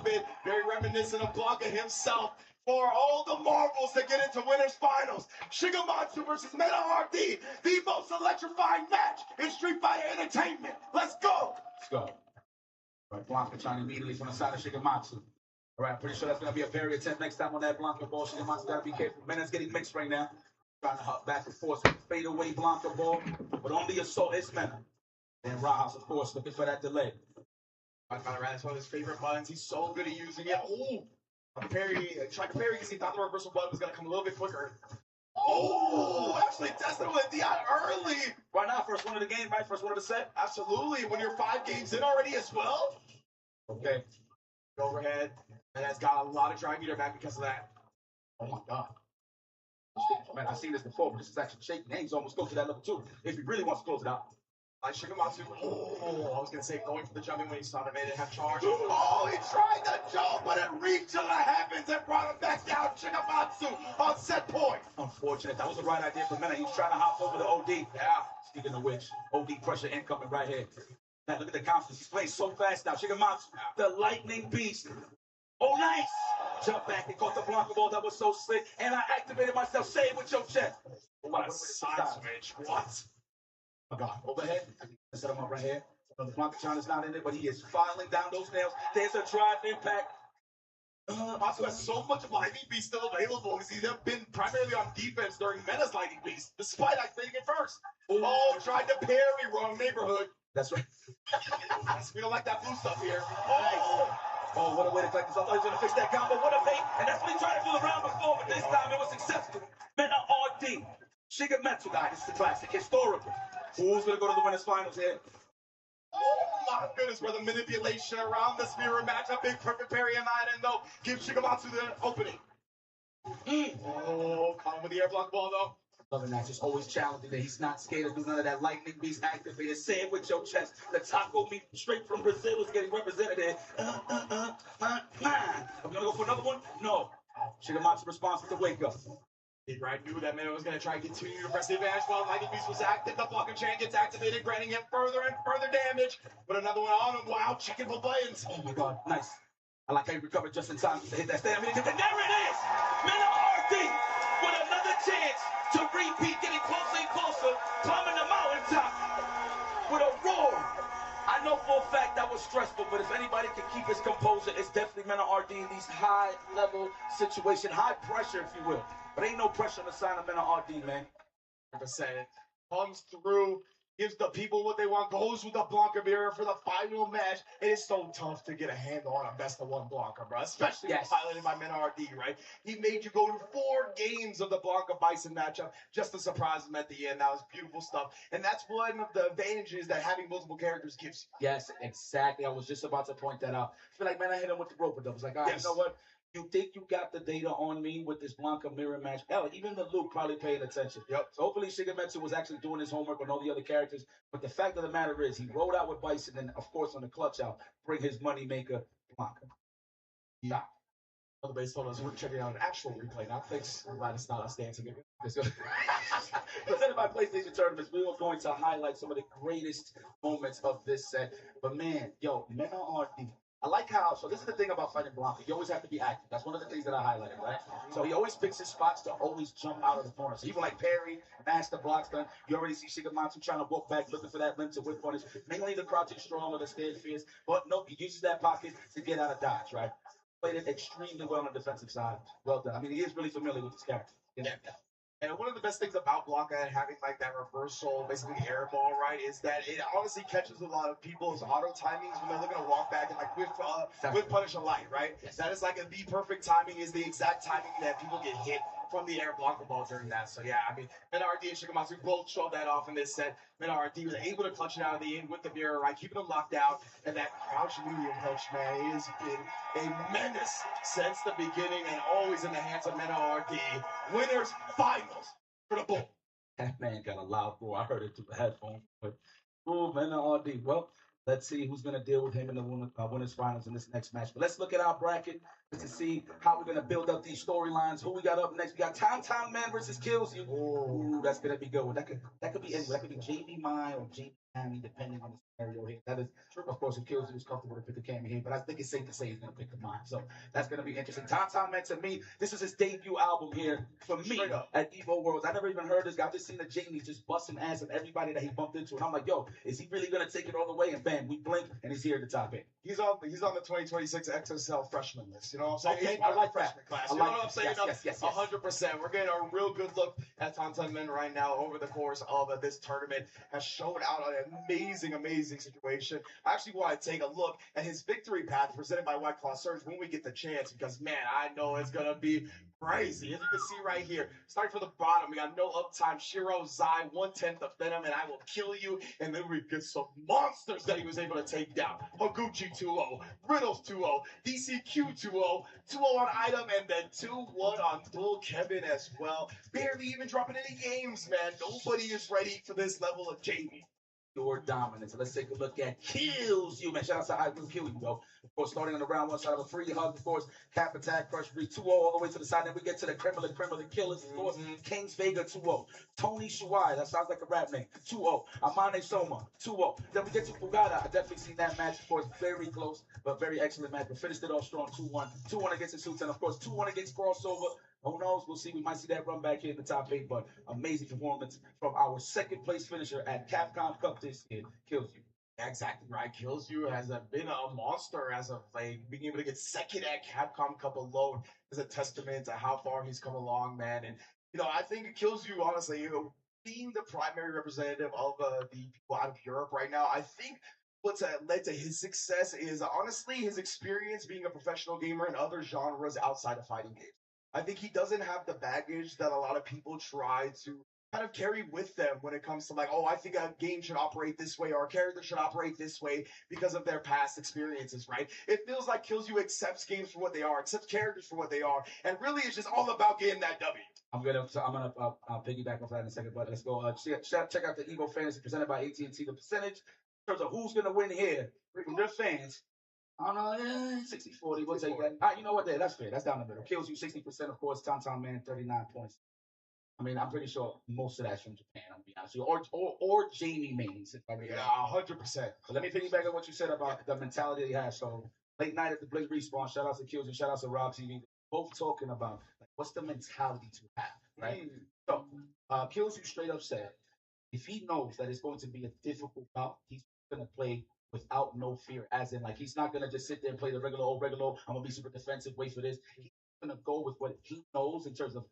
outfit, very reminiscent of Blanca himself. For all the marbles that get into winners finals, Shigematsu versus Meta RD, the most electrifying match in Street Fighter Entertainment. Let's go. Let's go. All right, Blanca trying immediately from the side of Shigematsu. All right, pretty sure that's going to be a very attempt next time on that Blanca ball. Shigematsu got to be careful. Mena's getting mixed right now. Trying to hop back and forth. Fade away Blanca ball. But on the assault, it's Mena. And Rajas, of course, looking for that delay. That's one of his favorite buttons. He's so good at using it. Oh, parry. Tried to parry because he thought the reversal button was going to come a little bit quicker. Oh, actually tested with Dion early. Right now, first one of the game, right? First one of the set? Absolutely. When you're 5 games in already as well. Okay. Overhead. And has got a lot of dry meter back because of that. Oh, my God. Man, I've seen this before, but this is actually shaking. He's almost close to that level 2. If he really wants to close it out. Like Shigematsu, I was going to say going for the jumping when he saw him, made it have charge. Oh, he tried the jump, but it reached to the heavens and brought him back down. Shigematsu on set point. Unfortunate. That was the right idea for Mena. He was trying to hop over the OD. Yeah. Speaking of which, OD pressure incoming right here. Now, look at the confidence. He's playing so fast now. Shigematsu, the lightning beast. Oh, nice. Jump back and caught the Blanca ball. That was so slick. And I activated myself. Say it with your chest. What a side switch. What? Oh, God. Overhead. I set him up right here. The Blanca China's not in it, but he is filing down those nails. There's a drive impact. Matsu has so much Lightning Beast still available because he's been primarily on defense during Mena's Lightning Beast, despite activating it first. Oh, tried to parry, wrong neighborhood. That's right. We don't like that blue stuff here. Oh, what a way to collect this. I thought he was going to fix that combo. What a bait. And that's what he tried to do the round before, but this time it was successful. Mena RD. Shigematsu, guys. This is a classic. Historical. Who's going to go to the winners finals here? Oh my goodness, where the manipulation around the mirror match, a big perfect parry in that end though. Give Shigematsu the opening. Oh, caught him with the air block ball though. Loving that, just always challenging that he's not scared to do none of that lightning beast activated. Say it with your chest. The taco meat straight from Brazil is getting represented here. Are we gonna go for another one? No. Shigematsu responds with the wake up. He right knew that Mena was going to try and continue to press the advantage while Lightning Beast was active. The block and chain gets activated, granting him further and further damage. But another one on him. Wow, chicken for buttons. Oh my God, nice. I like how he recovered just in time to hit that stamina. And there it is! Mena RD with another chance to repeat, getting closer and closer, climbing the mountaintop with a roar. I know for a fact that was stressful, but if anybody can keep his composure, it's definitely Mena RD in these high-level situations, high pressure, if you will. But ain't no pressure on the sign of Mena RD, man. 100%. Comes through, gives the people what they want, goes with the Blanca mirror for the final match. It is so tough to get a handle on a best-of-1 Blanca, bro. Especially piloted by Mena RD, right? He made you go to 4 games of the Blanca Bison matchup just to surprise him at the end. That was beautiful stuff. And that's one of the advantages that having multiple characters gives you. Yes, exactly. I was just about to point that out. I feel like, man, I hit him with the rope. I was like, all right, you know what? You think you got the data on me with this Blanca mirror match? Hell, even the Luke probably paying attention. Yep. So hopefully Shigematsu was actually doing his homework on all the other characters. But the fact of the matter is, he rolled out with Bison and, of course, on the clutch out, bring his moneymaker, Blanca. Yeah. The base told us we're checking out an actual replay. Now, thanks. I'm glad it's not us dancing. Presented by PlayStation Tournaments, we are going to highlight some of the greatest moments of this set. But man, yo, Mena RD. I like how, so this is the thing about fighting Blanca. You always have to be active. That's one of the things that I highlighted, right? So he always picks his spots to always jump out of the corner. So even like parry, master blocks done, you already see Shigematsu trying to walk back, looking for that limb to whip punish. Mainly the crouching strong or the scared fierce. But no, he uses that pocket to get out of dodge, right? Played it extremely well on the defensive side. Well done. I mean, he is really familiar with his character. Yeah. And one of the best things about Blanca and having like that reversal, basically air ball, right, is that it honestly catches a lot of people's auto timings when they're looking to walk back and like with punish a light, right? Yes. That is like the perfect timing is the exact timing that people get hit from the air Blanca ball during that. So yeah, I mean, Mena RD and Shigematsu both showed that off in this set. Mena RD was able to clutch it out of the end with the mirror, right, keeping them locked out. And that crouch medium punch, man, it has been a menace since the beginning and always in the hands of Mena RD. Winners finals for the bull. That man got a loud roar. I heard it through the headphones. But, oh, Mena RD. Well, let's see who's going to deal with him in the winners finals in this next match. But let's look at our bracket to see how we're going to build up these storylines. Who we got up next? We got Tom Man versus Kills You. Ooh, that's going to be good. That could be anywhere. That could be JB Mai or JB Tammy, depending on the scenario here. That is, of course, if Kills is comfortable to pick a camera here, but I think it's safe to say he's going to pick the mine. So that's going to be interesting. Tom man, to me, this is his debut album here for me at Evo Worlds. I never even heard this guy. I just seen the Jamie just busting ass at everybody that he bumped into, and I'm like, yo, is he really going to take it all the way? And bam, we blink, and he's here at the top end. He's on the 2026 XSL freshman list. You know what I'm saying? Okay, I like freshman class. You know what I'm saying? Yes. 100%. We're getting a real good look at Tantan right now over the course of this tournament. Has shown out an amazing situation. I actually want to take a look at his victory path presented by White Claw Surge when we get the chance, because man, I know it's gonna be crazy. As you can see right here, starting from the bottom, we got no uptime, Shiro, Zai, 1/10 of Venom, and I will kill you. And then we get some monsters that he was able to take down. Higuchi 2-0, Riddles 2-0, DCQ 2-0, 2-0 on Item, and then 2-1 on Bull Kevin as well. Barely even dropping any games, man. Nobody is ready for this level of Jamie. Your dominance. Let's take a look at Kills You, man. Shout out to I Will Kill You, though. Of course, starting on the round one side of a free hug, of course, Cap Attack, Crush Free 2-0 all the way to the side. Then we get to the creme of the killers, of course. Kings Vega 2-0. Tony Shuai, that sounds like a rap name, 2-0. Amane Soma, 2-0. Then we get to Fugata. I definitely seen that match, of course, very close, but very excellent match. But finished it off strong, 2-1. 2-1 against the Suits, and of course, 2-1 against Crossover. Who knows? We'll see. We might see that run back here in the top 8, but amazing performance from our second place finisher at Capcom Cup this year. Kills You. Exactly right. Kills You has been a monster as of late. Being able to get second at Capcom Cup alone is a testament to how far he's come along, man. And, I think it Kills You, honestly, being the primary representative of the people out of Europe right now, I think what's led to his success is honestly his experience being a professional gamer in other genres outside of fighting games. I think he doesn't have the baggage that a lot of people try to kind of carry with them when it comes to like, oh, I think a game should operate this way or a character should operate this way because of their past experiences, right? It feels like Kills You accepts games for what they are, accepts characters for what they are, and really it's just all about getting that W. I'm gonna piggyback off that in a second, but let's go. Check out the Evo Fantasy presented by AT&T. The percentage in terms of who's gonna win here from their fans. I don't know, 60-40. We'll take that. You know what? That's fair. That's down the middle. Kills You 60%, of course. Tantan Man 39 points. I mean, I'm pretty sure most of that's from Japan. I'm gonna be honest with you, or Jamie mains. Yeah, 100%. But let me piggyback on what you said about the mentality he has. So late night at the Blink Respawn. Shout out to Kills You. Shout out to Rob TV. Both talking about like, what's the mentality to have, right? So Kills You straight up said, if he knows that it's going to be a difficult bout, he's gonna play without no fear, as in like he's not gonna just sit there and play the regular old. I'm gonna be super defensive, wait for this. He's gonna go with what he knows in terms of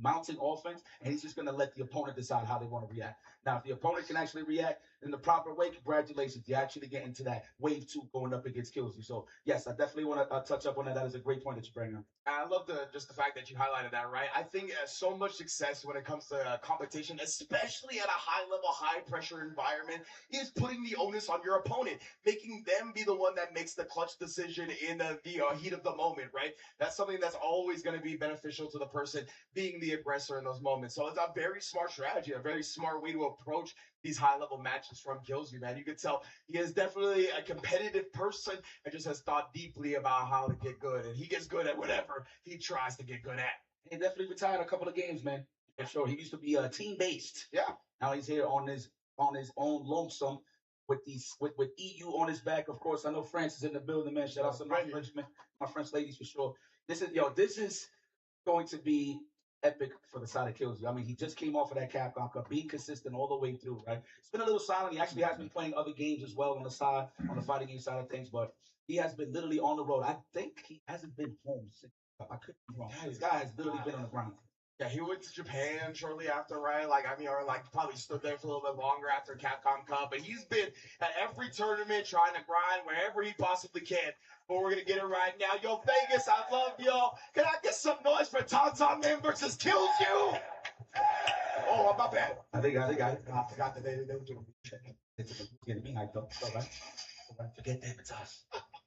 mounting offense, and he's just gonna let the opponent decide how they want to react. Now, if the opponent can actually react in the proper way, congratulations, you actually get into that wave 2 going up against Kills You. So yes, I definitely want to touch up on that. That is a great point that you bring up. I love just the fact that you highlighted that, right? I think so much success when it comes to competition, especially at a high-level, high-pressure environment, is putting the onus on your opponent, making them be the one that makes the clutch decision in the heat of the moment, right? That's something that's always going to be beneficial to the person being the aggressor in those moments. So it's a very smart strategy, a very smart way to approach these high-level matches from Kills You, man. You can tell he is definitely a competitive person and just has thought deeply about how to get good. And he gets good at whatever he tries to get good at. He definitely retired a couple of games, man. For sure. He used to be team-based. Yeah. Now he's here on his own lonesome with EU on his back. Of course, I know France is in the building, man. Shout out to my French ladies for sure. This is going to be epic for the side of Kills You. I mean, he just came off of that Capcom Cup, being consistent all the way through, right? It's been a little silent. He actually has been playing other games as well on the side, on the fighting game side of things, but he has been literally on the road. I think he hasn't been home since. I could be wrong. This guy has literally been on the ground. Yeah, he went to Japan shortly after, right? Or probably stood there for a little bit longer after Capcom Cup. But he's been at every tournament trying to grind wherever he possibly can. But we're going to get it right now. Yo, Vegas, I love y'all. Can I get some noise for Tantan Man versus Kills You? Oh, my bad. I think I forgot that they were doing it's getting me hyped up. All right. Forget them, it's us.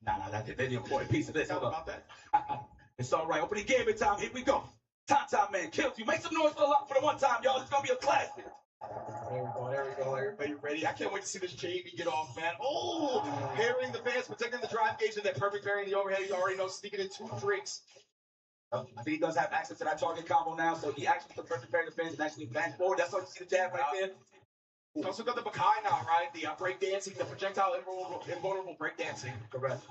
Nah, they're the important piece of this. Hold about that. It's all right. Opening game time. Here we go. Tantan Man Kills You. Make some noise for the one time, y'all. It's going to be a classic. There we go. Everybody ready? I can't wait to see this Jamie get off, man. Oh, parrying the fans, protecting the drive gauge, and that perfect parrying the overhead. You already know, sneaking in 2 drinks. I think he does have access to that target combo now, so he actually can perfect parry the fans and actually advance forward. That's why you see the jab right there. He's also got the Bakai now, right? The break dancing, the projectile invulnerable break dancing. Correct.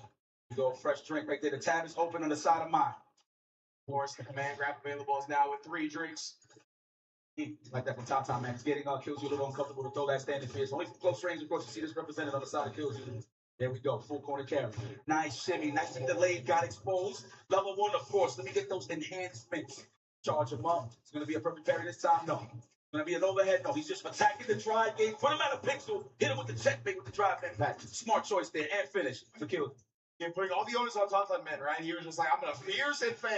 You go fresh drink right there. The tab is open on the side of mine. Of course, the command grab available is now with 3 drinks. Like that from Top man. It's getting kills you a little uncomfortable to throw that standing fierce. Only from close range, of course, you see this represented on the side of kills you. There we go. Full corner carry. Nice shimmy. Nice and delayed. Got exposed. Level 1, of course. Let me get those enhancements. Charge him up. It's going to be a perfect parry this time. No. It's going to be an overhead. No. He's just attacking the drive game. Put him at a pixel. Hit him with the checkmate with the drive impact. Smart choice there. And finish for kill. Yeah, putting all the onus on Tauntaun Men, right? He was just like, I'm going to fierce and fan.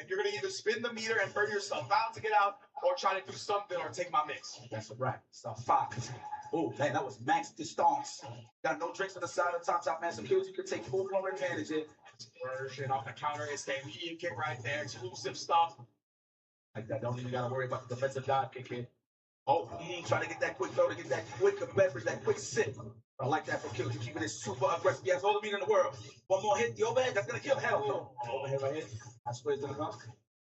You're going to either spin the meter and burn yourself out to get out, or try to do something or take my mix. That's a wrap. Stop 5. Oh, man, that was max distance. Got no drinks on the side of Top man. Some kills you can take full-blown advantage in. Version off the counter is the immediate kick right there. Exclusive stuff. Like that. Don't even got to worry about the defensive dive kick here. Oh, trying to get that quick throw, to get that quick beverage, that quick sip. I like that for kills. You keeping it super aggressive. He has all the meat in the world. One more hit, the overhead, that's going to kill. Hell no. Overhead right here. That's where it's going to come.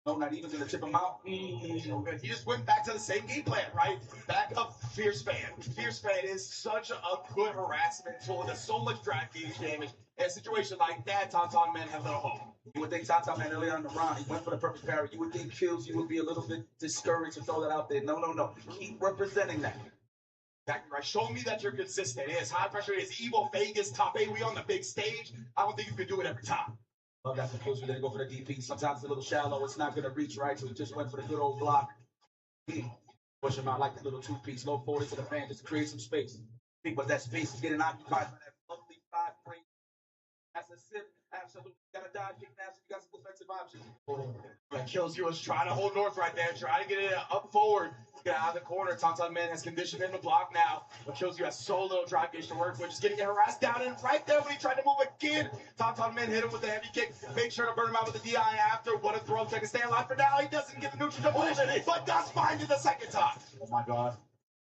No, not even going to tip him out. He just went back to the same game plan, right? Back up Fierce Fan. Fierce Fan is such a good harassment tool. There's so much draft gauge damage. In a situation like that, Tauntaun Men have little home. You would think Tauntaun Man earlier on the round, he went for the perfect parry. You would think kills, you would be a little bit discouraged to throw that out there. No. Keep representing that. Exactly right. Show me that you're consistent. It is high pressure. It is Evil Vegas, top 8. We on the big stage. I don't think you can do it every time. Love that for kills. We're going to go for the DP. Sometimes it's a little shallow. It's not going to reach right, so he just went for the good old block. Push him out like that little 2-piece. Low forward to the fan just to create some space. But that space is getting occupied by that lovely 5-frame. That's a sip. Absolutely. Got a dive kick now, so you got some defensive options. Kills you was trying to hold north right there, trying to get it up forward. Get out of the corner. Tauntaun Man has conditioned him to block now. But Kills you has so little drive gauge to work with. Just getting harassed down and right there when he tried to move again. Tauntaun Man hit him with the heavy kick. Make sure to burn him out with the DI after. What a throw. Take a stay alive for now. He doesn't get the neutral to finish, but does find it the second time. Oh my God.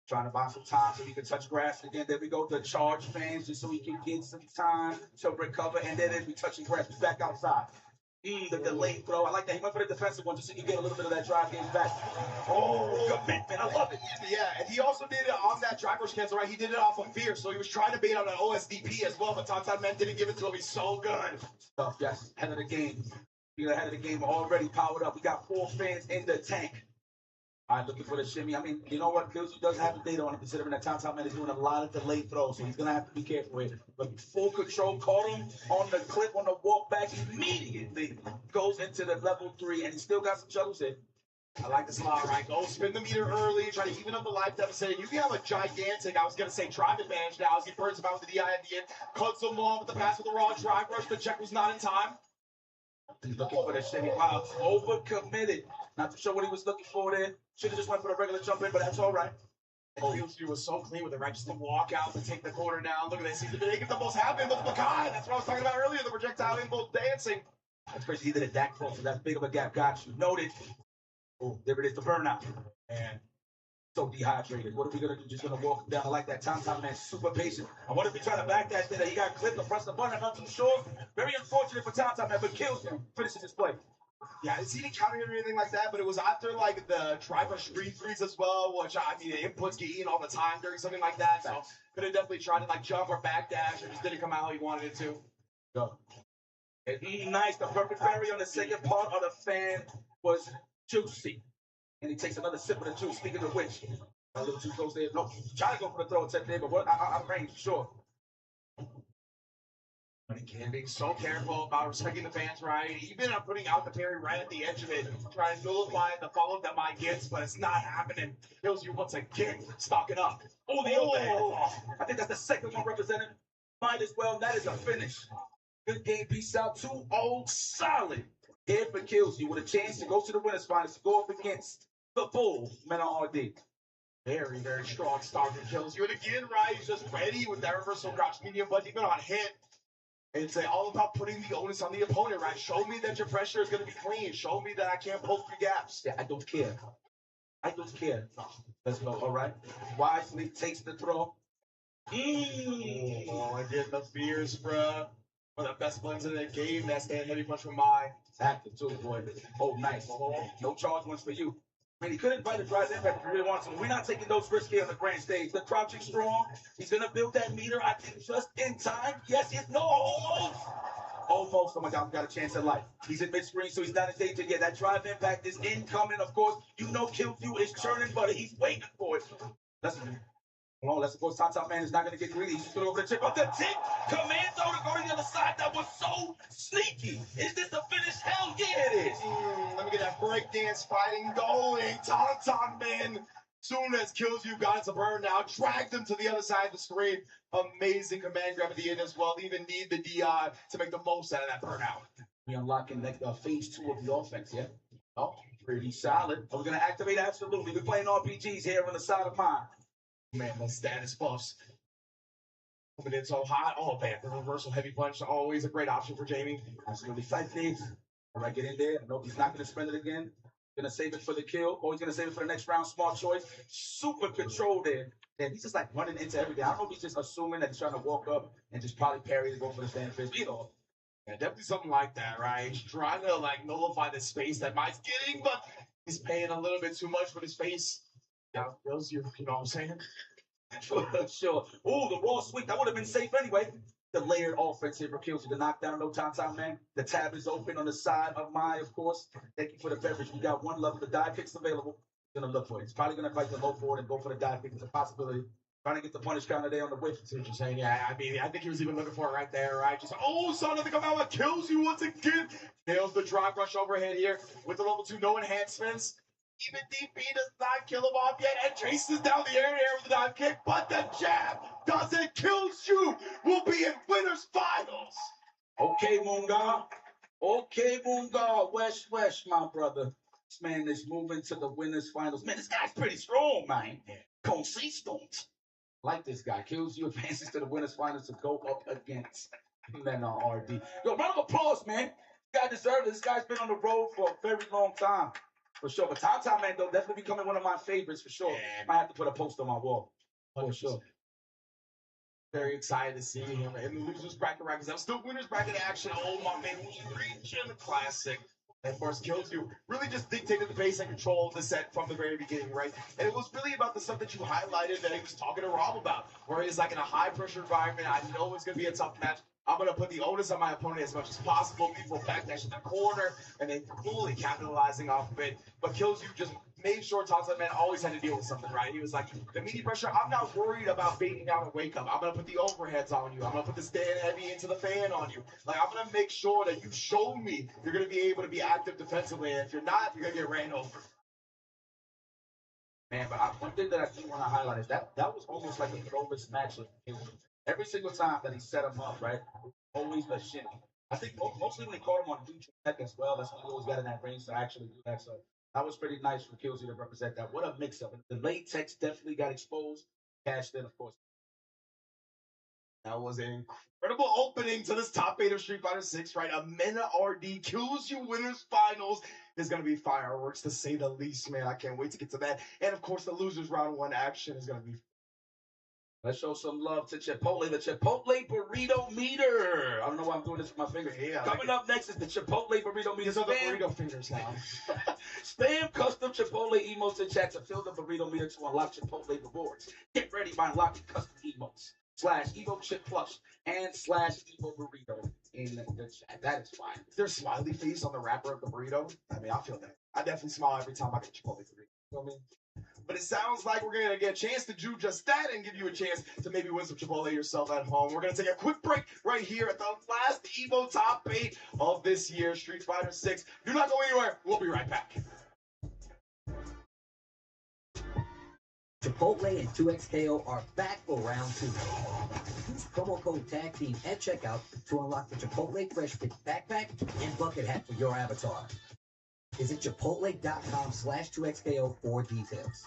Trying to buy some time so he can touch grass again. There we go. The charge fans just so he can get some time to recover. And then as we touching grass, he's back outside. The delayed throw. I like that. He went for the defensive one just so you get a little bit of that drive game back. Oh, commitment. I love it. Yeah, and he also did it on that drive rush cancel, right? He did it off of fear, so he was trying to bait on an OSDP as well, but Tauntaun Man didn't give it to him. He's so good. Stuff, yes. Head of the game. We're ahead of the game already powered up. We got 4 fans in the tank. All right, looking for the shimmy. I mean, you know what? Kills doesn't have the data on it, considering that Tauntaun Man is doing a lot of delayed throws, so he's going to have to be careful with it. But full control, caught him on the clip, on the walk back, immediately goes into the level 3, and he still got some juggles in. I like this a lot, right? Go spin the meter early, try to even up the life deficit. You can have a gigantic, I was going to say, drive advantage now as he burns him out with the DI at the end. Cuts him off with the pass with the raw drive rush. The check was not in time. He's looking for the shimmy. Wow, overcommitted. Not too sure what he was looking for there. Should have just went for the regular jump in, but that's all right. Oh, he was so clean with it, right? Just to walk out to take the corner down. Look at this. He's making the most happen with Makai. That's what I was talking about earlier, the projectile inbound dancing. That's crazy. He did a DAC cross, so that big of a gap got you. Noted. Oh, there it is, the burnout. And so dehydrated. What are we going to do? Just going to walk him down. I like that. Tauntaun Man, super patient. I wonder if he tried to back that thing. He got clipped and pressed the button. I'm not too sure. Very unfortunate for Tauntaun Man, but kills him. Finishes his play. Yeah, I didn't see any counter or anything like that, but it was after like the drive rush freeze as well, which I mean the inputs get eaten all the time during something like that. So could have definitely tried to like jump or backdash, or just didn't come out how he wanted it to. Go. Nice. The perfect parry on the second part of the fan was juicy. And he takes another sip of the juice. Speaking of which, a little too close there. No, try to go for the throw attempt there, but what? I'm range, sure. But again, being so careful about respecting the fans, right? Even putting out the parry right at the edge of it, trying to nullify the follow-up that Mike gets, but it's not happening. Kills you once again, stocking up. Oh, the overhead. I think that's the second one represented. Might as well. That is a finish. Good game. Peace out. 2-0. Solid. Here for Kills you with a chance to go to the winners finals to go up against the Bull Men on RD. Very, very strong start from Kills you. And again, right, he's just ready with that reversal crouch medium, but even on hit. It's all about putting the onus on the opponent, right? Show me that your pressure is going to be clean. Show me that I can't poke through gaps. Yeah, I don't care. I don't care. Let's go. All right. Wisely takes the throw. Oh, I get the fears, bruh. One of the best blends in the game. That stand heavy punch from mine. It's active too, boy. Oh, nice. No charge ones for you. Man, he couldn't fight a drive impact if he really wants to. We're not taking those risks here on the grand stage. The crouching strong. He's going to build that meter, I think, just in time. Yes, yes, no, almost. Almost. Oh my God, we got a chance at life. He's in mid-screen, so he's not in danger yet. That drive impact is incoming, of course. You know Killview is churning, but he's waiting for it. Let's of course, Tata Man is not going to get greedy. He's just going over the chip. But the tip, Commando to go to the other side. That was so sneaky. Is this the finish? Hell yeah, it is. Let me get that breakdance fighting going. Tata Man, soon as Killview got into burnout, dragged him to the other side of the screen. Amazing command grab at the end as well. Even need the DI to make the most out of that burnout. We unlocking phase 2 of the offense, yeah? Oh, pretty solid. Are we going to activate? Absolutely. We're playing RPGs here on the side of mine. Man, the status buffs coming in so hot. Oh, man, the reversal heavy punch, always a great option for Jamie. Absolutely. 5 days. All right, get in there. Nope, he's not going to spend it again. Going to save it for the kill, or he's going to save it for the next round. Smart choice. Super control there. And he's just like running into everything. I don't know if he's just assuming that he's trying to walk up and just probably parry to go for the stand fist. You know. Yeah, definitely something like that, right? He's trying to like nullify the space that Mike's getting, but he's paying a little bit too much for his face. Yeah, feels you know what I'm saying? Sure. Ooh, the raw sweep. That would have been safe anyway. The layered offense here for Killview. The knockdown, no time, man. The tab is open on the side of my, of course. Thank you for the beverage. We got one level. The dive kick's available. Gonna look for it. He's probably gonna fight the low forward and go for the dive kick. It's a possibility. Trying to get the punish counter there on the whip. See what you're saying? Yeah, I mean, I think he was even looking for it right there, right? Just, oh, son of the come out and kills you once again. Nails the drive rush overhead here with the level 2, no enhancements. Even DP does not kill him off yet and chases down the air with the dive kick, but the jab doesn't kill you. We'll be in winners finals. Okay, Moongar. Okay, Moongar. Wesh, my brother. This man is moving to the winners finals. Man, this guy's pretty strong, man. Consistent. Like this guy. Killview advances to the winners finals to go up against men on RD. Yo, round of applause, man. This guy deserves it. This guy's been on the road for a very long time. For sure. But Tata Man, though, definitely becoming one of my favorites for sure. Yeah. Might have to put a post on my wall. For sure. Very excited to see him in the losers bracket, right? Because I'm still winners bracket action. Oh, my man, region classic. And of course, Killview really just dictated the pace and control of the set from the very beginning, right? And it was really about the stuff that you highlighted that he was talking to Rob about, where he's like in a high pressure environment. I know it's going to be a tough match. I'm going to put the onus on my opponent as much as possible. People backdash in the corner and then fully capitalizing off of it. But Killview just made sure Tata Man always had to deal with something, right? He was like, the media pressure, I'm not worried about baiting out a wake up. I'm going to put the overheads on you. I'm going to put the stand heavy into the fan on you. Like, I'm going to make sure that you show me you're going to be able to be active defensively. And if you're not, you're going to get ran over. Man, but one thing that I do want to highlight is that was almost like a flawless matchup. Every single time that he set him up, right, always a shimmy. I think mostly when they caught him on neutral neck as well, that's when he always got in that range to actually do that. So that was pretty nice for Killview to represent that. What a mix-up. The latex definitely got exposed. Cashed in, of course. That was an incredible opening to this top 8 of Street Fighter 6, right? A Mena RD Killview winners finals is going to be fireworks, to say the least, man. I can't wait to get to that. And, of course, the losers round 1 action is going to be. Let's show some love to Chipotle, the Chipotle Burrito Meter. I don't know why I'm doing this with my fingers. Yeah, Coming up next is the Chipotle Burrito Meter. These are the burrito fingers now. Spam custom Chipotle emotes in chat to fill the burrito meter to unlock Chipotle rewards. Get ready by unlocking custom emotes. /Evo Chip Plush and /Evo Burrito in the chat. That is fine. Is there a smiley face on the wrapper of the burrito? I mean, I feel that. I definitely smile every time I get Chipotle burrito. You know what I mean? But it sounds like we're going to get a chance to do just that and give you a chance to maybe win some Chipotle yourself at home. We're going to take a quick break right here at the last Evo Top 8 of this year's Street Fighter 6. Do not go anywhere. We'll be right back. Chipotle and 2XKO are back for round 2. Use promo code TAGTEAM at checkout to unlock the Chipotle Fresh Fit Backpack and Bucket Hat for your avatar. Visit chipotle.com/2XKO for details.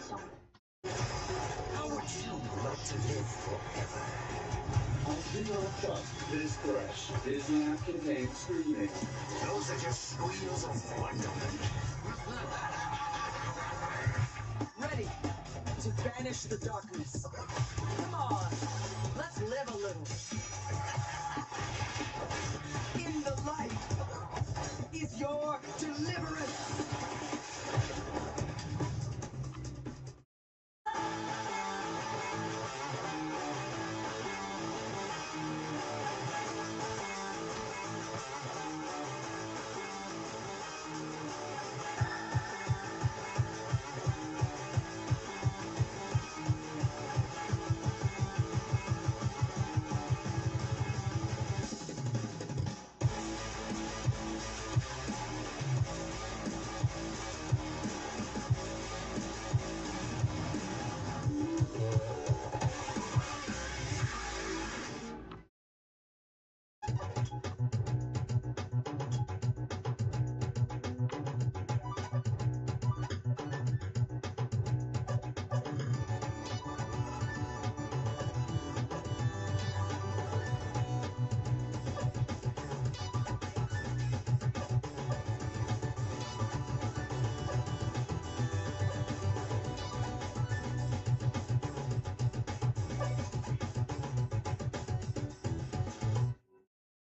song. How would you like to live forever? On Video Trust, this fresh. It now contains screaming. Those are just squeals of wonderment. Ready to banish the darkness. Come on, let's live a little. In the light is your deliverance.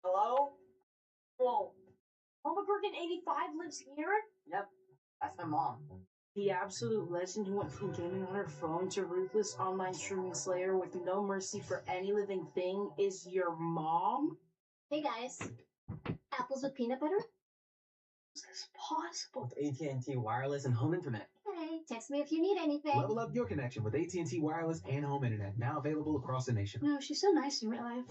Hello? Whoa. Mama Birkin 85 lives here? Yep, that's my mom. The absolute legend who went from gaming on her phone to ruthless online streaming slayer with no mercy for any living thing is your mom? Hey guys, apples with peanut butter? Is this possible? With AT&T wireless and home internet. Hey, text me if you need anything. Level up your connection with AT&T wireless and home internet, now available across the nation. No, she's so nice in real life.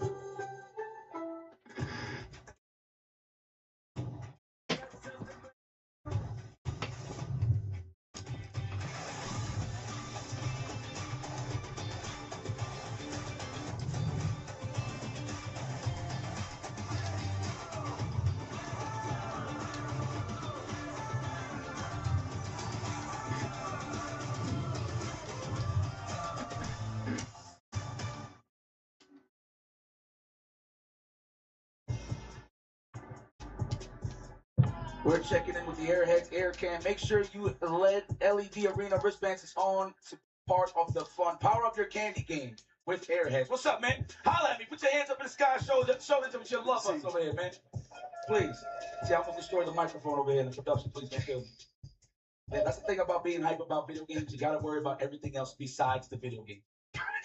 We're checking in with the Airheads Air Cam. Make sure you LED Arena wristbands is on to part of the fun. Power up your candy game with Airheads. What's up, man? Holla at me. Put your hands up in the sky. Show it to me you love us over here, man. Please. See, I'm gonna destroy the microphone over here in the production. Please don't kill me. Man, that's the thing about being hype about video games. You gotta worry about everything else besides the video game.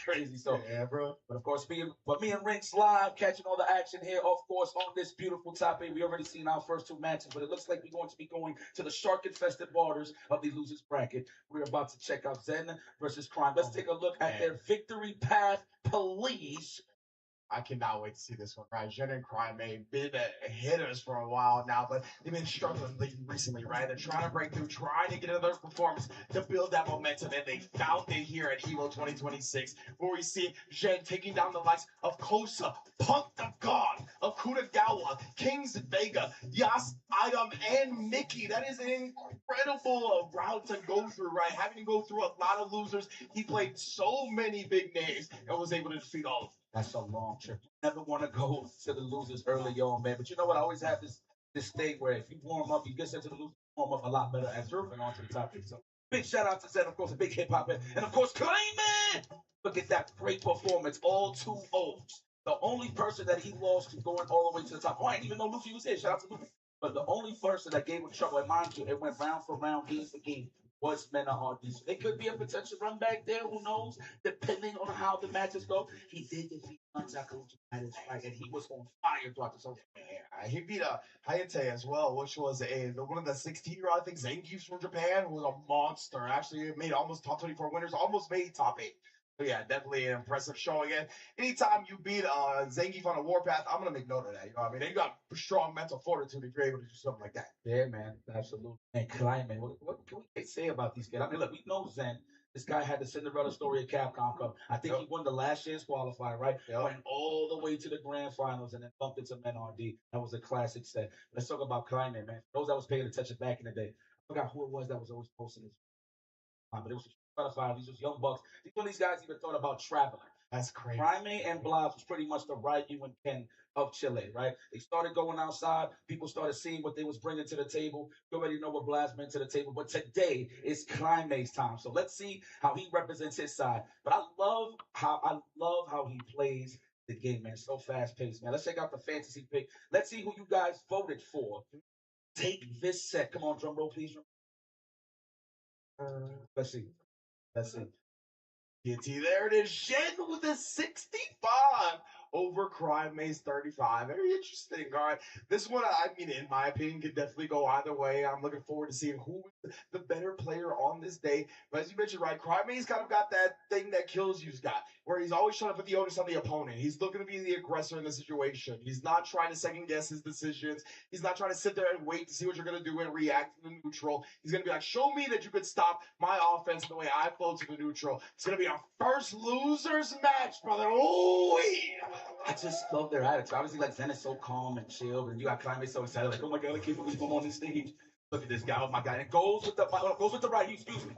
Crazy. So Yeah, bro. but of course, me and Rinks live, catching all the action here, of course, on this beautiful topic. We already seen our first two matches, but it looks like we're going to be going to the shark-infested waters of the losers bracket. We're about to check out Zen versus Crime. Let's take a look at their victory path, please. I cannot wait to see this one, right? Jen and Crime have been hitters for a while now, but they've been struggling recently, right? They're trying to break through, trying to get another performance to build that momentum, and they found it here at EVO 2026, where we see Jen taking down the likes of Kosa, Punk the God, of Kutagawa, Kings Vega, Yas, Item, and Mickey. That is an incredible route to go through, right? Having to go through a lot of losers, he played so many big names and was able to defeat all of them. That's a long trip. You never want to go to the losers early on, man. But you know what? I always have this thing where if you warm up, you get into the losers, warm up a lot better as you're moving on to the topic. So big shout out to Zen, of course, a big hip hop head. And of course, Clayman! Look at that great performance. All 2 O's. The only person that he lost to going all the way to the top. Oh, I didn't even know Luffy was here. Shout out to Luffy. But the only person that gave him trouble, and mind you, it went round for round, game for game, was Mena Hardy. So it could be a potential run back there, who knows, depending on how the matches go. He did defeat Manzaka at his fight, and he was on fire throughout this whole thing. Yeah, he beat Hayate as well, which was one of the 16-year-old, I think, Zangiefs from Japan, who was a monster. Actually, made almost top 24 winners, almost made top 8. So yeah, definitely an impressive showing. And anytime you beat Zangief on a warpath, I'm gonna make note of that. You know what I mean? They got strong mental fortitude if you're able to do something like that. Yeah, man, absolutely. And Kleiman, what can we say about these guys? I mean, look, we know Zen. This guy had the Cinderella story at Capcom Cup. I think he won the last year's qualifier, right? Went all the way to the grand finals and then bumped into Men RD. That was a classic set. Let's talk about Kleiman, man. For those that was paying attention back in the day, I forgot who it was that was always posting this. But it was Spotify. These was young bucks. These one of these guys even thought about traveling. That's crazy. Jaime and Blas was pretty much the Ryu and Ken of Chile, right? They started going outside. People started seeing what they was bringing to the table. You already know what Blas bring to the table. But today is Jaime's time. So let's see how he represents his side. But I love how he plays the game, man. So fast paced, man. Let's check out the fantasy pick. Let's see who you guys voted for. Take this set. Come on, drum roll, please. Let's see. Let's see. There it is. Shen with a 65 over Crime Maze 35. Very interesting. All right. This one, I mean, in my opinion, could definitely go either way. I'm looking forward to seeing who is the better player on this day. But as you mentioned, right, Crime Maze kind of got that thing that kills you's got, where he's always trying to put the onus on the opponent. He's looking to be the aggressor in the situation. He's not trying to second guess his decisions. He's not trying to sit there and wait to see what you're going to do and react to the neutral. He's going to be like, show me that you could stop my offense the way I flow to the neutral. It's going to be our first losers match, brother. Ooh, I just love their attitude. Obviously, like Zen is so calm and chill, and you got Jaime so excited, like, oh my god, I can't believe I'm on this stage. Look at this guy, oh my god. And goes with the right, excuse me.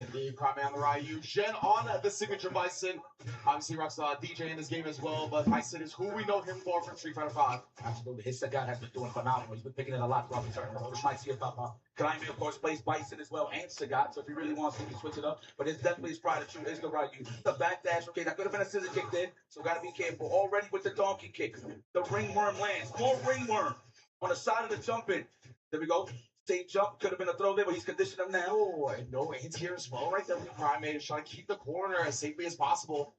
Indeed, Crime on the Ryu. Jen on the signature Bison. Obviously, rocks DJ in this game as well, but Bison is who we know him for from Street Fighter 5. Absolutely. His guy has been doing phenomenal. He's been picking it a lot throughout the tournament. We might see about Jaime, of course, plays Bison as well, and Sagat. So if he really wants to, he can switch it up. But it's definitely his pride to choose. It's the Ryu. The backdash, okay, that could have been a scissor kick there, so got to be careful. Already with the donkey kick. The ringworm lands. More ringworm on the side of the jump in. There we go. Same jump, could have been a throw there, but he's conditioned him now. Oh, and no hits here as well, right there. Prime is trying to keep the corner as safely as possible.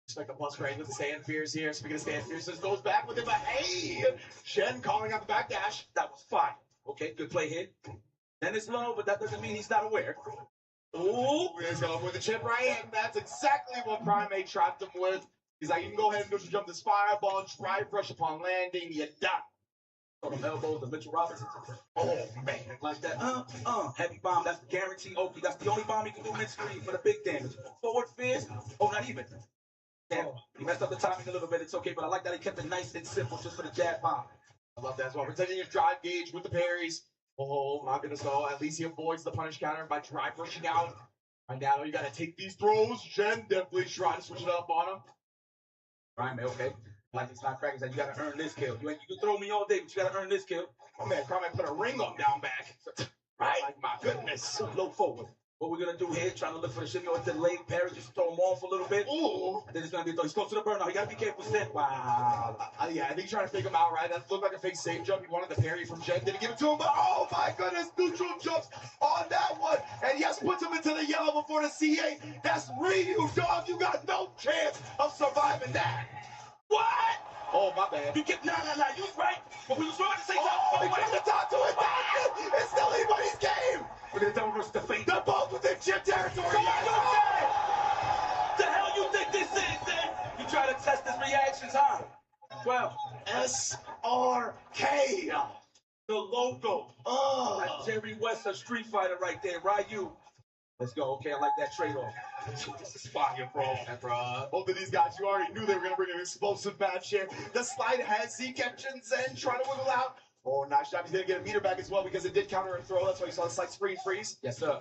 Expect the plus grade with the stand fears here. Speaking of stand fears, this goes back with him, but hey, Shen calling out the backdash. That was fine. Okay, good play hit. Then it's low, but that doesn't mean he's not aware. Ooh, he's going with the chip right, and that's exactly what Primate trapped him with. He's like, you can go ahead and neutral jump this fireball, try rush upon landing, you're done. On them elbows, the Mitchell Robinson. Oh, man. Like that. Heavy bomb. That's guaranteed Oki. That's the only bomb he can do mid-screen for the big damage. Forward fist. Oh, not even. Damn. He messed up the timing a little bit. It's okay, but I like that he kept it nice and simple just for the jab bomb. I love that as well. Protecting his drive gauge with the parries. Oh, my goodness. So at least he avoids the punish counter by drive rushing out. Right now, you got to take these throws. Jen definitely trying to switch it up on him. Right, okay. Like it's not cracking, like you gotta earn this kill. You can throw me all day, but you gotta earn this kill. Oh man, Carmen put a ring on down back. Right? Like, my goodness. Low forward. What we're gonna do here, trying to look for the shimmy with the leg parry, just throw him off a little bit. Ooh. And then it's gonna be a throw. He's close to the burnout. You gotta be careful, Zen. Wow. Yeah, I think he's trying to fake him out, right? That looked like a fake safe jump. He wanted the parry from Jen. Didn't give it to him, but oh my goodness, neutral jumps on that one. And yes, puts him into the yellow before the CA. That's Ryu, dog. You got no chance of surviving that. What? Oh, my bad. You get, nah, you was right. But we was wrong at the same time. Oh, he tries to talk to it. It's still anybody's game. We're going to double versus the fate. They're both within chip territory. The hell you think this is, then? You try to test his reactions, huh? Well, SRK. The logo. That's Jerry West, a Street Fighter right there. Ryu. Let's go. Okay, I like that trade-off. This is fire, bro. Both of these guys, you already knew they were going to bring an explosive match here. The slide has Zeke and Zen trying to wiggle out. Oh, nice job. He's going to get a meter back as well because it did counter a throw. That's why you saw the slight screen freeze. Yes, sir.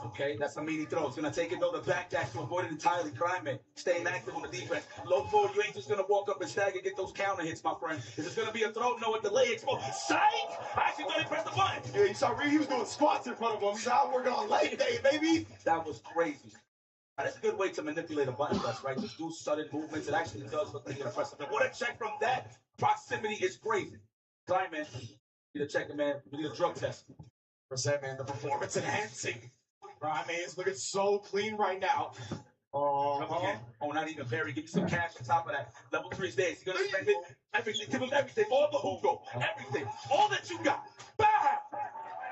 Okay, that's a meaty throw. It's going to take it, though, the back dash to avoid it entirely. Climbing, staying active on the defense. Low forward, you ain't just going to walk up and stagger and get those counter hits, my friend. If it's going to be a throw, no, a delay explode. Psych! I actually thought he pressed the button. Yeah, you saw Ryu, he was doing squats in front of him. He's out working on leg day, baby. That was crazy. Now, that's a good way to manipulate a button press, right? Just do sudden movements. It actually does look like you're going to press something. What a check from that. Proximity is crazy. Climbing. You need to check it, man. We need a drug test. Percent, man. The performance enhancing. Prime is looking so clean right now. Come again. Oh, not even Barry. Give you some cash on top of that. Level 3's there. He's going to spend it. Everything. Give him everything. All the Hugo. Everything. All that you got. Bam!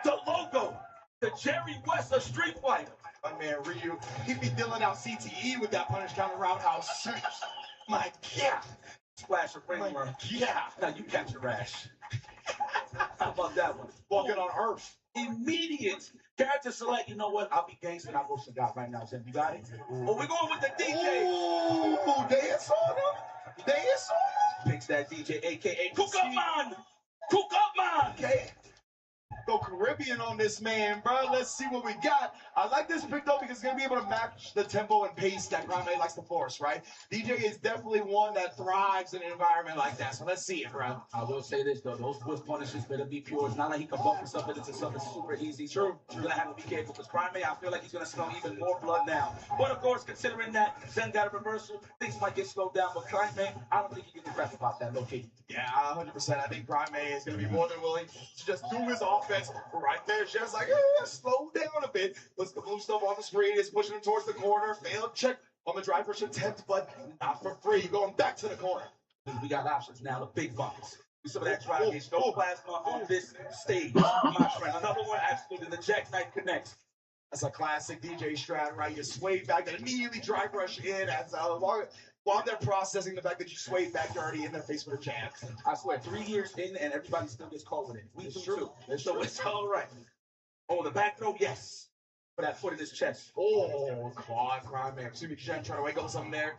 The logo. The Jerry West of Street Fighter. My man Ryu, he'd be dealing out CTE with that punish counter roundhouse. My God. Splash of ringworm. Yeah. Now you catch your rash. How about that one? Walking on Earth. Immediate character select. You know what? I'll be gangster and I'll go Sagat right now. Zen, you got it? Oh, we're going with the DJ. Ooh, dance on him. Dance on him. Picks that DJ, a.k.a. Cook Up Man. Cook Up Man. Okay. Go Caribbean on this man, bro. Let's see what we got. I like this pick though because it's gonna be able to match the tempo and pace that Grande likes to force, right? DJ is definitely one that thrives in an environment like that. So let's see it, bro. I will say this though, those whiff punishes better be pure. It's not like he can bump himself into something super easy. True. You're gonna have to be careful because Prime, I feel like he's gonna smell even more blood now. But of course, considering that Zen got a reversal, things might get slowed down. But Prime, I don't think he can do crap about that, low key. Yeah, 100%. I think Prime is going to be more than willing to just do his offense right there. Just like, slow down a bit. Puts the blue stuff on the screen. Is pushing him towards the corner. Failed check on the drive push attempt, but not for free. Going back to the corner. We got options now, the big buckets. Some of that drive gauge, no plasma on this stage, my friend. Another one, absolutely, the Jackknife connects. That's a classic DJ strat, right? You sway back and immediately drive rush in as while they're processing the fact that you swayed back, you're already in their face with a jab. I swear, 3 years in and everybody still gets caught with it. We do too. So it's all right. Oh, the back throw, yes. For that foot in his chest. Oh, claw, Prime man. Excuse me, Jen, trying to wake up with something there.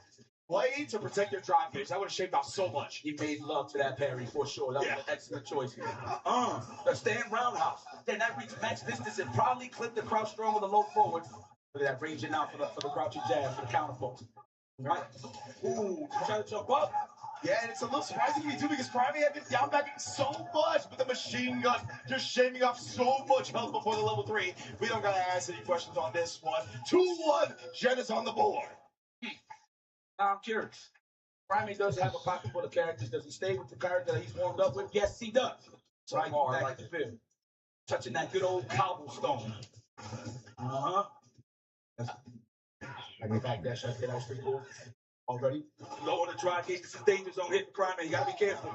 Play to protect your drive gauge. That would have shaped out so much. He made love to that parry for sure. That was an excellent choice. The stand roundhouse. Then that reached max distance and probably clipped the crouch strong with a low forward. Look at that ranging out for the crouching jab for the counter folks. Right? Ooh, trying to jump up. Yeah, and it's a little surprising to me too because Prime had been down backing so much, but the machine gun just shaving off so much health before the level 3. We don't gotta ask any questions on this one. 2-1, Jen is on the board. Now I'm curious. Prime does have a pocket full of characters. Does he stay with the character that he's warmed up with? Yes, he does. So I like the feel. Touching that good old cobblestone. Uh-huh. I get back that shot. That was pretty cool. Already. Lower the drive gauge. This is danger zone hit for Prime. You gotta be careful.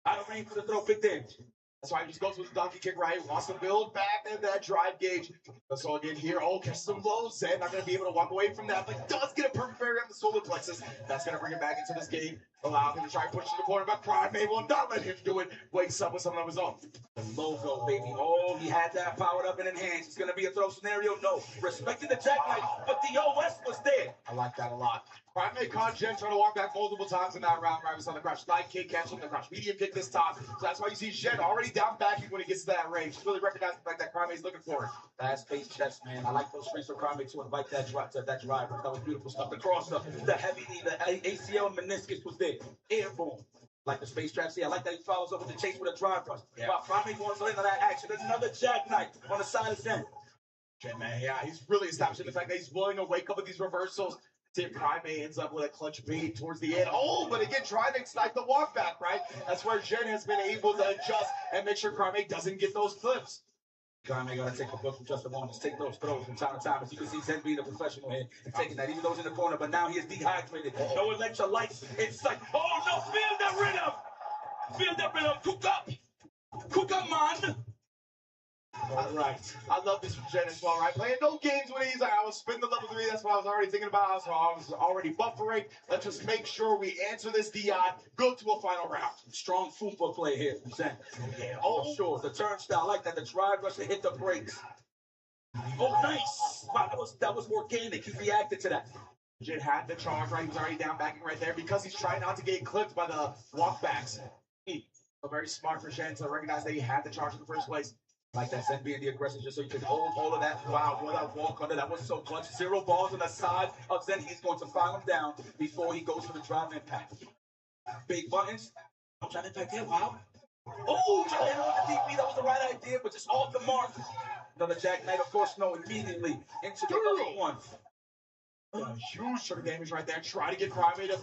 Out of range for the throw. Big damage. That's why he just goes with the donkey kick, right? Wants to build back at that drive gauge. So again here, catch some blows. Zen not going to be able to walk away from that, but does get a perfect parry on the solar plexus. That's going to bring him back into this game. Allow him to try and push to the corner, but Prime will not let him do it. Wakes up with something of his own. The logo, baby. Oh, he had that powered up and enhanced. It's going to be a throw scenario. No. Respecting the jackknife, but the OS was there. I like that a lot. Prime caught Jen trying to walk back multiple times in that round, right? We saw the crouch slide kick, catching the crouch medium kick this time. So that's why you see Jen already down backing when he gets to that range. He's really recognizing the fact that Prime is looking for it. Fast-paced chest, man. I like those strengths of Prime to invite that drive. That was beautiful stuff. The cross-up, the heavy knee, the ACL and meniscus was there. Airborne. Like the space trap. See, I like that he follows up with the chase with a drive rush. Yeah. While Prime wants into that action. There's another jackknife on the side of Zen. Jen, man, yeah, he's really establishing the fact that he's willing to wake up with these reversals. Prime ends up with a clutch bait towards the end. But again, trying to snipe the walk back, right? That's where Jen has been able to adjust and make sure Prime doesn't get those clips. Prime gotta take a book from just a moment. Just take those throws from time to time. As you can see, Zen being a professional here and taking that, even though he's in the corner, but now he is dehydrated. No electrolytes. It's like, oh no, feel the rhythm. Feel the rhythm. Cook up. Cook up, man. All right. I love this from Jen as well, right? Playing no games with these. I was spin the level 3. That's what I was already thinking about. So I was already buffering. Let's just make sure we answer this DI. Go to a final round. Strong football play here from Zen. Yeah, sure. The turnstile, I like that. The drive rush to hit the brakes. Oh, nice. Wow, that was organic. He reacted to that. Jen had the charge, right? He was already down backing right there because he's trying not to get clipped by the walkbacks. So very smart for Jen to recognize that he had the charge in the first place. Like that, Zen being the aggressor, just so you can hold all of that. Wow, what a walk under. That was so clutch. 0 balls on the side of Zen. He's going to file him down before he goes for the drive impact. Big buttons. No drive impact there. Wow. Oh, trying to hit on the DP. That was the right idea, but just off the mark. Another jackknife, of course, no, immediately into the other one. Huge sort of damage right there. Try to get Prime to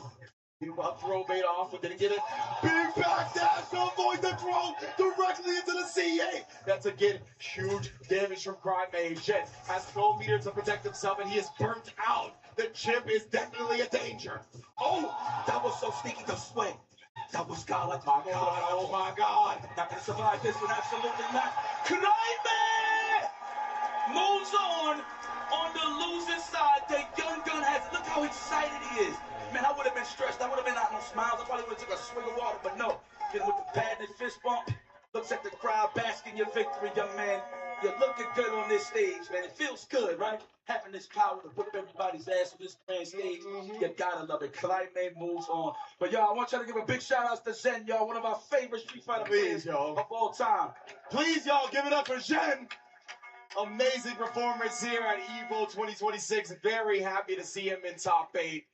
throw bait off, but didn't get it. Big back dash to avoid the throw directly into the CA. That's again huge damage from Prime. Jen has no meter to protect himself, and he is burnt out. The chip is definitely a danger. Oh, that was so sneaky. The swing. That was godlike. Oh my God. Not gonna survive this one. Absolutely not. Climate moves on the losing side. The young gun has. Look how excited he is. Man, I would have been stressed. I would have been out no smiles. I probably would have took a swig of water, but no. Getting with the pad and fist bump. Looks at the crowd basking your victory, young man. You're looking good on this stage, man. It feels good, right? having this power to whip everybody's ass on this grand stage. You gotta love it. Climate moves on. But y'all, I want y'all to give a big shout out to Zen, y'all, one of our favorite Street Fighter players of all time. Please, y'all, give it up for Jen. Amazing performance here at EVO 2026. Very happy to see him in top 8.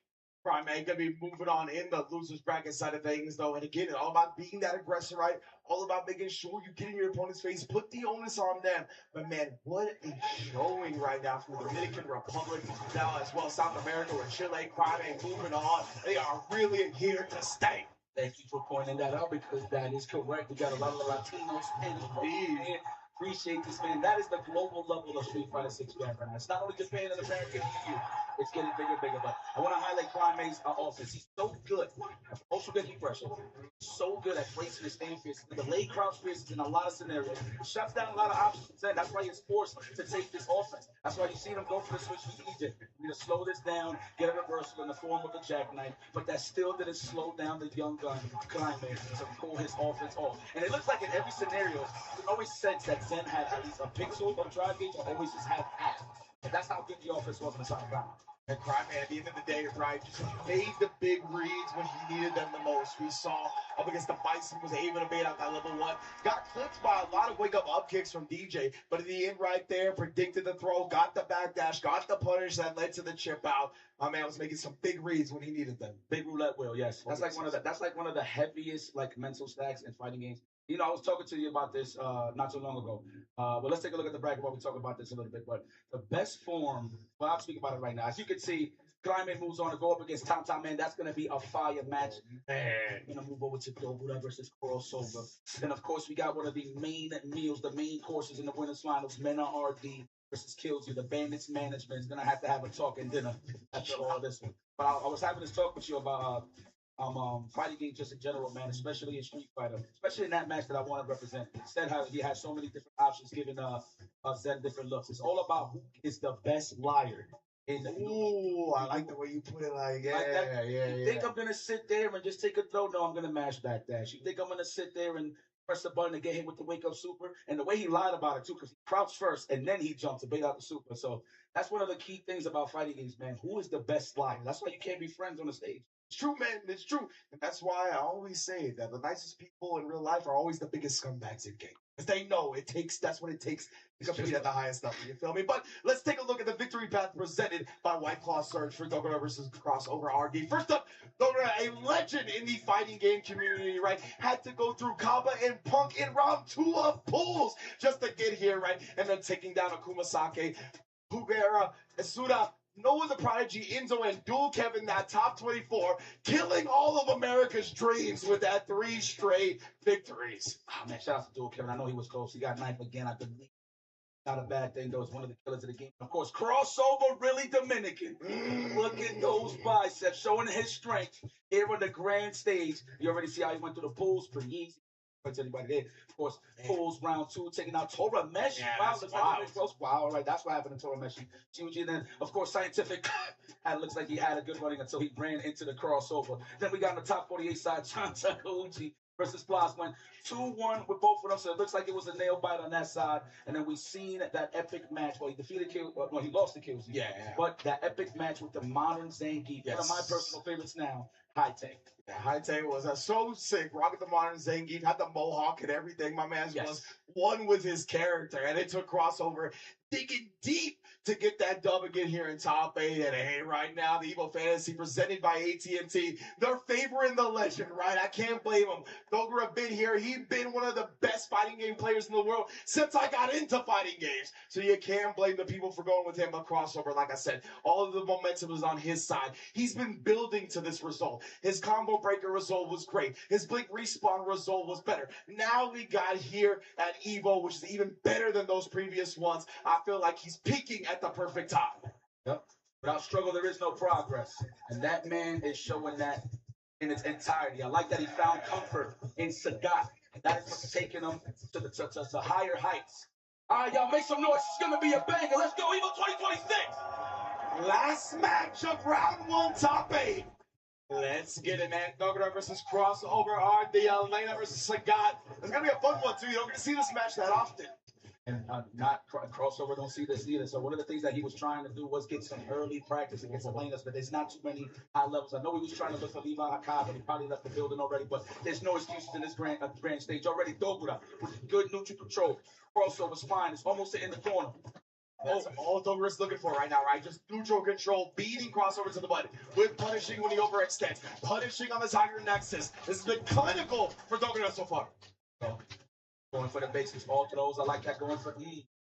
Prime Man gonna be moving on in the losers bracket side of things, though. And again, it's all about being that aggressor, right? All about making sure you get in your opponent's face, put the onus on them. But man, what a showing right now from the Dominican Republic, now as well South America with Chile, Prime Man moving on. They are really here to stay. Thank you for pointing that out because that is correct. We got a lot of Latinos and appreciate this, man. That is the global level of Street Fighter 6 right now. It's not only Japan and America, it's getting bigger and bigger. But I want to highlight Climate's offense. He's so good. Also good heat pressure. So good at placing his stand fierce. The late crouch fierce in a lot of scenarios. Shuts down a lot of options. And that's why he's forced to take this offense. That's why you see him go for the switch with Egypt. We need to slow this down, get a reversal in the form of the jackknife. But that still didn't slow down the young gun, Climate, to pull his offense off. And it looks like in every scenario, you can always sense that Zen had at least a pixel of drive gauge or always just had half. And that's how good the offense was on the side ground. And Cryman, at the end of the day, right, just made the big reads when he needed them the most. We saw up against the Bison, was able to bait out that level 1. Got clipped by a lot of wake-up kicks from DJ, but in the end right there, predicted the throw, got the backdash, got the punish that led to the chip out. My man was making some big reads when he needed them. Big roulette wheel, yes. That's like one of the heaviest like mental stacks in fighting games. You know, I was talking to you about this not too long ago. But let's take a look at the bracket while we talk about this a little bit. But the best form, well, I'll speak about it right now. As you can see, Climate moves on to go up against Tom Tom Man. That's going to be a fire match. Man, we're going to move over to Dobura versus Crossover. Then, of course, we got one of the main meals, the main courses in the winners finals. Mena RD versus Kills You. The Bandits management is going to have a talking dinner after all this one. But I was having this talk with you about fighting games just in general, man, especially in Street Fighter, especially in that match that I want to represent. Instead, how he had so many different options, giving Zen different looks. It's all about who is the best liar. Ooh, I like the way you put it. Like, You think I'm gonna sit there and just take a throw? No, I'm gonna mash back dash. You think I'm gonna sit there and press the button and get hit with the wake up super? And the way he lied about it too, because he crouched first and then he jumped to bait out the super. So that's one of the key things about fighting games, man. Who is the best liar? That's why you can't be friends on the stage. It's true, man. It's true. And that's why I always say that the nicest people in real life are always the biggest scumbags in games. Because they know that's what it takes to compete at the highest level. You feel me? But let's take a look at the victory path presented by White Claw Surge for Dogura versus Crossover RD. First up, Dogura, a legend in the fighting game community, right? Had to go through Kaba and Punk in round 2 of pools just to get here, right? And then taking down Akumasake, Pugera, Asuda, Noah the Prodigy, Enzo, and Dual Kevin, that top 24, killing all of America's dreams with that 3 straight victories. Oh, man, shout out to Dual Kevin. I know he was close. He got knifed again, I believe. Not a bad thing, though. It's one of the killers of the game. Of course, Crossover, really Dominican. Look at those biceps, showing his strength here on the grand stage. You already see how he went through the pools. Pretty easy. To anybody there. Of course, pulls round 2, taking out Tora Meshi. Yeah, wow, that's looks wild. like close. Wow, all right, that's what happened to Tora Meshi. Chiuji, then, of course, Scientific. Looks like he had a good running until he ran into the crossover. Then we got on the top 48 side, John Takauchi versus Blas went 2-1 with both of them, so it looks like it was a nail bite on that side. And then we seen that epic match. Well, he defeated he lost to Kills. Yeah. But that epic match with the modern Zangief, one of my personal favorites now, High Tech. Yeah, High Tech was so sick. Rocking the modern Zangief, had the mohawk and everything. My man was one with his character, and it took Crossover digging deep to get that dub again here in top 8. And hey, right now, the Evo Fantasy presented by AT&T, they're favoring the legend, right? I can't blame him. Dogura been here. He's been one of the best fighting game players in the world since I got into fighting games. So you can't blame the people for going with him. But Crossover, like I said, all of the momentum is on his side. He's been building to this result. His combo breaker result was great. His blink respawn result was better. Now we got here at Evo, which is even better than those previous ones. I feel like he's peaking at the perfect time. Yep. Without struggle, there is no progress. And that man is showing that in its entirety. I like that he found comfort in Sagat. And that is what's taking him to higher heights. All right, y'all, make some noise. It's going to be a banger. Let's go, Evo 2026. Last match of round 1, top 8. Let's get it, man. Dogura versus Crossover RD, Elena versus Sagat. It's going to be a fun one, too. You don't get to see this match that often. And not crossover don't see this either. So one of the things that he was trying to do was get some early practice against Elena's, but there's not too many high levels. I know he was trying to look for Levi Hakai, but he probably left the building already. But there's no excuses in this grand stage already. Dogura with good neutral control. Crossover spine is almost in the corner. That's all Dogura's looking for right now, right? Just neutral control, beating crossover to the butt, with punishing when he overextends, punishing on the Tiger Nexus. This has been clinical for Dogura so far. So, going for the basics, all throws. I like that going for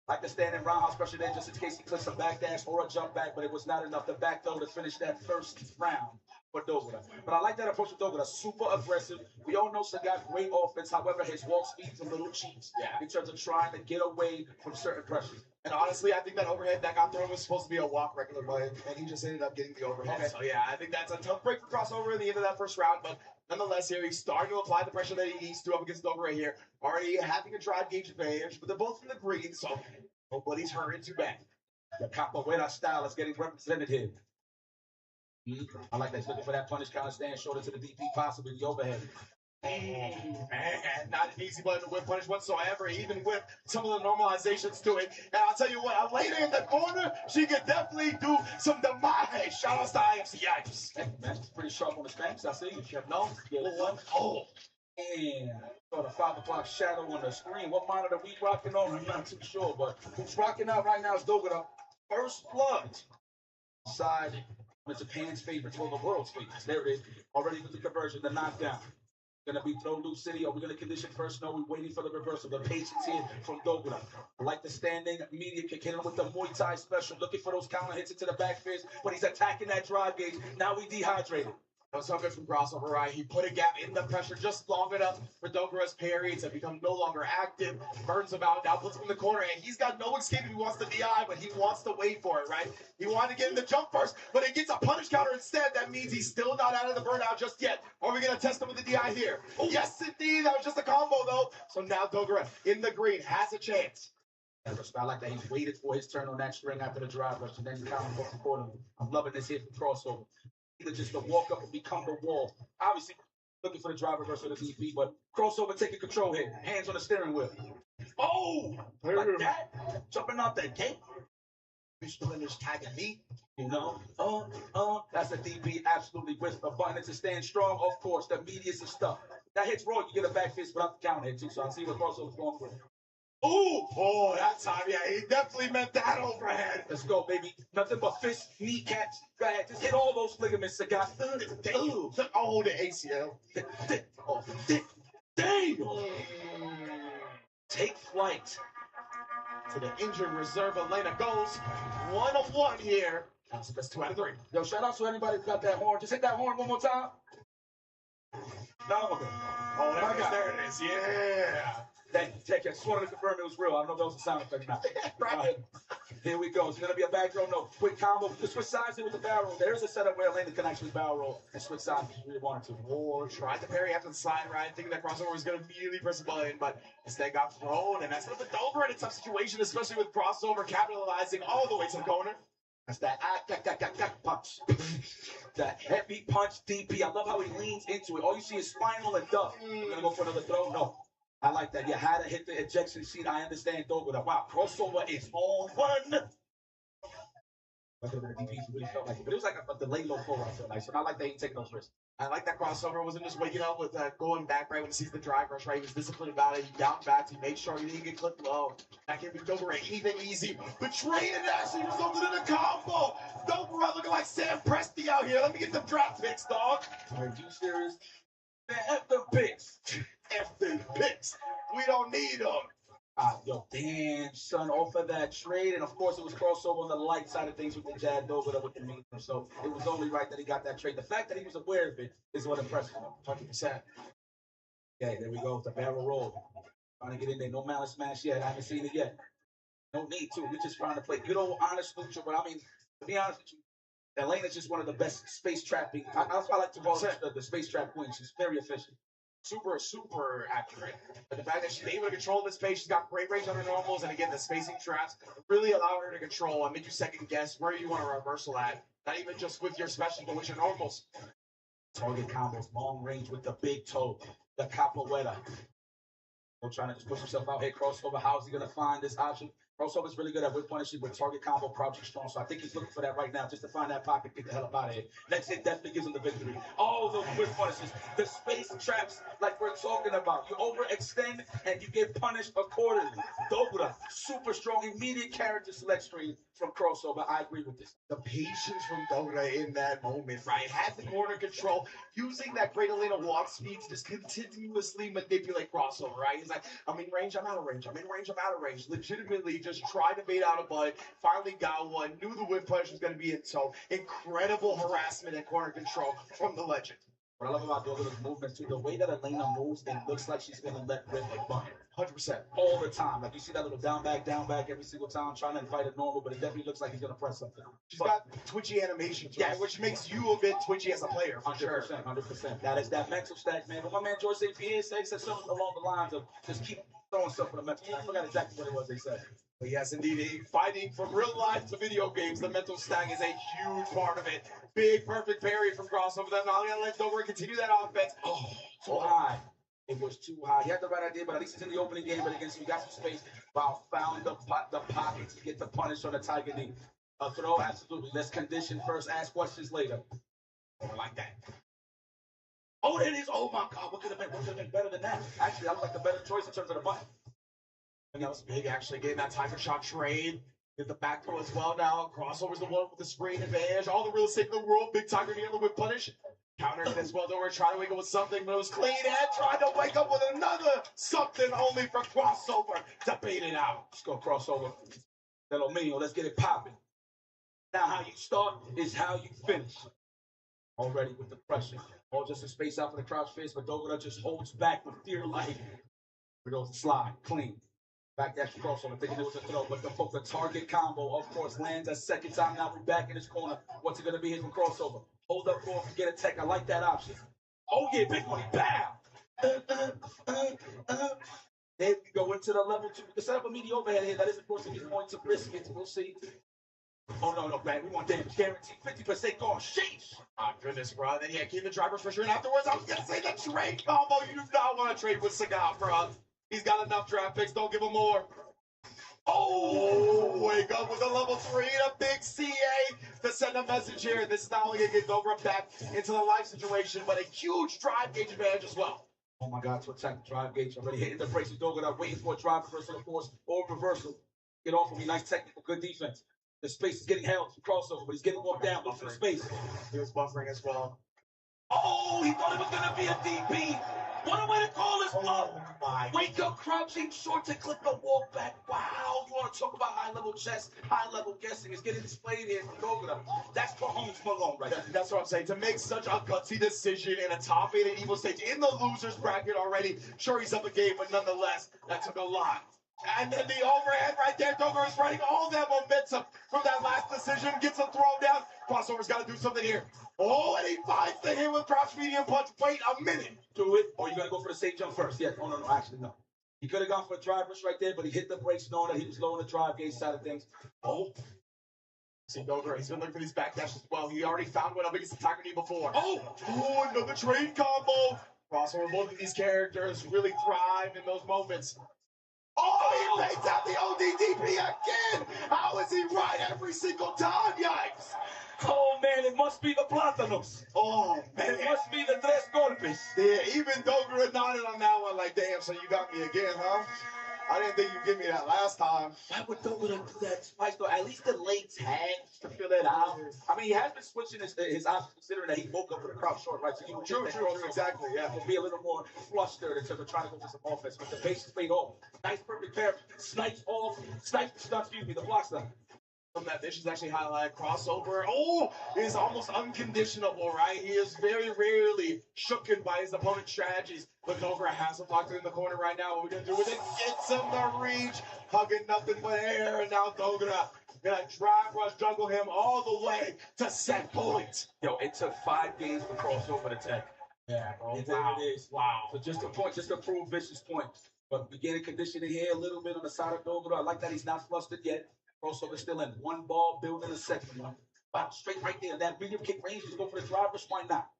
like the standing roundhouse pressure there just in case he clicks a backdash or a jump back, but it was not enough to back throw to finish that first round for Dogura. But I like that approach with Dogura. Super aggressive. We all know Sagat great offense. However, his walk speed's a little cheap in terms of trying to get away from certain pressures. And honestly, I think that overhead that got thrown was supposed to be a walk regular button, and he just ended up getting the overhead. Okay. So yeah, I think that's a tough break for crossover in the end of that first round, but nonetheless, here he's starting to apply the pressure that he needs to up against Dogura here. Already having a drive gauge advantage, but they're both in the green, so nobody's hurting too bad. The capoeira style is getting represented here. I like that. He's looking for that punish counter stand, shoulder to the DP, possibly the overhead. Man, not an easy button to whip punish whatsoever, even with some of the normalizations to it. And I'll tell you what, a lady in the corner, she could definitely do some damage. Shout out to IMCIs. Hey, man, it's pretty sharp on the spanks. I see you, Chef. No? And saw the 5 o'clock shadow on the screen. What monitor we rocking on? I'm not too sure, but who's rocking out right now is Dogura. First blood. Side on Japan's favorites, or the world's favorites. There it is. Already with the conversion, the knockdown. Going to be throw loose city, or we're going to condition first? No, we're waiting for the reversal. The patience here from Dogura. Like the standing media kick, hitting with the Muay Thai special, looking for those counter hits into the back fist, but he's attacking that drive gauge. Now we dehydrated. That was so good from crossover, right? He put a gap in the pressure just long enough for Dogura's parry to become no longer active. Burns him out, now puts him in the corner, and he's got no escape if he wants the DI, but he wants to wait for it, right? He wanted to get in the jump first, but he gets a punish counter instead. That means he's still not out of the burnout just yet. Are we going to test him with the DI here? Oh, yes, indeed. That was just a combo, though. So now Dogura in the green has a chance. I like that he's waited for his turn on that string after the drive rush, and then he's counting off the corner. I'm loving this here from crossover. Either just to walk up and become the wall. Obviously, looking for the drive reversal of the DP, but crossover taking control here. Hands on the steering wheel. Oh! Like that? Jumping off that gate. Michelin is tagging me. You know? That's a DP absolutely with a button to stand strong. Of course, the media's and stuff. That hits raw, you get a back fist without the counter hit, too. So I see what crossover's going for. Ooh! Oh, that time, yeah, he definitely meant that overhead. Let's go, baby. Nothing but fists, kneecaps. Go ahead, just hit all those ligaments, Sagat. Oh, the ACL. Damn! Take flight. To the injured reserve, Elena goes 1-1 here. That's 2 out of 3. Yo, shout out to anybody who got that horn. Just hit that horn one more time. No, okay. Oh, there it is. Yeah. Thank you. I just wanted to confirm it was real. I don't know if that was a sound effect or not. Right. Here we go. It's going to be a back row. No, quick combo. Just switch sides here with the barrel roll. There's a setup where Elena can actually barrel roll and switch sides if you really wanted to. Or tried to parry after the slide, right? Thinking that crossover was going to immediately press a button, but instead got thrown. And that's a little bit over in a tough situation, especially with crossover capitalizing all the way to the corner. That's that punch. That heavy punch DP. I love how he leans into it. All you see is spinal and duck. You're going to go for another throw? No. I like that. You had to hit the ejection seat. I understand Dogura. Wow, crossover is on one. I think the DPs really felt like it, but it was like a delayed low flow. I feel like, so I like that he taking those risks. I like that crossover. Wasn't just waking up with going back right when he sees the drive rush, right? He was disciplined about it. He bounced back. He made sure he didn't get clipped low. That can't be Dogura anything easy. Betrayed and actually resulted in a combo. Dogura looking like Sam Presti out here. Let me get them drop picks, dog. Are you serious? Man, F the picks. F the picks. We don't need them. Yo, damn, son, off of that trade. And, of course, it was crossover on the light side of things with the Jad Dogura with the medium. So it was only right that he got that trade. The fact that he was aware of it is what impressed him. 100%. Okay, there we go. The barrel roll. Trying to get in there. No mallet smash yet. I haven't seen it yet. No need to. We're just trying to play good old honest neutral. But, I mean, to be honest with you, Elena's just one of the best space trapping. That's why I like to call her the space trap queen. She's very efficient. Super, super accurate. But the fact that she's able to control this space, she's got great range on her normals, and again, the spacing traps really allow her to control and make you second guess where you want to reversal at. Not even just with your specials, but with your normals. Target combos, long range with the big toe, the capoeira. Trying to just push himself out here. Crossover. How is he going to find this option? Crossover is really good at whip punishing with target combo, crouching strong. So I think he's looking for that right now just to find that pocket, get the hell up out of here. Next hit definitely gives him the victory. Oh, the whip punishes, the space traps like we're talking about. You overextend and you get punished accordingly. Dogura, super strong, immediate character select screen from Crossover. I agree with this. The patience from Dogura in that moment, right? Has the corner control, using that great Elena walk speed to just continuously manipulate Crossover, right? He's like, I'm in range, I'm out of range, I'm in range, I'm out of range. Legitimately just tried to bait out a butt, finally got one, knew the whip punch was going to be in. So incredible harassment and corner control from the legend. What I love about Dogura's movements too, the way that Elena moves, it looks like she's going to let rip a bucket. 100%. All the time. Like you see that little down back every single time, trying to invite it normal, but it definitely looks like he's going to press something. She's got twitchy animations, right? Which makes you a bit twitchy as a player, for 100%, sure. 100%. That is that mental stack, man. But my man George St. Pierre said something along the lines of just keep throwing stuff for the mental stack. I forgot exactly what it was they said. But yes, indeed, fighting from real life to video games, the mental stack is a huge part of it. Big, perfect parry from Crossover. Then now gonna let Dogura continue that offense. Oh, so high. It was too high. He had the right idea, but at least it's in the opening game. But against, we got some space. Wow, found the pocket to get the punish on the Tiger Knee. A throw, absolutely. Let's condition first, ask questions later. Oh, I like that. Oh, there it is. Oh my God, what could have been better than that? Actually, I like the better choice in terms of the button. And that was big, actually, getting that Tiger Shot trade. Get the back throw as well now. Crossover's the one with the screen advantage. All the real estate in the world. Big Tiger Knee on the whip punish. Countered it as well. Dogura trying to wake up with something, but it was clean. And tried to wake up with another something only for Crossover to bait it out. Let's go Crossover. Hello, Mino. Let's get it popping. Now, how you start is how you finish. Already with the pressure. All just a space out for the crouch face, but Dogura just holds back with fear like. We go slide, clean. Back that Crossover, thinking it was a throw, but the target combo, of course, lands a second time. Now we're back in his corner. What's it going to be here from Crossover? Hold up for him, get a tech. I like that option. Oh, yeah, big money. Bam! Then we go into the level 2. We can set up a media overhead here. That is, of course, if he's going to risk it. We'll see. Oh, no, man. We want damage guaranteed. 50% gone. Sheesh. My goodness, bro. Then, yeah, keep the driver's pressure in afterwards. I was going to say the trade combo. You do not want to trade with Sagat, bro. He's got enough draft picks. Don't give him more. Oh, wake up with a level 3 and a big CA to send a message here. This is not only going to get Dogura back into the life situation, but a huge drive gauge advantage as well. Oh, my God, to attack the drive gauge. Already hitting the brakes. Dogura waiting for a drive reversal, of course, or reversal. Get off of me. Nice technical, good defense. The space is getting held from Crossover, but he's getting walked down. Look for the space. He was buffering as well. Oh, he thought it was going to be a DP. What a way to call this blow. Wake up, crouching short to clip the walk back. Wow, you want to talk about high-level chess, high-level guessing. It's getting displayed here from Dogura. That's for Holmes Malone right there. That's what I'm saying. To make such a gutsy decision in a top 8 evil stage in the loser's bracket already. Sure, he's up a game, but nonetheless, that took a lot. And then the overhead right there. Dogura is running all that momentum from that last decision. Gets a throw down. Crossover's got to do something here. Oh, and he finds the hit with crouch medium punch. Wait a minute. Do it, or you got to go for the safe jump first. Yeah, oh, no, actually, no. He could have gone for a drive rush right there, but he hit the brakes knowing that he was low on the drive gauge side of things. Oh. See, Dogura, he's been looking for these backdashes as well. He already found one up against the Tiger Knee before. Oh, another trade combo. Crossover, both of these characters really thrive in those moments. Oh, he makes out the ODDP again. How is he right every single time? Yikes. Oh, man, it must be the plátanos. Oh, man. It must be the tres golpes. Yeah, even Dogura nodded on that one like, damn, so you got me again, huh? I didn't think you'd give me that last time. Why would Dogura do that twice, though? At least delay tags to fill it out. I mean, he has been switching his options, considering that he woke up with a crowd short, right? So you would True, exactly, yeah. He'll be a little more flustered in terms of trying to go for some offense. But the base is played off. Nice, perfect pair. Snipes off. Excuse me, the block stuff. From that dish is actually highlighted. Crossover. Oh, is almost unconditionable, right? He is very rarely shooken by his opponent's strategies. But Dogura has him locked in the corner right now. What we're going to do with it? Gets him the reach. Hugging nothing but air. And now Dogura gonna drive rush juggle him all the way to set point. Yo, it took 5 games for Crossover to tech. Yeah, bro. And Wow. there it is. Wow. So just to prove Vicious point. But we get a conditioning here a little bit on the side of Dogura. I like that he's not flustered yet. Crossover still in. One ball, building a second one. Wow, straight right there. That medium kick range, just go for the drive rush. Why not?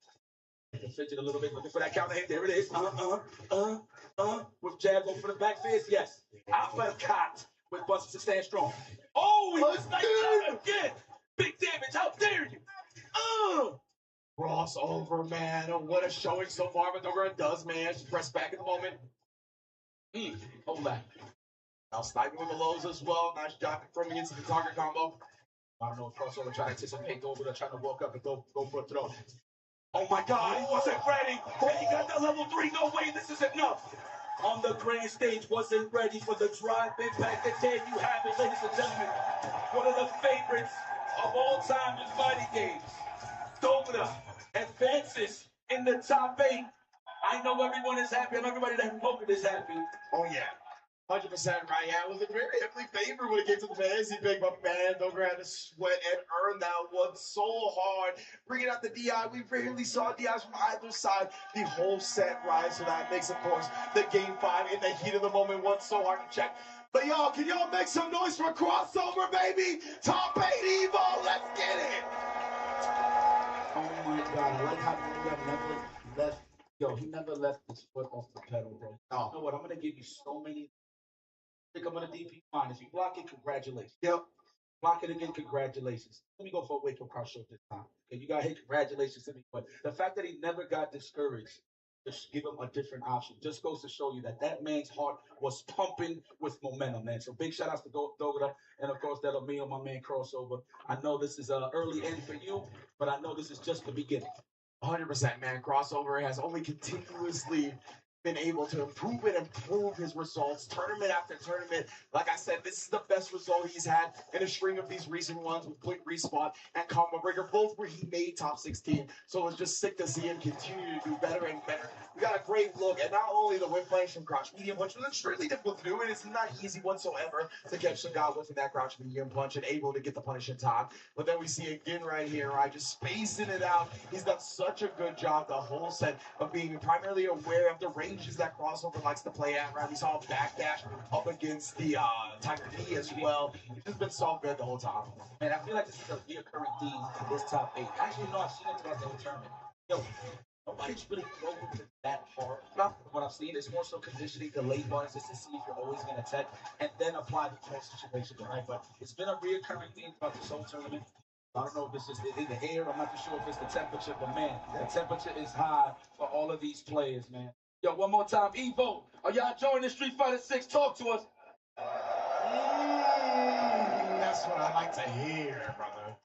To fidget a little bit, looking for that counter hit. There it is. With jab over the back fist. Yes. Uppercut with Buster to stand strong. Oh, he was nice jab again. Big damage. How dare you? Crossover, man. What a showing so far. But Dogura does manage to press back in the moment. Hold that. Now sniping with the lows as well. Nice job confirming into the target combo. I don't know if crossover trying to anticipate over there, trying to walk up and go for a throw. Oh my God, he wasn't ready. And he got the level 3. No way, this is enough. On the grand stage, wasn't ready for the drive impact. And there you have it, ladies and gentlemen. One of the favorites of all time in fighting games. Dogura advances in the top 8. I know everyone is happy, and everybody that voted is happy. Oh, yeah. 100% right. Yeah, it was a very heavily favored when it came to the fantasy pick, but man, Dogura had to sweat and earn that one so hard. Bringing out the DI, we rarely saw DIs from either side the whole set, right? So that makes, of course, the game 5 in the heat of the moment one so hard to check. But y'all, can y'all make some noise for crossover, baby? Top 8 Evo, let's get it! Oh my God, I like how Dogura never left. Yo, he never left his foot off the pedal, bro. Oh. You know what? I'm gonna give you so many. I think I'm gonna DP fine. If you block it, congratulations. Yep. Block it again, congratulations. Let me go for a wake up call show this time. Okay, you got hit, congratulations to me. But the fact that he never got discouraged, just give him a different option. Just goes to show you that that man's heart was pumping with momentum, man. So big shout outs to Dogura, and of course that'll me and my man Crossover. I know this is an early end for you, but I know this is just the beginning. 100%, man. Crossover has only continuously been able to improve and improve his results tournament after tournament. Like I said, this is the best result he's had in a string of these recent ones with Quick Respawn and Combo Breaker, both where he made top 16. So it's just sick to see him continue to do better and better. We got a great look at not only the whip flanks from crouch medium punch, which is extremely difficult to do, and it's not easy whatsoever to catch the guy whiffing that crouch medium punch and able to get the punish in time. But then we see again right here, right, just spacing it out. He's done such a good job the whole set of being primarily aware of the ranges that crossover likes to play at, right? We saw him backdash up against the Tiger D as well. He's just been so good the whole time. Man, I feel like this is a reoccurring theme in this top 8. Actually, no, I've seen it throughout the whole tournament. Yo, nobody's really throwing it that hard. Not from what I've seen. It's more so conditioning the late buttons just to see if you're always going to tech and then apply the close situation, right? But it's been a reoccurring theme throughout this whole tournament. I don't know if it's just in the air. I'm not too sure if it's the temperature, but man, the temperature is high for all of these players, man. Yo, one more time, Evo. Are y'all joining Street Fighter 6? Talk to us. That's what I like to hear, brother.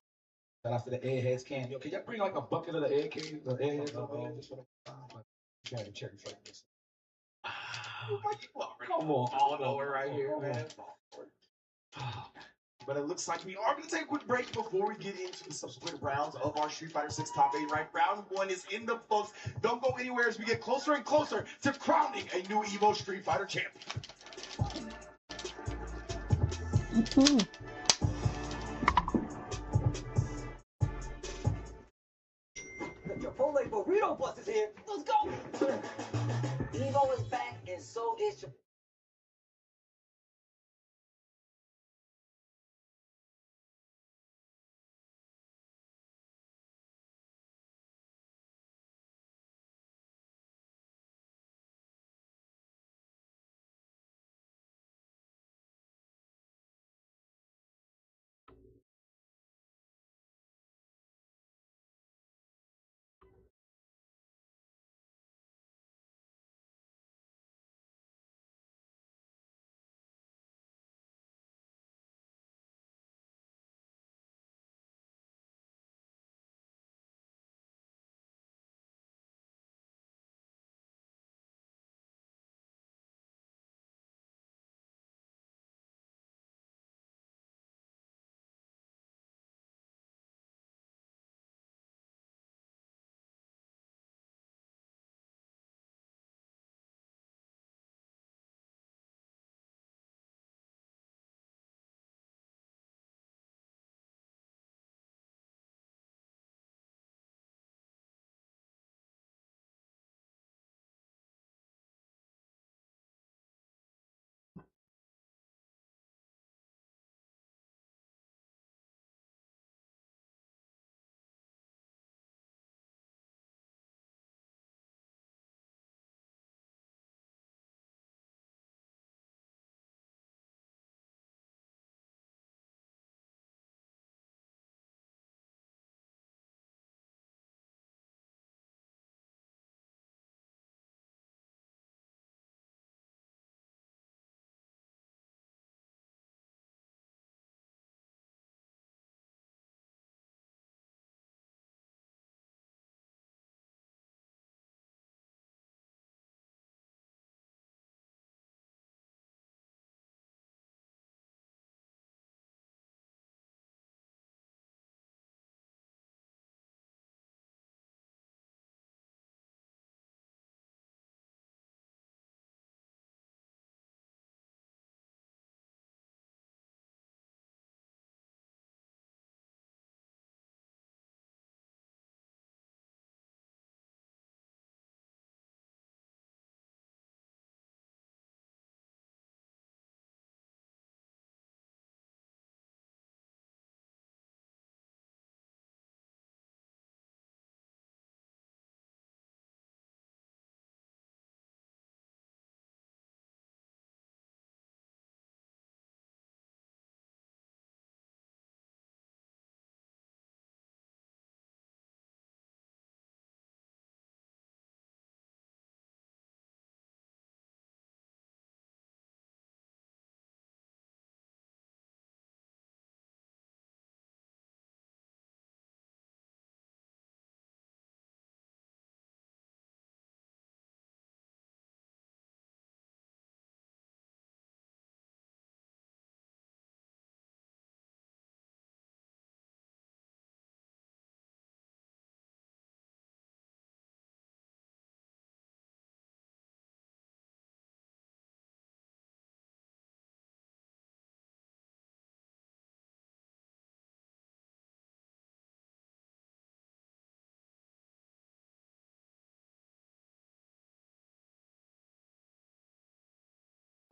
Shout out to the Airheads can. Yo, can y'all bring like a bucket of the air cans, the Airheads over there? Just for the cherry flavors. Come on. All nowhere right here, man. But it looks like we are going to take a quick break before we get into the subsequent rounds of our Street Fighter 6 top 8, right? Round 1 is in the books. Don't go anywhere as we get closer and closer to crowning a new Evo Street Fighter champion. Your Chipotle burrito bus is here. Let's go. Evo is back, and so is your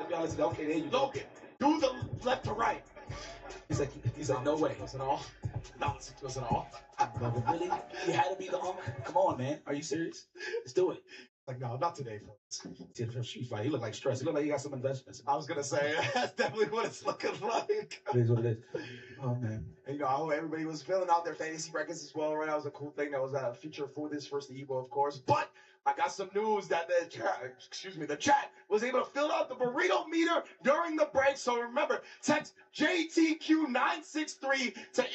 to be honest. Okay, there you go. Logan, do the left to right. He's like, no way. Wasn't all. Nonsense wasn't all. Logan, really? You had to be the unk? Come on, man. Are you serious? Let's do it. Like, no, not today, folks. See the first street fight. He looked like stressed. He looked like he got some investments. I was gonna say that's definitely what it's looking like. It is what it is. Oh man. And, you know, I hope everybody was filling out their fantasy records as well, right? That was a cool thing. That was a feature for this first Evo, of course. But I got some news that the chat was able to fill out the burrito meter during the break. So remember, text JTQ963 to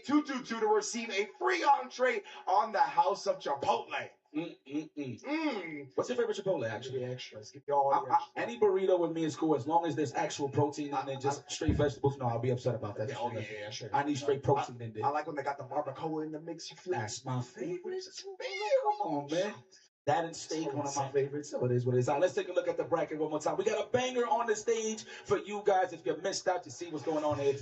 888-222 to receive a free entree on the House of Chipotle. What's your favorite Chipotle, actually? Extras. Give you all the extras. Any burrito with me is cool as long as there's actual protein in there. Just straight vegetables. No, I'll be upset about that. Yeah, sure. I need straight protein in there. I like when they got the barbacoa in the mix. That's my favorite. Come on, man. That and steak, one of my favorites. So it is what it is. All right, let's take a look at the bracket one more time. We got a banger on the stage for you guys. If you missed out to see what's going on here,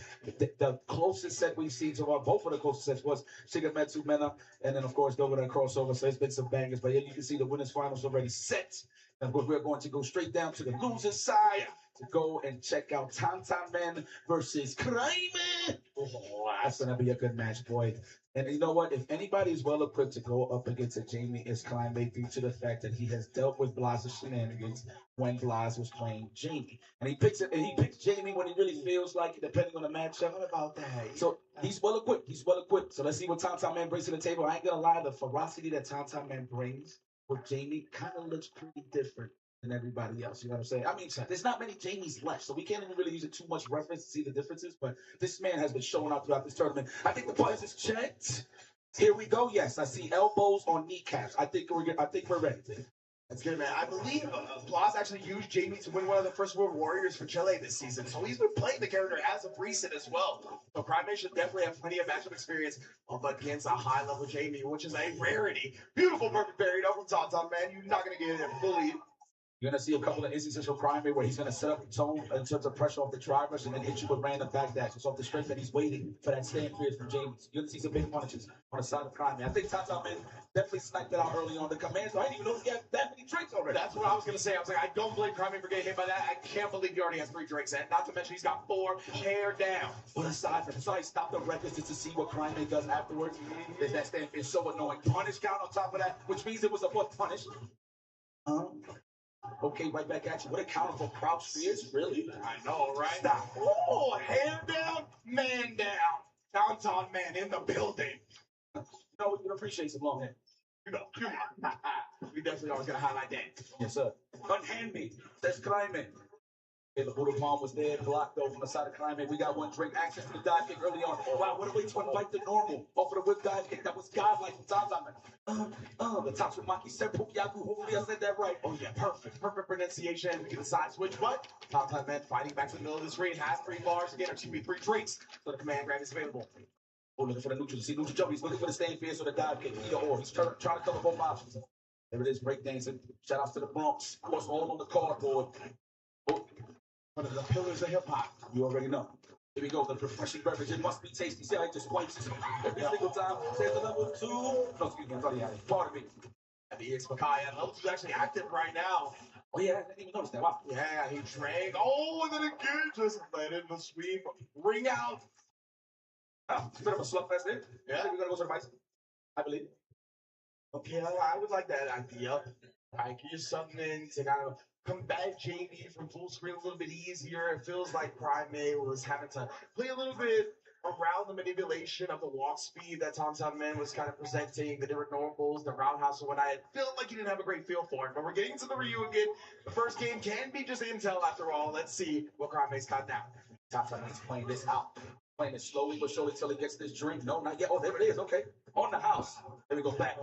the closest set we've seen to both of the closest sets was Shigemetsu Mena, and then of course Doga and crossover. So it's been some bangers, but yeah, you can see the winners finals already set. And of course, we're going to go straight down to the loser's side to go and check out Tantan Men versus Kraime. Oh, that's gonna be a good match, boy. And you know what? If anybody is well equipped to go up against a Jamie, it's Kraime due to the fact that he has dealt with Blas's shenanigans when Blas was playing Jamie. And he picks Jamie when he really feels like it, depending on the matchup. What about that? So he's well equipped. He's well equipped. So let's see what Tantan Man brings to the table. I ain't gonna lie, the ferocity that Tantan Man brings with Jamie kind of looks pretty different than everybody else. You know what I'm saying? I mean, there's not many Jamies left, so we can't even really use it too much reference to see the differences, but this man has been showing up throughout this tournament. I think the buttons is checked. Here we go. Yes, I see elbows on kneecaps. I think we're ready. That's good, man. I believe Blas actually used Jamie to win one of the first World Warriors for Chile this season, so he's been playing the character as of recent as well. So Kraime should definitely have plenty of matchup experience up against a high-level Jamie, which is a rarity. Beautiful, perfect buried over Tantan, man. You're not going to get it fully. You're going to see a couple of instances from Kraime where he's going to set up the tone in terms of pressure off the drivers and then hit you with random back dashes off the strength that he's waiting for that stand period from James. You're going to see some big punches on the side of Kraime. I think Tantan Man definitely sniped it out early on the command, so I didn't even know he had that many drinks already. That's what I was going to say. I was like, I don't blame Kraime for getting hit by that. I can't believe he already has 3 drinks, and not to mention he's got 4 hair down. But aside from that, so I stopped the records just to see what Kraime does afterwards. Is that stand is so annoying. Punish count on top of that, which means it was a what punish. Okay, right back at you. What a counter for crouch spears, really? I know, right? Stop. Oh, hair down, man down. Tantan Man in the building. You know, we can appreciate some long hair. You know. We definitely always going to highlight that. Yes, sir. Unhand me. Says Kraime. Okay, the Buddha palm was there, blocked though from the side of Kraime. We got one drink. Access to the dive kick early on. Wow, what a way to invite the normal. Off of the whip dive kick. That was godlike from Tantan. The Tatsumaki Seppu Yaku. Hopefully I said that right. Oh, yeah, perfect. Perfect pronunciation. We can side switch, but Tantan Man fighting back to the middle of the screen has 3 bars again, or 3 drinks. So the command grab is available. Oh, looking for the neutral. See, neutral jump. He's looking for the stand fierce or the dive kick. Either or. He's trying to cover both options. There it is, breakdancing. Shout outs to the Bronx. Of course, all on the cardboard. Oh. One of the pillars of hip-hop. You already know. Here we go, the refreshing beverage. It must be tasty. See how he just wipes it every single time. Says the level 2. No, excuse me, I thought he had it. Pardon me. And the X-Makai. Level 2 is actually active right now. Oh, yeah, I didn't even notice that. Wow. Yeah, he drank. Oh, and then again, just let in the sweep. Ring out. Oh, bit of a slugfest there. Yeah. I think we're going to go to the vice. I believe. Okay, I would like that idea. I can use something to kind of combat Jamie from full screen a little bit easier. It feels like Kraime was having to play a little bit around the manipulation of the walk speed that Tantan Man was kind of presenting, the different normals, the roundhouse, and what I felt like he didn't have a great feel for it. But we're getting into the reunion. The first game can be just intel after all. Let's see what Kraime's got now. Tantan Man's playing this out. Playing it slowly but surely till he gets this drink. No, not yet. Oh, there it is. Okay. On the house. There we go back.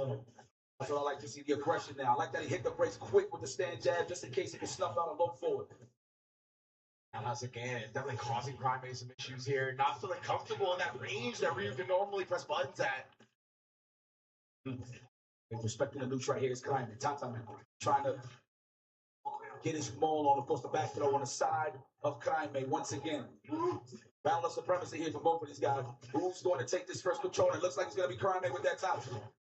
That's what I like to see, the aggression now. I like that he hit the brakes quick with the stand jab just in case he can snuff out a low forward. Now, once again, it's definitely causing Kraime some issues here. Not feeling comfortable in that range that Ryu can normally press buttons at. Respecting the neutral right here is Kraime. Tantan Man trying to get his maul on. Of course, the back throw on the side of Kraime once again. Battle of supremacy here for both of these guys. Who's going to take this first control? It looks like it's going to be Kraime with that top.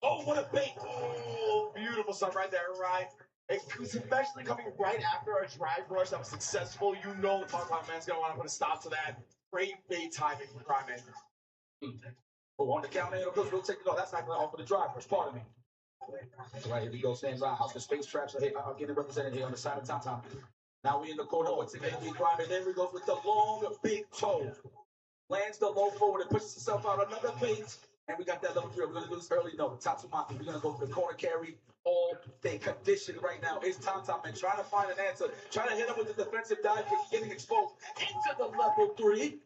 Oh, what a bait! Oh, beautiful stuff right there, right? Especially coming right after a drive rush that was successful. You know, the Talk Man's going to want to put a stop to that. Great bait timing from Cryman. Oh, on the counter, because we'll take it off. That's not going to offer the drive rush. Pardon me. So right here we go, stands out. House the space traps are getting represented here on the side of Tom. Now we in the corner. What's it going to be? Cryman. There we go with the long, big toe. Lands the low forward and pushes himself out. Another bait. And we got that level 3. We're going to do this early. No, Tatsumaki. We're going to go for the corner carry all day condition right now. It's Tom and trying to find an answer. Trying to hit him with the defensive dive kick, getting exposed into the level 3.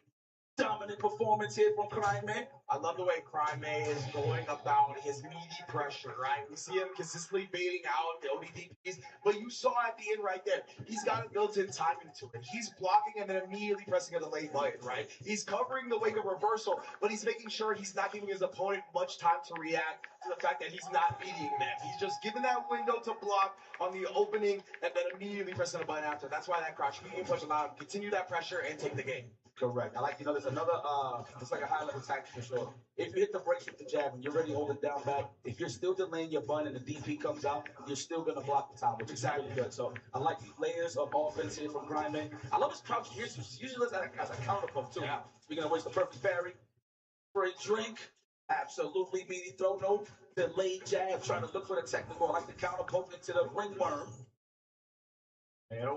Dominant performance here from Cryman. I love the way Cryman is going about his meaty pressure, right? We see him consistently baiting out the ODDPs, but you saw at the end right there, he's got a built-in timing to it. He's blocking and then immediately pressing a delay button, right? He's covering the wake of reversal, but he's making sure he's not giving his opponent much time to react to the fact that he's not beating them. He's just giving that window to block on the opening and then immediately pressing a button after. That's why that crouch medium push allowed him to continue that pressure and take the game. Correct. I like, there's another, it's like a high level tactic for sure. If you hit the brakes with the jab and you're ready to hold it down back, if you're still delaying your button and the DP comes out, you're still going to block the time, which is really good. So I like the layers of offense here from Cryman. I love his crouch. He usually does as a counter poke too. Yeah. Speaking of which, the perfect parry for a drink. Absolutely meaty throw, no delayed jab, trying to look for the technical. I like the counter poke into the ringworm. And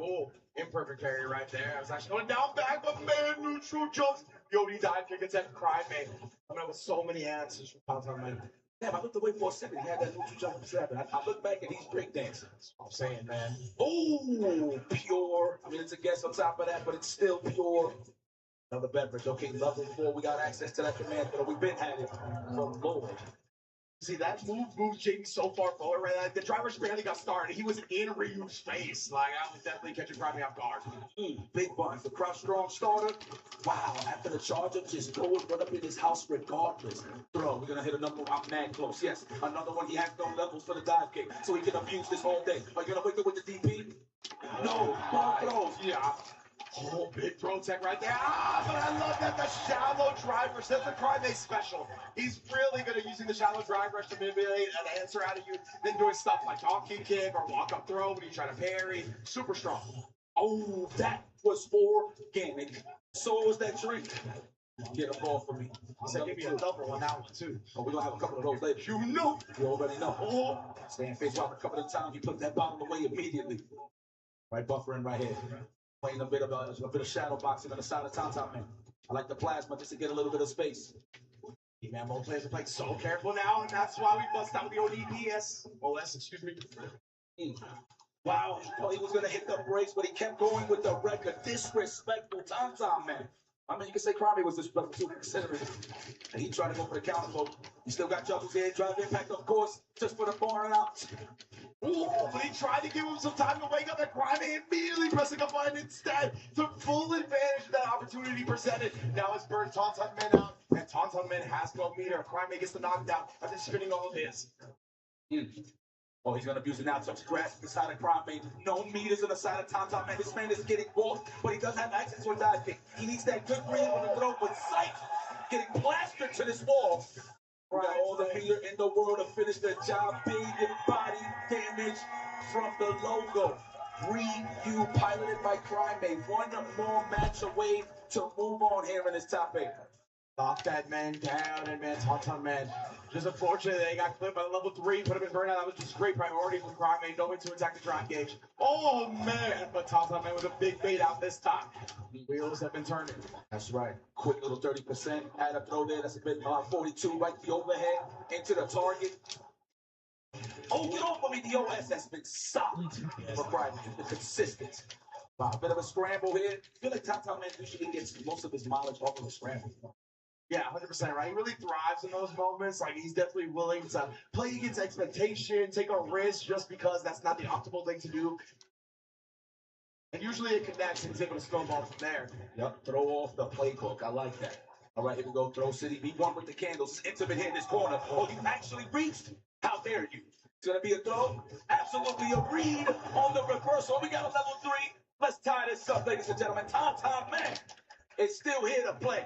imperfect carry right there. I was actually going down back, but man, neutral jumps. Yodi dive kick attack, Cryman. Coming up with so many answers from Tom Man. Damn, I looked away for a second. He had that neutral jump seven. I look back and he's breakdancing. That's what I'm saying, man. Oh, pure. I mean, it's a guess on top of that, but it's still pure. Another beverage. Okay, level 4. We got access to that command, but we've been had it from Lord. See, that move moved Jamie so far forward, right? Like, the driver's barely got started. He was in Ryu's face. Like, I was definitely catching Cryman off guard. Big buns. The crouch strong starter. Wow, after the charge up, just go and run up in his house regardless. Throw. We're going to hit another one. I'm mad close. Yes, another one. He has no levels for the dive kick, so he can abuse this all day. Are you going to wake up with the DP? No. Ball throws. Yeah. Oh, big throw tech right there. But I love that the shallow drive rush. That's the Cryman special. He's really good at using the shallow drive rush to manipulate an answer out of you, then doing stuff like talking kick or walk up throw when you try to parry. Super strong. Oh, that was organic. So was that drink. Get a ball for me. He said, give me a double on that one, too. Oh, we're going to have a couple of those later. You know. You already know. Oh, stand face out a couple of times. He put that bottle away immediately. Right buffering right here. Playing a bit of shadow boxing on the side of Tom Man. I like the plasma just to get a little bit of space. Man, both players are playing so careful now, and that's why we bust out the ODPS. OS, excuse me. Wow, he was going to hit the brakes, but he kept going with the record. Disrespectful Tom Man. I mean, you can say Cryman was disrespectful too, considering. And he tried to go for the counter vote. He still got Juggles here, drive impact, of course, just for the bar out. Ooh, but he tried to give him some time to wake up, and Cryman immediately pressing a button instead. Took full advantage of that opportunity presented. Now it's Bird Tauntaun Men out, and Tauntaun Men has no meter. Cryman gets the knockdown after spinning all of his. Oh, he's going to abuse it now. Touch grasp the side of Cryman. No meters on the side of Tauntaun Man. This man is getting walked, but he does have access to a dive kick. He needs that good read on the throw, but sight getting plastered to this wall. We got all the meter in the world to finish the job. Big body damage from the logo. Ryu piloted by Cryman. One more match away to move on here in this top 8. Knock that man down, and man, Tauntaun Man. Just unfortunate they got clipped by the level 3, put him in burnout. That was just great priority for Cryman. No way to attack the drive gauge. Oh man, but Tauntaun Man with a big bait out this time. Wheels have been turning. That's right. Quick little 30%. Add a throw there. That's a bit 42. Right the overhead into the target. Oh, get off of me. The OS has been solid for Cryman. The consistent. Wow, a bit of a scramble here. I feel like Tauntaun Man usually gets most of his mileage off of the scramble. Yeah, 100%, right? He really thrives in those moments. Like, he's definitely willing to play against expectation, take a risk just because that's not the optimal thing to do. And usually it connects and he's able to snowball from there. Yep, throw off the playbook. I like that. All right, here we go. Throw City. Be one with the candles. Intimate here in this corner. Oh, you actually reached. How dare you? It's going to be a throw. Absolutely a read on the reversal. We got a level 3. Let's tie this up, ladies and gentlemen. Tauntaun Man is still here to play.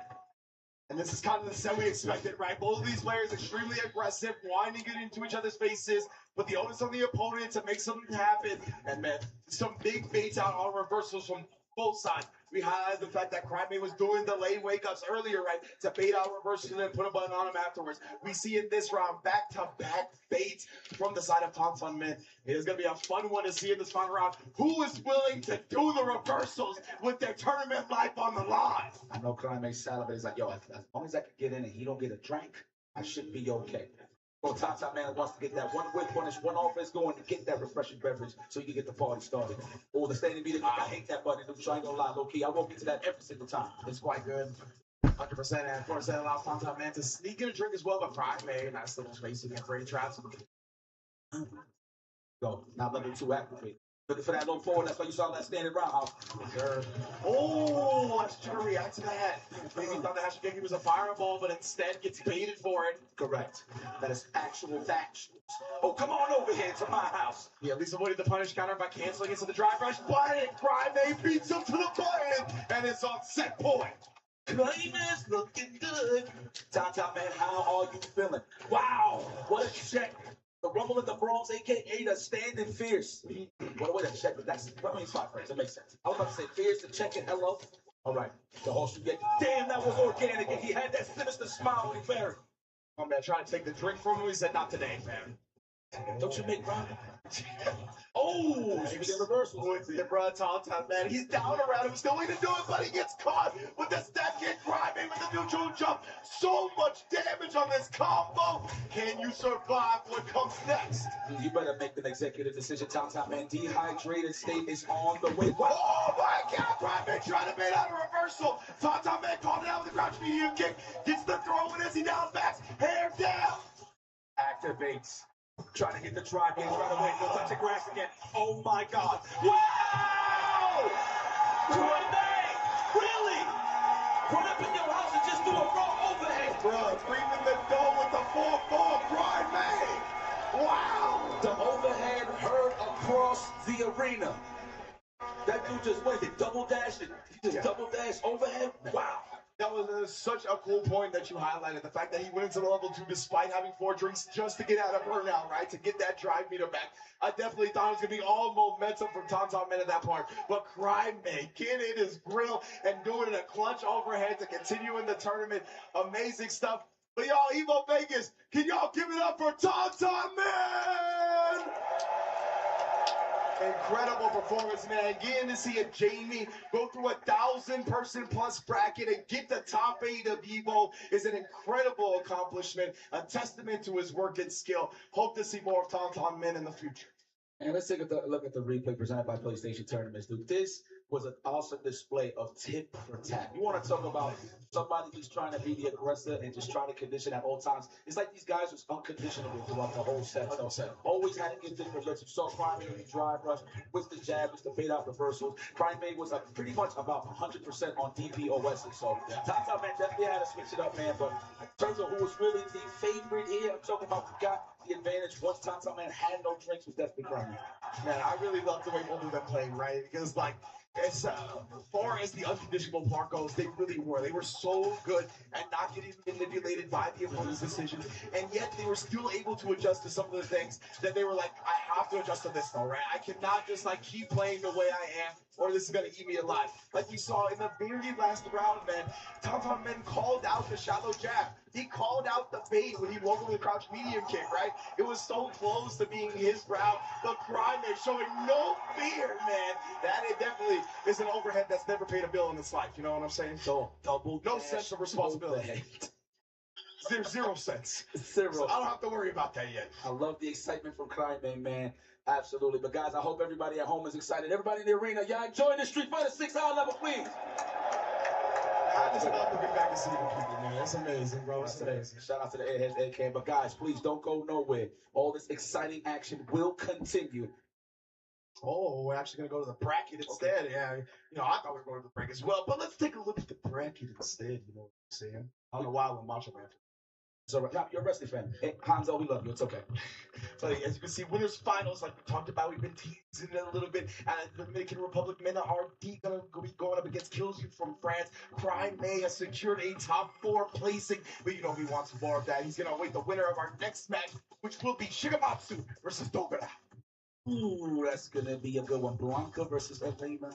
And this is kind of the set we expected, right? Both of these players extremely aggressive, wanting to get into each other's faces, put the onus on the opponent to make something happen. And man, some big baits out on reversals from both sides. We highlighted the fact that Crimea was doing the late wake-ups earlier, right? To bait out reversals and then put a button on him afterwards. We see in this round, back-to-back baits from the side of Tauntaun Man. It is going to be a fun one to see in this final round. Who is willing to do the reversals with their tournament life on the line? I know Crimea salivates is like, yo, as long as I can get in and he don't get a drink, I should be okay. Well, Tauntaun Man wants to get that one whip punish, one offense going to get that refreshing beverage so you can get the party started. Or the standing meeting, I hate that button. I'm trying to lie low key. I won't get to that every single time. It's quite good. 100%. And of course, that allows Tauntaun Man to sneak in a drink as well, but Crimea, nice little spacing and great traps. Go. Now level 2 activate. Looking for that low forward. That's why you saw that standing roundhouse. Sure. Oh, let's try to react to that. Maybe thought the Hashigeki was a fireball, but instead gets baited for it. Correct. That is actual factions. Oh, come on over here to my house. He at least avoided the punish counter by canceling into the drive rush, but Crimea beats him to the button, and it's on set point. Crimea is looking good. Tauntaun Man, how are you feeling? Wow, what a check. The Rumble in the Bronx, a.k.a. the Standing Fierce. What a way to check it. That's, I mean, it's fine, friends. It makes sense. I was about to say fierce to check it. Hello. All right. The horse you get. Damn, that was organic. And he had that sinister smile when he buried. Oh, man, trying to take the drink from him. He said, not today, fam. Don't you make round? Oh, she was in reversal. The bro, Tauntaun Man. He's down around him, still waiting to do it, but he gets caught with the step kick, Crimea with the neutral jump. So much damage on this combo. Can you survive what comes next? You better make an executive decision, Tauntaun Man. Dehydrated state is on the way. Oh my God, Crimea trying to bait out a reversal. Tauntaun Man called it out with a crouch medium kick. Gets the throw in as he down backs. Hair down. Activates. Trying to get the drive in, trying to wait, no touch the grass again. Oh my God. Wow! Crimea! Really? Run up in your house and just do a raw overhead. Bro, creeping the door with the 4-4 Crimea. Wow! The overhead heard across the arena. That dude just went, he double dashed it. He just double dashed overhead. Wow. That was such a cool point that you highlighted. The fact that he went into the level 2 despite having 4 drinks just to get out of burnout, right? To get that drive meter back. I definitely thought it was going to be all momentum from Tauntaun Man at that point. But Crimea getting his grill and doing a clutch overhead to continue in the tournament. Amazing stuff. But y'all, Evo Vegas, can y'all give it up for Tauntaun Man? Incredible performance, man. Getting to see a Jamie go through 1,000-person plus bracket and get the top 8 of Evo is an incredible accomplishment, a testament to his work and skill. Hope to see more of Tauntaun Man in the future. And let's take a look at the replay presented by PlayStation Tournaments, dude. This was an awesome display of tip for tap. You want to talk about somebody who's trying to be the aggressor and just trying to condition at all times. It's like these guys was unconditionable throughout the whole set. Always had to get different looks. You saw Crimea in the drive rush with the jab, with the fade out reversals. Crimea was pretty much about 100% on DPOS. So Tauntaun Man definitely had to switch it up, man. But in terms of who was really the favorite here, I'm talking about who got the advantage once Tauntaun Man had no drinks was definitely Crimea. Man, I really love the way both of them played, right? Because, like, as far as the unconditional part goes, they really were. They were so good at not getting manipulated by the opponent's decisions, and yet they were still able to adjust to some of the things that they were like, I have to adjust to this, though, right? I cannot just, like, keep playing the way I am, or this is going to eat me alive. Like we saw in the very last round, man, Tauntaun Man called out the shallow jab. He called out the bait when he woke up with a crouch medium kick, right? It was so close to being his round, but Crimea showing no fear, man. That it definitely is an overhead that's never paid a bill in his life. You know what I'm saying? So double no sense of responsibility. Zero sense. Zero. So I don't have to worry about that yet. I love the excitement from Crimea, man. Absolutely. But guys, I hope everybody at home is excited. Everybody in the arena, y'all enjoying the Street Fighter 6 high level, please. I just love looking back and seeing people, man. It's amazing, bro. It's amazing. Shout out to the Airheads, AK. But guys, please don't go nowhere. All this exciting action will continue. Oh, we're actually going to go to the bracket instead. Okay. Yeah, you know, I thought we were going to the bracket as well. But let's take a look at the bracket instead. You know what I'm saying? I don't know why I'm watching that. So you're a wrestling fan. Hey, Hanzo, we love you. It's okay. But as you can see, winners finals, like we talked about, we've been teasing it a little bit. And the Dominican Republic men are gonna be going up against Killsy from France. Prime May has secured a top 4 placing, but you know he wants more of that. He's gonna await the winner of our next match, which will be Shigematsu versus Dogura. Ooh, that's gonna be a good one. Blanca versus Elena.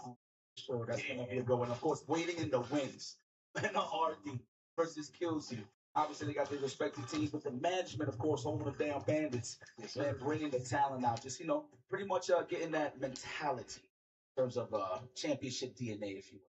Sure, that's gonna be a good one. Of course, waiting in the wings. Lena RD versus Killsy. Obviously, they got their respective teams, but the management, of course, holding them down bandits and bringing the talent out. Just, pretty much getting that mentality in terms of championship DNA, if you will.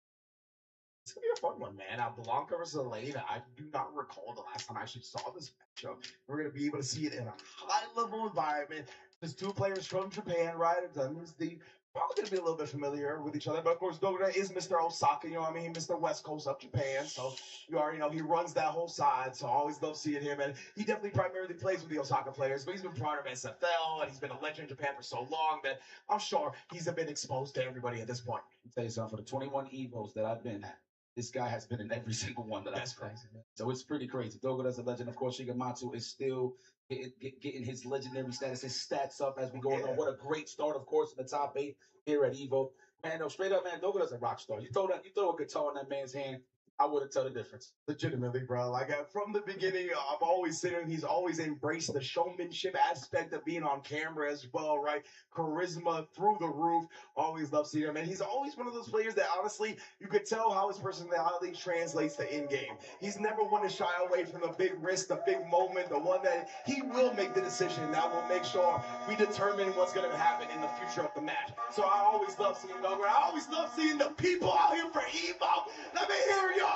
It's gonna be a fun one, man. Now, Blanca versus Elena. I do not recall the last time I actually saw this matchup. We're gonna be able to see it in a high-level environment. There's 2 players from Japan, right? The probably gonna be a little bit familiar with each other, but of course, Dogura is Mr. Osaka. You know what I mean? Mr. West Coast of Japan. So you already know he runs that whole side. So I always love seeing him, and he definitely primarily plays with the Osaka players. But he's been part of SFL, and he's been a legend in Japan for so long that I'm sure he's been exposed to everybody at this point. I'll tell you something. For the 21 Evos that I've been at, this guy has been in every single one that I've been. So it's pretty crazy. Dogura's a legend. Of course, Shigematsu is still getting his legendary status, his stats up as we go on. What a great start, of course, in the top 8 here at Evo. Man, no, straight up, man, Dogura's a rock star. You throw a guitar in that man's hand, I wouldn't tell the difference. Legitimately, bro. Like from the beginning, I've always seen him. He's always embraced the showmanship aspect of being on camera as well, right? Charisma through the roof. Always love seeing him, and he's always one of those players that honestly you could tell how his personality translates to in game. He's never one to shy away from the big risk, the big moment, the one that he will make the decision that will make sure we determine what's going to happen in the future of the match. So I always love seeing Dogura. I always love seeing the people out here for Evo. Let me hear y'all.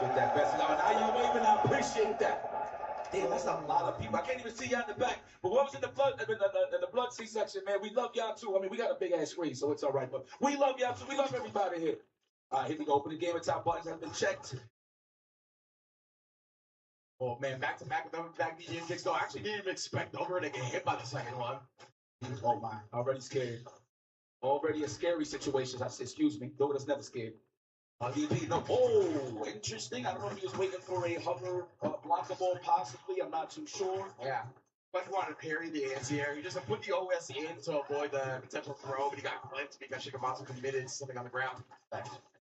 Get that best out. Now you waving, I appreciate that. Damn, that's a lot of people. I can't even see y'all in the back. But what was in the blood in the blood C section, man? We love y'all too. I mean, we got a big ass screen, so it's all right. But we love y'all too. We love everybody here. All right, here we go. Open the game and top buttons have been checked. Oh man, back to back with them back DJ kicks. No, I actually didn't even expect Dogura to get hit by the second one. Oh my, already scared. Already a scary situation. I said, excuse me. Dogura's never scared. DP, no. Oh, interesting. I don't know if he was waiting for a hover blockable, possibly. I'm not too sure. Yeah. But he wanted to parry the anti-air. He just put the OS in to avoid the potential throw, but he got clipped because Shigematsu committed something on the ground.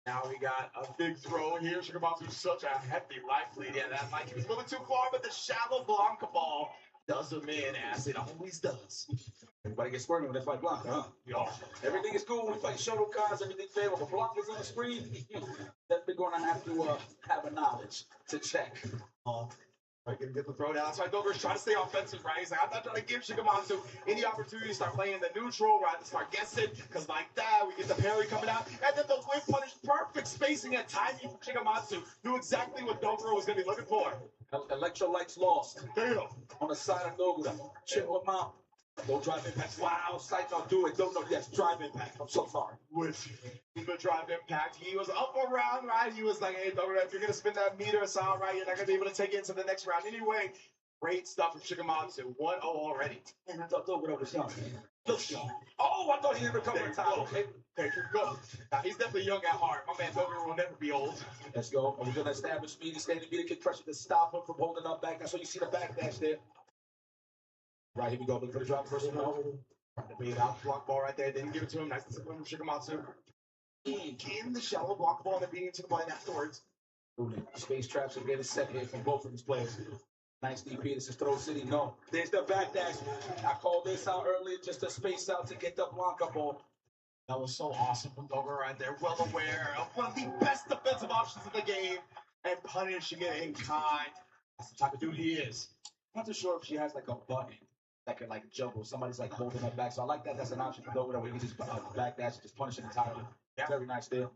Now we got a big throw here. Shigematsu's such a hefty life lead. Yeah, that might be a little bit too far, but the shallow Blanca ball does him in, as it always does. Everybody gets squirming when they fight Blanca, huh? Yo. Everything is cool. We fight Shadowcons, everything favorable. Blanca's on the screen. Definitely going to have to have a knowledge to check. I can get the throw down. That's why Dogura's trying to stay offensive, right? He's like, I'm not trying to give Shigematsu any opportunity to start playing the neutral, right? To start guessing, because like that, we get the parry coming out, and then the whip punish, perfect spacing and timing from Shigematsu. Knew exactly what Dogura was going to be looking for. Electrolytes lost. Damn. On the side of Dogura. Chip him out. Don't drive impact. Wow, sight, don't do it. Don't know. Yes, drive impact. I'm so sorry. With the drive impact, he was up around, right? He was like, hey, Dogura, if you're going to spin that meter aside, right, you're not going to be able to take it into the next round anyway. Great stuff from Shigematsu. 1-0 already. And I thought Dogura was young. Look young. Oh, I thought he didn't recover in time. Okay. Okay, go. Now, he's definitely young at heart. My man Dogura will never be old. Let's go. We're going to establish speed. Standing meter kick pressure to stop him from holding up back. That's why you see the backdash there. Right, here we go. Looking for the drop first. Trying to beat out block ball right there. Didn't give it to him. Nice to see from Shigematsu. Getting the shallow block ball and then beating to the plane afterwards. Space traps are getting set here from both of these players. Nice DP. This is Throw City. No. There's the backdash. I called this out earlier just to space out to get the Blanca ball. That was so awesome from Dogura right there. Well aware of one of the best defensive options in the game and punishing it in kind. That's the type of dude he is. I'm not too sure if she has like a button that can like juggle. Somebody's like holding her back. So I like that. That's an option for Dogura where you can just backdash and just punish it entirely. Yeah. Very nice there.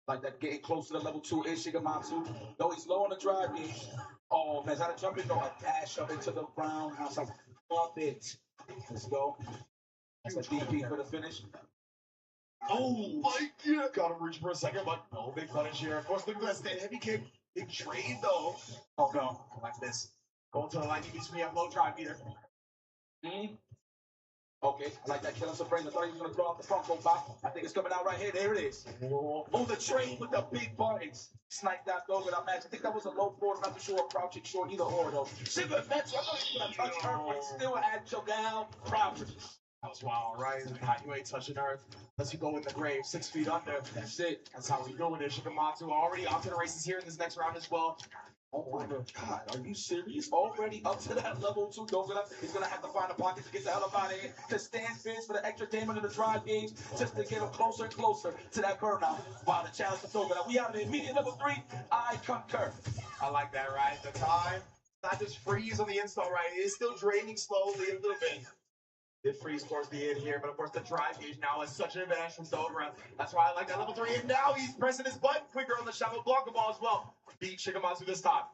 Like that, getting close to the level 2 is Shigematsu. Though he's low on the drive. Oh, man, is that a jump in? No, a dash up into the ground. I was like, love it. Let's go. That's a DP for the finish. Oh, my God. Got him reach for a second, but no big punish here. Of course, look at that stand heavy kick. Big trade, though. Oh, no. Like this. Going to the line, you between have low drive meter. Okay, I like that killing some brains. I thought he was going to throw out the Funko Pop. I think it's coming out right here. There it is. Oh, the train with the big buttons. Snipe that over that match. I think that was a low forward. I'm not too sure. Crouching short, either or, though. Sugar Metz, I thought he was going to touch her, but still had Joe down. Crouching. That was wild, right? You ain't touching earth unless you go in the grave 6 feet under. That's it. That's how we doing it. Shikamatsu already off to the races here in this next round as well. Oh my God, are you serious? Already up to that level 2 Dogura. He's gonna have to find a pocket to get the hell up out of here. To stand fierce for the extra damage in the drive gauge, just to get him closer and closer to that burnout. Wow, the challenge for Dogura. We have an immediate level 3. I concur. I like that, right? The time, not just freeze on the install, right? It is still draining slowly a little bit. It freeze towards the end here, but of course the drive gauge now is such an advantage from Dogura. That's why I like that level 3. And now he's pressing his button quicker on the Shadow Blanca ball as well. Beat Shikamatsu this time.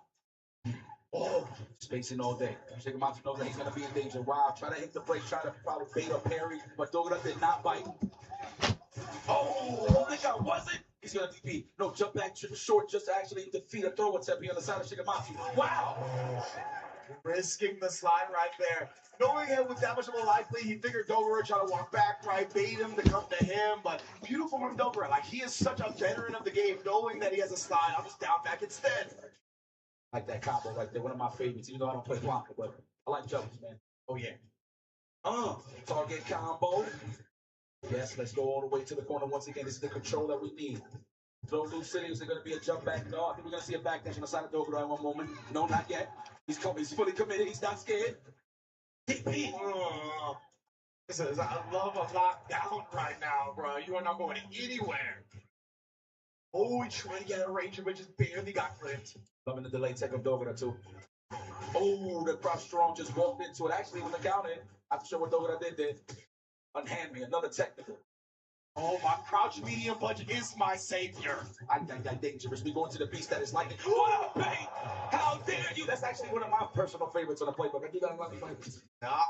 Oh, spacing all day. Shikamatsu knows that he's going to be in danger. Wow, try to hit the brake, try to probably bait or parry, but Dogura did not bite. Oh, my God, was it? He's going to defeat. No, jump back short just to actually defeat a throw attempt here on the side of Shikamatsu. Wow. Risking the slide right there. Knowing him with that much of a life lead, he figured Dogura would try to walk back, right? Bait him to come to him, but beautiful from Dogura. Like, he is such a veteran of the game, knowing that he has a slide. I'm just down back instead. Like that combo right there, one of my favorites, even though I don't play Blanca, but I like jumps, man. Oh, yeah. Target combo. Yes, let's go all the way to the corner once again. This is the control that we need. Throw loose city. Is there going to be a jump back? No, I think we're going to see a backdash on the side of Dogura in one moment. No, not yet. He's coming. He's fully committed. He's not scared. I love a lockdown right now, bro. You are not going anywhere. Oh, he tried to get a range, but just barely got clipped. Loving the delay tech of Dogura, too. Oh, the cross strong just walked into it. Actually, it was a counter. I'm not sure what Dogura did there. Unhand me. Another technical. Oh, my crouch medium punch is my savior. I think that dangerous. We going to the beast that is lightning. What a bait! How dare you? That's actually one of my personal favorites on the playbook. I do got a lot of favorites. Nah,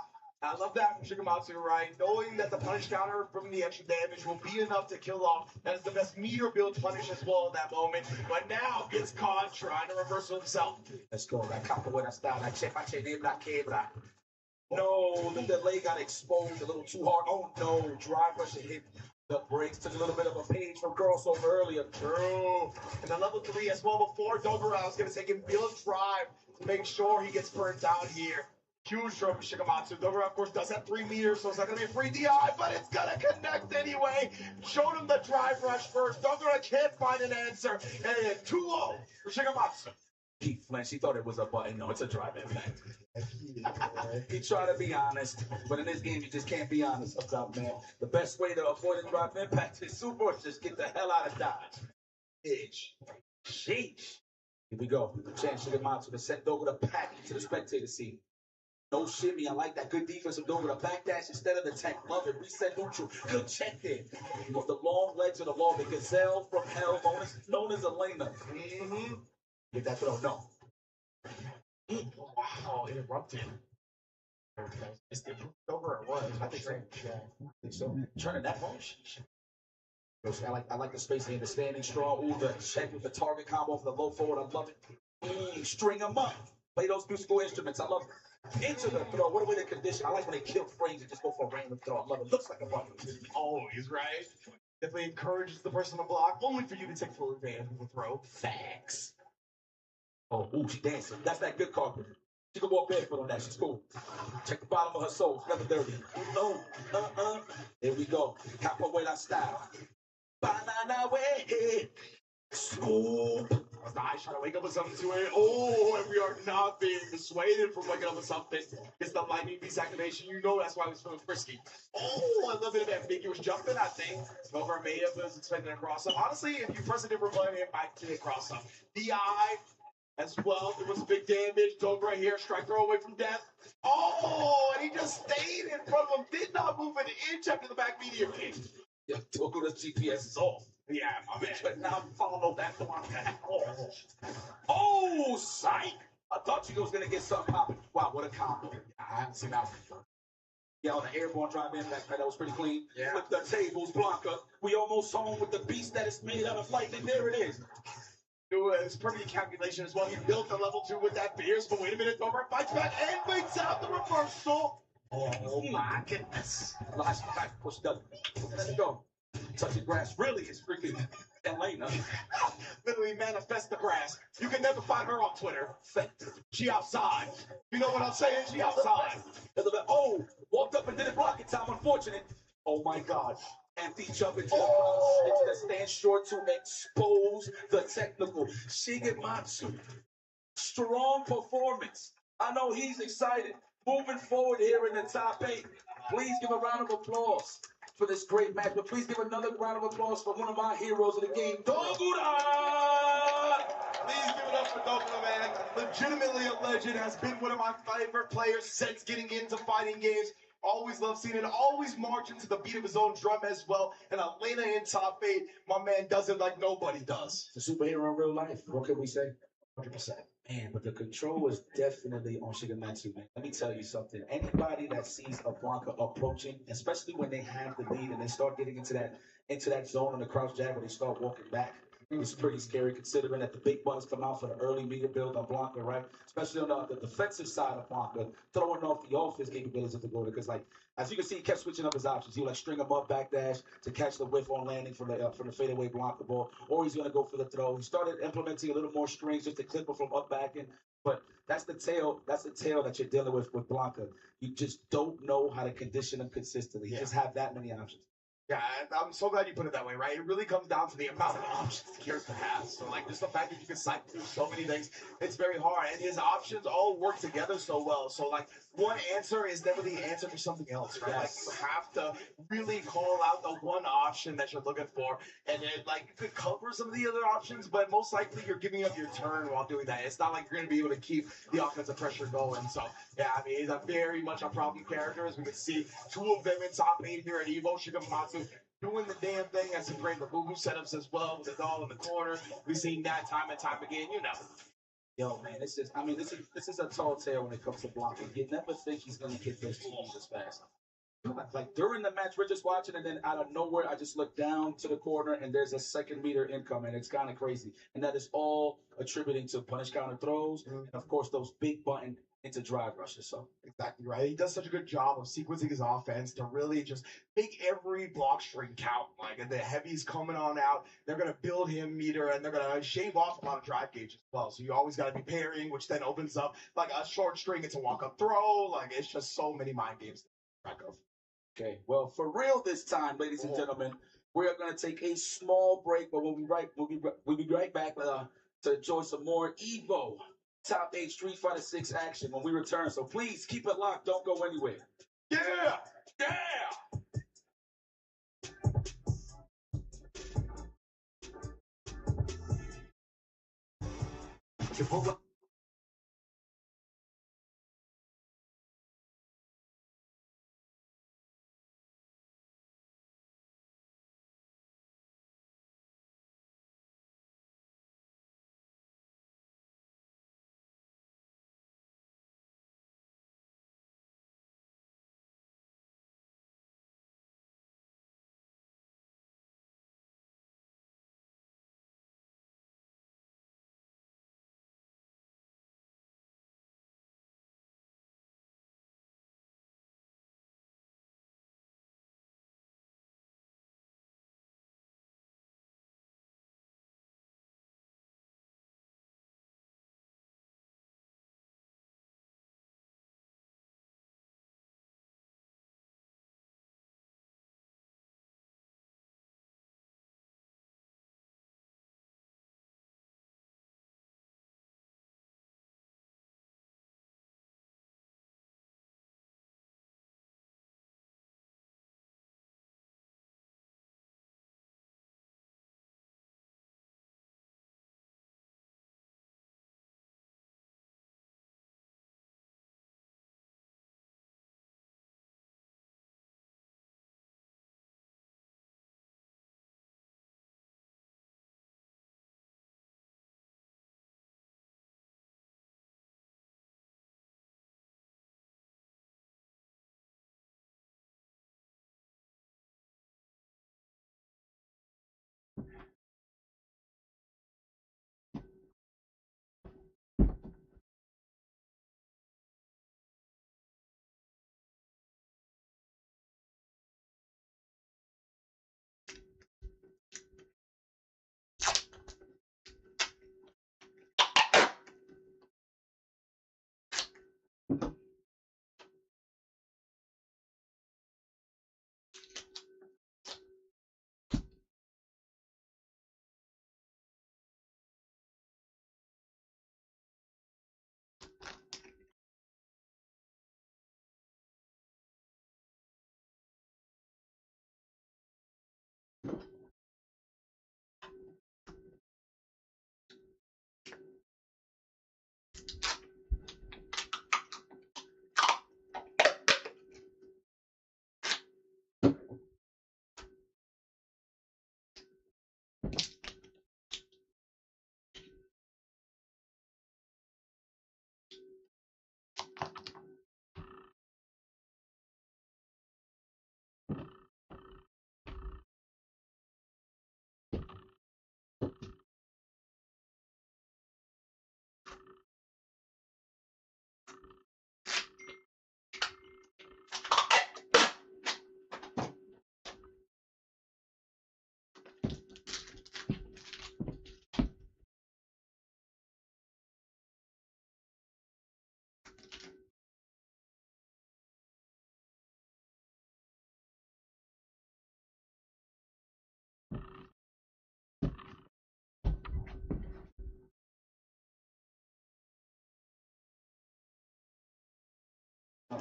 I love that from Shikamatsu, right? Knowing that the punish counter from the extra damage will be enough to kill off. That is the best meter build punish as well at that moment. But now gets caught trying to reversal himself. Let's go. That capoeira style. That chepache name, not quebra. No, the delay got exposed a little too hard. Oh no, drive rush hit the brakes. Took a little bit of a page from crossover earlier. True. And the level 3 as well before Dogura was going to take him build drive to make sure he gets burnt down here. Huge from Shikamatsu. Dogura, of course, does have 3 meters, so it's not going to be a free DI, but it's going to connect anyway. Showed him the drive rush first. Dogura can't find an answer. And it's 2-0 for Shikamatsu. He flinched. He thought it was a button. No, it's a drive impact. He tried to be honest, but in this game, you just can't be honest about, man. The best way to avoid a drive impact is super. Just get the hell out of Dodge. Sheesh. Here we go. Chance Shikamatsu to set Dogura back into the spectator seat. No shimmy. I like that. Good defense of Dogura. Backdash instead of the tech. Love it. Reset neutral. Good check there. With the long legs of the law. The gazelle from hell, known as Elena. Mm-hmm. Get that throw. No. Wow, interrupted. It's the over it was. I think so. Yeah, I think so. Turning that motion. I like the spacing and the standing strong. Ooh, the check with the target combo for the low forward. I love it. String them up. Play those musical instruments. I love it. Into the throw. What a way to condition. I like when they kill frames and just go for a random throw. I love it. Looks like a button. Always, right? Definitely encourages the person to block, only for you to take full advantage of the throw. Facts. Oh, ooh, she dancing. That's that good carpet. She can walk barefoot on that. She's cool. Check the bottom of her soul. Never dirty. No. Here we go. Capoeira style. Banana way. Scoop. I try to wake up with something to it. Oh, and we are not being dissuaded from waking up with something. It's the lightning beast activation. You know that's why I was feeling frisky. Oh, a little bit of ambiguous jumping, I think. Over Maya was expecting a cross up. Honestly, if you press a different button, it might get a cross up. DI as well. There was big damage. Dogura here. Strike throw away from death. Oh, and he just stayed in front of him. Did not move an inch after the back medium kick. Yeah, Dogura's GPS is off. Yeah, my man. But now follow that one. Oh, psych! I thought you was gonna get something popping. Wow, what a combo! I haven't seen that one before. Yeah, on the airborne drive impact, that was pretty clean. Yeah. Flip the tables, Blanca. We almost home with the beast that is made out of lightning. There it is. It's perfect calculation as well. He built the level 2 with that fierce, but wait a minute, Dogura fights back and waits out the reversal. Oh my goodness. Last back push done. Let's go. Touching grass really is freaking Elena. Literally manifest the grass. You can never find her on Twitter. She outside. You know what I'm saying? She outside. Oh, walked up and did it blocking time. Unfortunate. Oh my God. Empty jump into the stand short to expose the technical. Shigematsu. Strong performance. I know he's excited. Moving forward here in the top 8. Please give a round of applause for this great match, but please give another round of applause for one of my heroes of the game, Dogura! Please give it up for Dogura, man. Legitimately a legend. Has been one of my favorite players since getting into fighting games. Always love seeing it. Always marching to the beat of his own drum as well. And Elena in top 8. My man does it like nobody does. The superhero in real life. What can we say? 100%. Man, but the control is definitely on Shigematsu, man. Let me tell you something. Anybody that sees a Blanca approaching, especially when they have the lead and they start getting into that zone on the crouch jab where they start walking back, it's pretty scary considering that the big buttons come out for the early meter build on Blanca, right? Especially on the defensive side of Blanca, throwing off the offense capabilities of the Gorda. Because, like, as you can see, he kept switching up his options. He would, like, string him up, backdash to catch the whiff on landing from the fadeaway Blanca ball, or he's going to go for the throw. He started implementing a little more strings just to clip him from up back in. But that's the tail that you're dealing with Blanca. You just don't know how to condition him consistently. You just have that many options. Yeah, I'm so glad you put it that way, right? It really comes down to the amount of options the character has. So, like, just the fact that you can cycle through so many things, it's very hard. And his options all work together so well. So, like, one answer is never the answer for something else, right? Yes. Like, you have to really call out the one option that you're looking for. And it, like, you could cover some of the other options, but most likely you're giving up your turn while doing that. It's not like you're going to be able to keep the offensive pressure going. So, yeah, I mean, he's a very much a problem character. As we can see, 2 of them in top 8 here at Evo. Shigematsu doing the damn thing. That's some great Labubu setups as well with the doll in the corner. We've seen that time and time again, you know. Yo, man, this is a tall tale when it comes to Blanca. You never think he's gonna hit those 2 meters fast. Like during the match, we're just watching, and then out of nowhere, I just look down to the corner, and there's a second meter incoming. It's kind of crazy, and that is all attributing to punish counter throws, and of course those big button into drive rushes. So Exactly right. He does such a good job of sequencing his offense to really just make every block string count. Like, and the heavies coming on out, they're going to build him meter, and they're going to shave off a lot of drive gauge as well. So you always got to be parrying, which then opens up like a short string. It's a walk-up throw. Like, it's just so many mind games to track of. okay, well, for real this time, ladies and gentlemen, we are going to take a small break, but we'll be right back to enjoy some more Evo Top 8 Street Fighter 6 action when we return. So please keep it locked. Don't go anywhere. Yeah! Yeah! Chipotle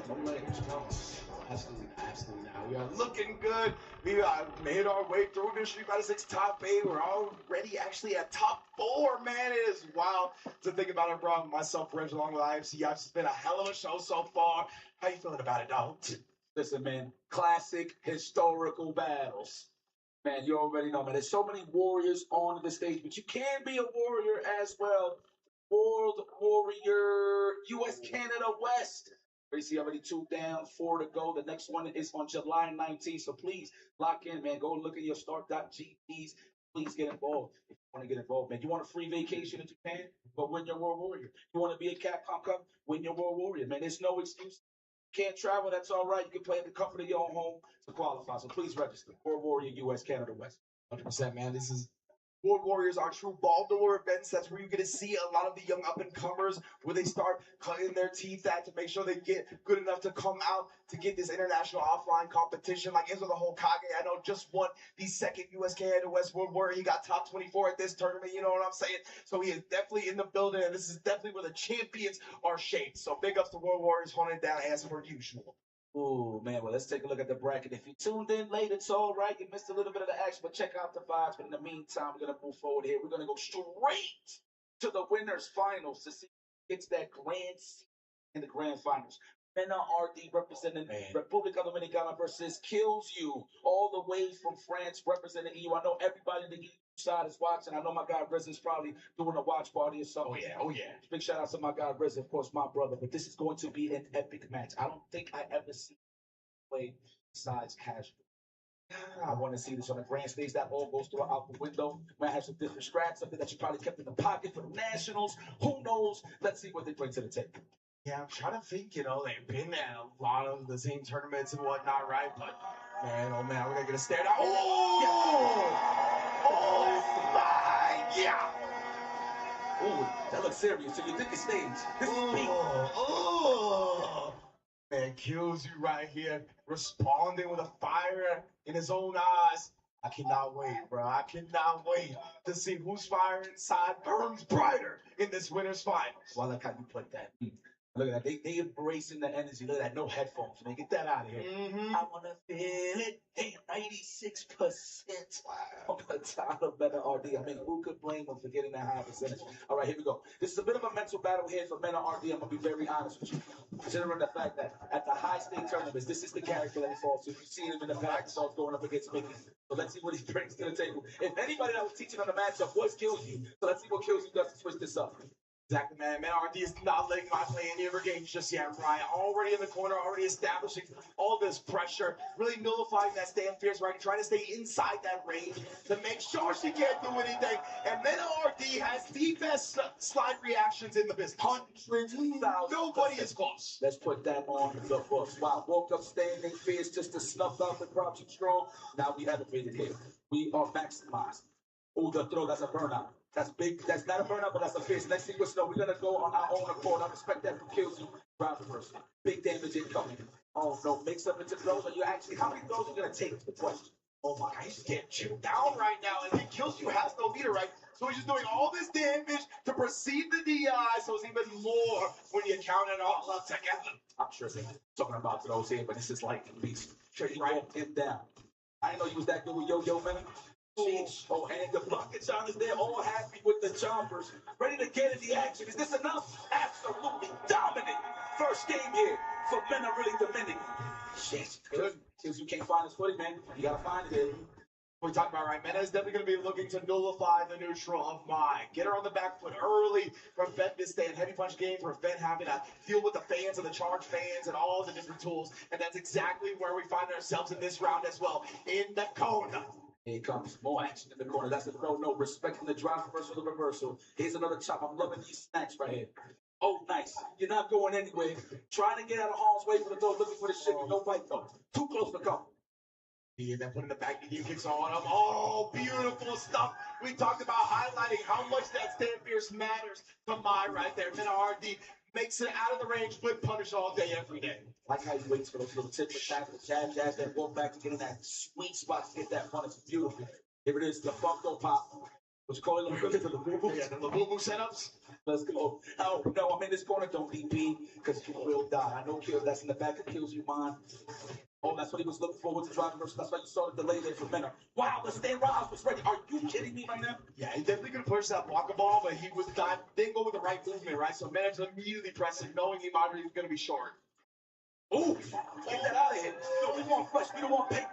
No legs. No, absolutely not. Absolutely not. We are looking good. We made our way through the Street Fighter 6 top 8. We're already actually at top 4, man. It is wild to think about it, bro. Myself, Reg, along with IFC. It's been a hell of a show so far. How you feeling about it, dog? Listen, man, classic historical battles. Man, you already know, man. There's so many warriors on the stage, but you can be a warrior as well. World Warrior, US, Canada, West. We see already 2 down, 4 to go. The next one is on July 19th. So please lock in, man. Go look at your start.gps. Please get involved if you want to get involved, man. You want a free vacation in Japan? But win your World Warrior. You want to be a Capcom Cup? Win your World Warrior, man. There's no excuse. Can't travel, that's all right. You can play at the comfort of your own home to qualify. So please register. World Warrior, US, Canada, West. 100%, man. This is World Warriors are true Baltimore events. That's where you get to see a lot of the young up-and-comers where they start cutting their teeth at to make sure they get good enough to come out to get this international offline competition. Like Enzo the Hokage, I know, just won the second US Canada West World Warrior. He got top 24 at this tournament, you know what I'm saying? So he is definitely in the building, and this is definitely where the champions are shaped. So big ups to World Warriors holding it down as per usual. Oh, man. Well, let's take a look at the bracket. If you tuned in late, it's all right. You missed a little bit of the action, but check out the vibes. But in the meantime, we're going to move forward here. We're going to go straight to the winners' finals to see who gets that grand seat in the grand finals. Mena RD representing Republic Dominicana versus Kills You, all the way from France representing EU. I know everybody in the EU side is watching. I know my guy Reza is probably doing a watch party or something. Oh yeah. Big shout out to my guy Reza, of course, my brother. But this is going to be an epic match. I don't think I ever seen play besides casual. I want to see this on the grand stage. That all goes through out the window. Might have some different scraps, something that you probably kept in the pocket for the Nationals. Who knows? Let's see what they bring to the table. Yeah, I'm trying to think, they've been at a lot of the same tournaments and whatnot, right? But, man, oh, man, we're going to get a stare down. Yeah. Ooh, that looks serious. So you did the stage. This is me. Man, Kills You right here, responding with a fire in his own eyes. I cannot wait, bro. I cannot wait to see whose fire inside burns brighter in this winner's finals. Well, I like how you put that. Look at that. They embracing the energy. Look at that. No headphones, man. Get that out of here. Mm-hmm. I want to feel it. Hey, 96%. Wow. On the top of Mena RD. I mean, who could blame them for getting that high percentage? All right, here we go. This is a bit of a mental battle here for Mena RD. I'm going to be very honest with you. Considering the fact that at the high-state tournaments, this is the character that he falls to. You've seen him in the past. He starts going up against Mickey. So let's see what he brings to the table. If anybody that was teaching on the matchup was Kills You, so let's see what Kills You does to switch this up. Exactly, man. Man, RD is not letting my play any of her games just yet, Brian. Already in the corner, already establishing all this pressure, really nullifying that stand fierce, right? Trying to stay inside that range to make sure she can't do anything. And Mena RD has the best slide reactions in the business. 100,000. Nobody is close. Let's put that on the books. Wow, woke up standing fierce just to snuff out the crowd too strong. Now we elevated here. We are maximized. Oh, the throw, that's a burnout. That's big. That's not a burnout, but that's a fierce. Next thing we know, we're gonna go on our own accord. I respect that from Kills You. Drive reversal. Big damage incoming. Oh no, mix up into throws. Are you actually how many throws are you gonna take? The question. Oh my God, he's getting chewed down right now, and he Kills You has no leader, right? So he's just doing all this damage to precede the DI, so it's even more when you count it all up together. I'm sure they're talking about throws here, but this is like beast. Straight right him down. I didn't know you was that good with yo-yo, man. Sheesh. Oh, and the bucket John is there, all happy with the chompers, ready to get in the action. Is this enough? Absolutely dominant. First game here for Mena really dominic. Sheesh. Good. Since you can't find his footing, man, you gotta find it here. We talked about, right, Mena is definitely going to be looking to nullify the neutral of mine. Get her on the back foot early, prevent this stay in heavy punch game, prevent having to deal with the fans and the charge fans and all the different tools. And that's exactly where we find ourselves in this round as well, in the corner. Here comes more action in the corner. That's the throw. No, respecting the drive reversal, the reversal. Here's another chop. I'm loving these snacks right here. Oh, nice. You're not going anywhere. Trying to get out of harm's way for the throw, looking for the shit. No fight, though. Too close to come. And then putting the back knee kicks on him. Oh, beautiful stuff. We talked about highlighting how much that stand fierce matters to my right there. Mena RD makes it out of the range with punish all day, every day. Like how he waits for those little tips, attacks, the jab, that walk back to get in that sweet spot to get that punish. Beautiful. Here it is, the bunko pop. What you call it? Look at the boo-boo. Yeah, the boo-boo setups. Let's go. Oh, no, I'm in this corner. Don't DP, because you will die. I know Kill, that's in the back of Kills You Mind. Oh, that's what he was looking forward to driving versus. That's why you saw the delay there for Mena. Wow, the Stan Rouse was ready. Are you kidding me right now? Yeah, he definitely could have pushed that blocker ball, but he was not, didn't go with the right movement, right? So Mena's immediately pressing, knowing he might be going to be short. Ooh, get that out of here. No, we want fresh. We don't want paper.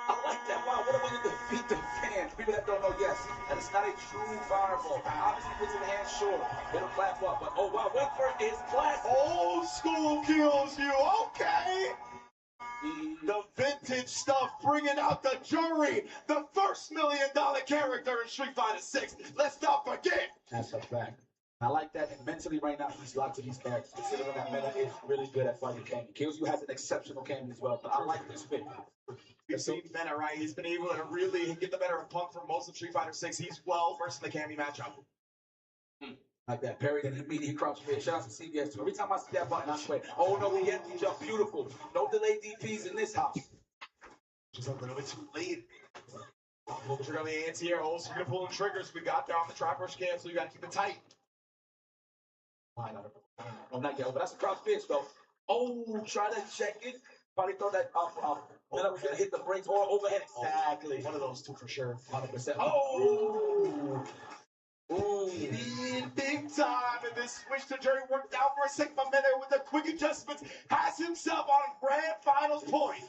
I like that. Wow, what a way to defeat the fans. People that don't know, yes, that is not a true fireball. Obviously, puts the hand short. It'll clap up, but oh wow, wait for it. It's classic. Old school Kills You. Okay. The vintage stuff, bringing out the jury, the first $1 million character in Street Fighter 6. Let's not forget. That's a fact. I like that. And mentally, right now, he's locked to these characters. Considering that Mena is really good at fighting Kami. Kills You has an exceptional Kami as well, but I like this fit. We've seen Mena, right? He's been able to really get the better of Punk for most of Street Fighter 6. He's well versed in the Kami matchup. Like that, parried and immediate crouch mid. Shout out to CBS too. Every time I see that button, I swear, oh no, he empty jump, beautiful. No delay DPs in this house. Just a little bit too late. Pull the trigger on the anti-air. You're gonna pull the triggers. We got there on the trap-rush cam, so you gotta keep it tight. Oh, not yet, but that's a crouch bitch though. Oh, try to check it. Probably throw that up. Then I was gonna hit the brakes or overhead. Exactly. One of those two for sure. 100%. Oh! Ooh. He needed big time, and this switch to Jerry worked out for a second. But Mena, with the quick adjustments, has himself on a grand finals point.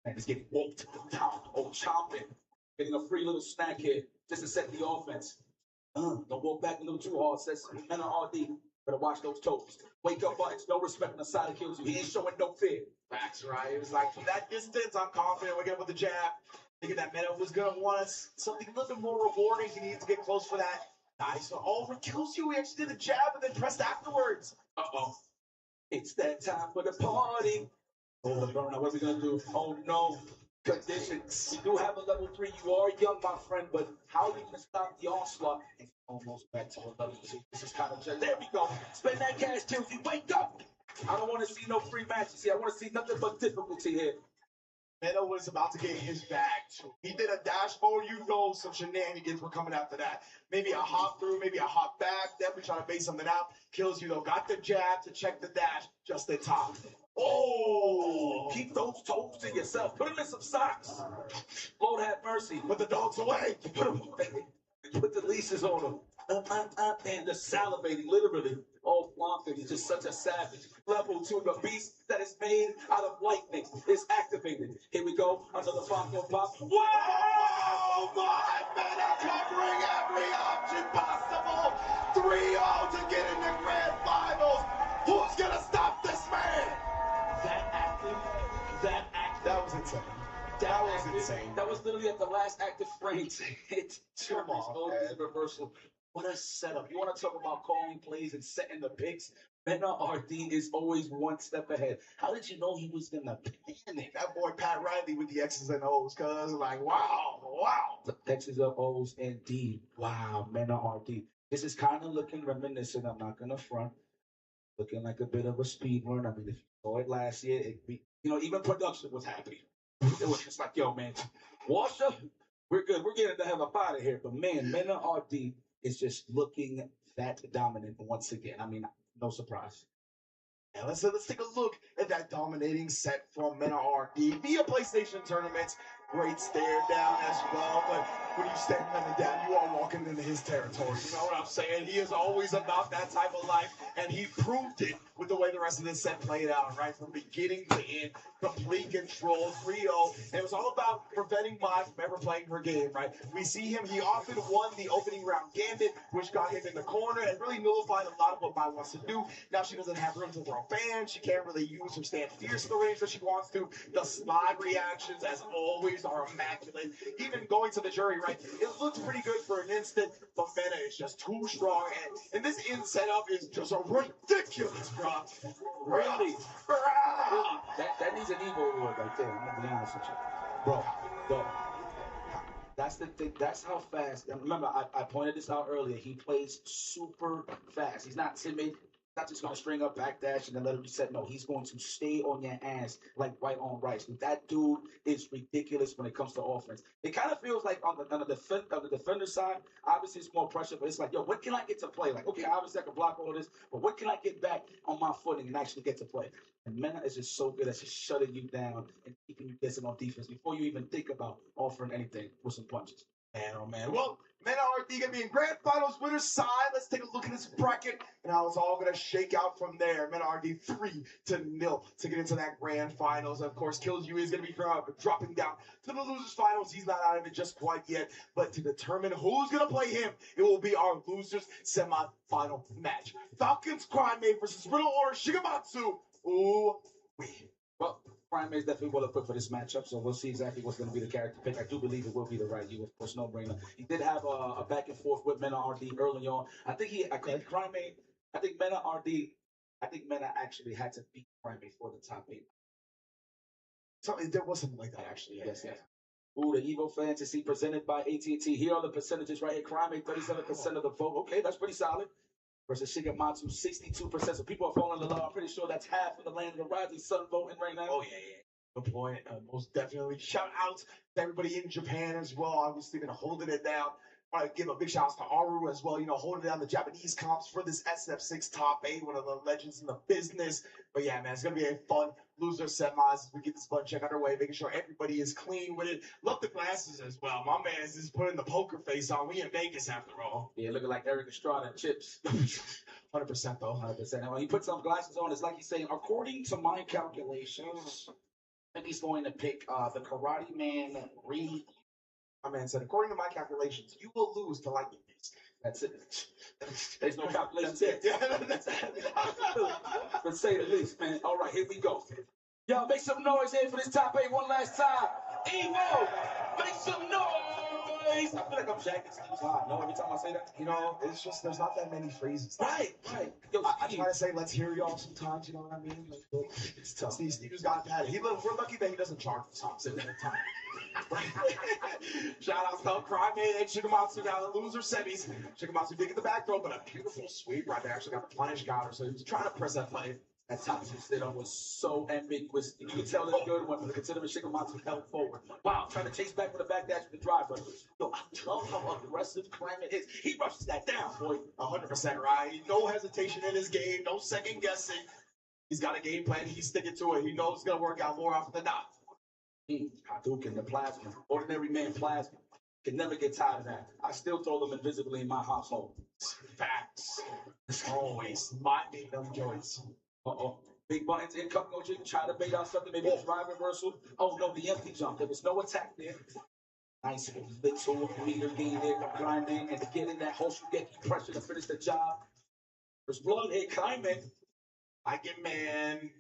And he's getting whooped down. Oh, chomping. Getting a free little snack here just to set the offense. Don't walk back a little too hard, says Mena RD. Better watch those toes. Wake up, buttons. No respect on the side of Kills You. He ain't showing no fear. Facts, right? It was like, from that distance, I'm confident we're going with the jab. Thinking that Mena was going to want us something a little bit more rewarding. He needs to get close for that. Nice. So over Kills You. He actually did the jab and then pressed afterwards. Uh-oh. It's that time for the party. Oh, bro, now what are we going to do? Oh, no. Conditions. You do have a level 3. You are young, my friend, but how are you going to stop the onslaught? And almost back to a level 2. This is kind of just, there we go. Spend that cash, Kills You. Wake up. I don't want to see no free matches here. I want to see nothing but difficulty here. Mena was about to get his bag, too. He did a dash forward. You know some shenanigans were coming after that. Maybe a hop through, maybe a hop back. Definitely trying to base something out. Kills You, though. Got the jab to check the dash just in time. Oh! Keep those toes to yourself. Put them in some socks. Lord have mercy. Put the dogs away. Put them away. Put the leashes on them. And they're salivating, literally. Oh, Blanca is just such a savage. Level 2, the beast that is made out of lightning is activated. Here we go. Another pop. Wow! My Mena covering every option possible. 3-0 to get in the grand finals. Who's going to stop this man? That was insane. That was insane. That was literally at the last active frame to hit Come on, man. reversal. What a setup. You want to talk about calling plays and setting the picks? Mena RD is always one step ahead. How did you know he was going to panic? That boy Pat Riley with the X's and O's, cuz like, wow. The X's and O's indeed. Wow, Mena RD. This is kind of looking reminiscent. I'm not going to front. Looking like a bit of a speed run. I mean, if you saw it last year, even production was happy. It was just like, yo, man, Washer, we're good. We're getting the hell up out of here. But, man, Mena RD is just looking that dominant once again. I mean, no surprise. And let's take a look at that dominating set from Mena RD via PlayStation tournaments. Great stare down as well, but when you stare Mena down, you are walking into his territory. You know what I'm saying? He is always about that type of life, and he proved it with the way the rest of this set played out, right? From beginning to end, complete control, 3-0. And it was all about preventing Mai from ever playing her game, right? We see him, he often won the opening round gambit, which got him in the corner and really nullified a lot of what Mai wants to do. Now she doesn't have room to throw fans. She can't really use her stand fierce in the range that she wants to. The slide reactions, as always, are immaculate. Even going to the jury, right? It looks pretty good for an instant, but Mena is just too strong. And this in setup is just a ridiculous drop. Really? That needs an Evo award right there. I'm going to be honest with you. Bro. That's the thing. That's how fast. And remember, I pointed this out earlier. He plays super fast. He's not timid. Not just going to string up backdash and then let it reset. No, he's going to stay on your ass like white on rice. That dude is ridiculous when it comes to offense. It kind of feels like on the defender side, obviously it's more pressure, but it's like, yo, what can I get to play? Like, okay, obviously I can block all this, but what can I get back on my footing and actually get to play? And Mena is just so good at just shutting you down and keeping you guessing on defense before you even think about offering anything with some punches. Man, oh man. Well, Mena RD gonna be in grand finals winner's side. Let's take a look at this bracket and how it's all gonna shake out from there. Mena RD 3-0 to get into that grand finals. Of course, Kills You is gonna be dropping down to the losers finals. He's not out of it just quite yet, but to determine who's gonna play him, it will be our losers semi-final match. Falcons Crime Made versus Riddle or Shigematsu. Ooh, wee. Well, Prime is definitely well equipped for this matchup, so we'll see exactly what's going to be the character pick. I do believe it will be the right you, of course, no brainer. He did have a back and forth with Mena RD early on. I think Mena RD, I think Mena actually had to beat Prime for the top 8. There was something like that actually. Yes. Ooh, the Evo Fantasy presented by AT&T. Here are the percentages right here. Crime 37% of the vote. Okay, that's pretty solid. Versus Shigematsu, 62%. So people are falling in love. I'm pretty sure that's half of the land of the rising sun voting right now. Oh, yeah. Good point. Most definitely. Shout out to everybody in Japan as well. Obviously, been holding it down. I want to give a big shout out to Aru as well, holding down the Japanese comps for this SF6 top 8, one of the legends in the business. But yeah, man, it's going to be a fun loser semis as we get this fun check underway, making sure everybody is clean with it. Love the glasses as well. My man is just putting the poker face on. We in Vegas after all. Yeah, looking like Eric Estrada and Chips. 100% though. 100%. And when he puts some glasses on, it's like he's saying, according to my calculations, I think he's going to pick the Karate Man Reed. My man said, according to my calculations, you will lose to Lightning Beast. That's it. There's no calculations here. Let's say the least, man. All right, here we go. Y'all make some noise here for this top 8 one last time. Evo, make some noise. I feel like I'm jacking Steve's line. No, every time I say that. It's just, there's not that many phrases. Right. Yo, I try to say, let's hear y'all sometimes, you know what I mean? It's tough. Steve's got that. We're lucky that he doesn't charge for songs at that time. Shout out to Crime and Shigematsu now the loser semis. Shigematsu did get the back throw, but a beautiful sweep right there. Actually got the punish counter, so he was trying to press that play. That top 2 sit-up was so ambiguous. You can tell it's good when considering Shigematsu held forward. Wow, trying to chase back with a backdash with the driver. Yo, I love how aggressive Climate is. He rushes that down, boy. 100% right. No hesitation in his game. No second guessing. He's got a game plan. He's sticking to it. He knows it's going to work out more often than not. Hadouken, the plasma. Ordinary man plasma. Can never get tired of that. I still throw them invisibly in my household. Facts. Always. Minding them joints. Uh-oh. Big buttons incoming. Go try to bait out something. Maybe a drive reversal. Oh, no, the empty jump. There was no attack there. Nice little meter gain there. Grinding and to get in that hole, you get pressure to finish the job. There's blood here. Climbing. I get man.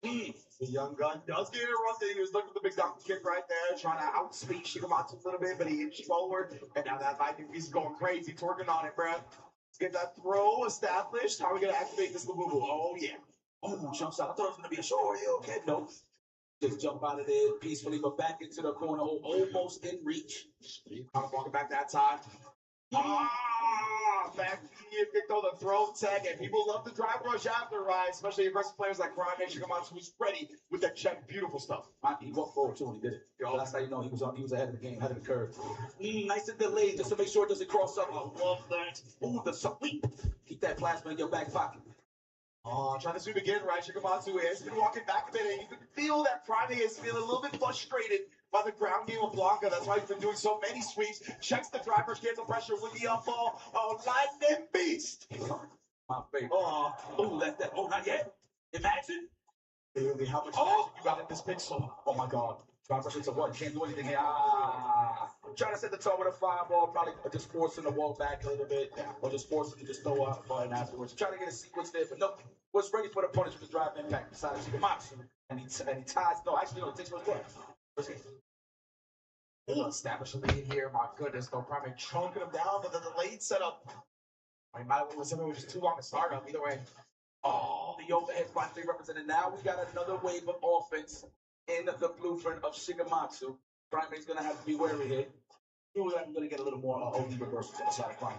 The young gun does get interrupted. He was looking for the big donkey kick right there, trying to outspeed Shigematsu a little bit, but he inched forward. And now that Lightning Beast is going crazy, twerking on it, bruh. Let's get that throw established. How are we going to activate this Labubu? Oh, yeah. Oh, jumps out. I thought it was going to be a show. Are you okay? No. Just jump out of there peacefully, but back into the corner, almost in reach. Kind of walking back that time. Back here, picked on the throw tag, and people love the drive rush after, right? Especially aggressive players like Crime Nation Shigematsu, who's ready with that check. Beautiful stuff. He walked forward too when he did it. That's how you know he was ahead of the game, ahead of the curve. Nice and delayed just to make sure it doesn't cross up. I love that. Ooh, the sweep. Keep that plasma in your back pocket. Trying to sweep again, right? Shigematsu has been walking back a bit, and you can feel that Prime is feeling a little bit frustrated by the ground game of Blanca. That's why he's been doing so many sweeps. Checks the driver, cancel pressure with the up ball. Oh, Lightning Beast. My favorite. Oh, that's that. Oh, not yet. Imagine. Really, how much magic you got in this pixel? Oh, my God. Driver hits a one. Can't do anything here. Trying to set the tone with a fireball. Probably just forcing the wall back a little bit. Or just forcing to just throw up button afterwards. Trying to get a sequence there, but no. Was ready for the punish with the drive impact besides Shigematsu. And he ties. No, actually, no, it takes one play. Establish a lead here. My goodness, though. Prime chunking him down, but the delayed setup. I mean, might have been just too long to start up. Either way. Oh, the overhead finally represented. Now we got another wave of offense in the blueprint of Shigematsu. Prime is going to have to be wary here. I'm going to get a little more OD reversals on the side of Prime.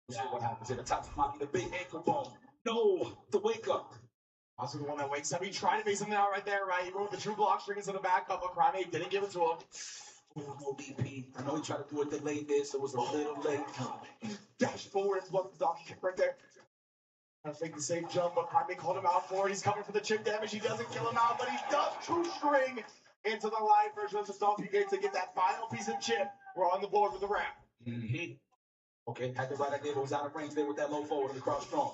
We'll see what happens here. The top of the big ankle bone. No. Also the one that wakes up. He tried to make something out right there, right? He wrote the true block strings in the backup, but Crime didn't give it to him. No DP. I know he tried to do it delayed there, so it was a little late. Dash forward and block the donkey kick right there. Trying to fake the safe jump, but Crime called him out for it. He's coming for the chip damage. He doesn't kill him out, but he does true string into the live version of the donkey kick to get that final piece of chip. We're on the board with the wrap. Mm-hmm. Okay, had the right idea, but was out of range there with that low forward and the cross strong.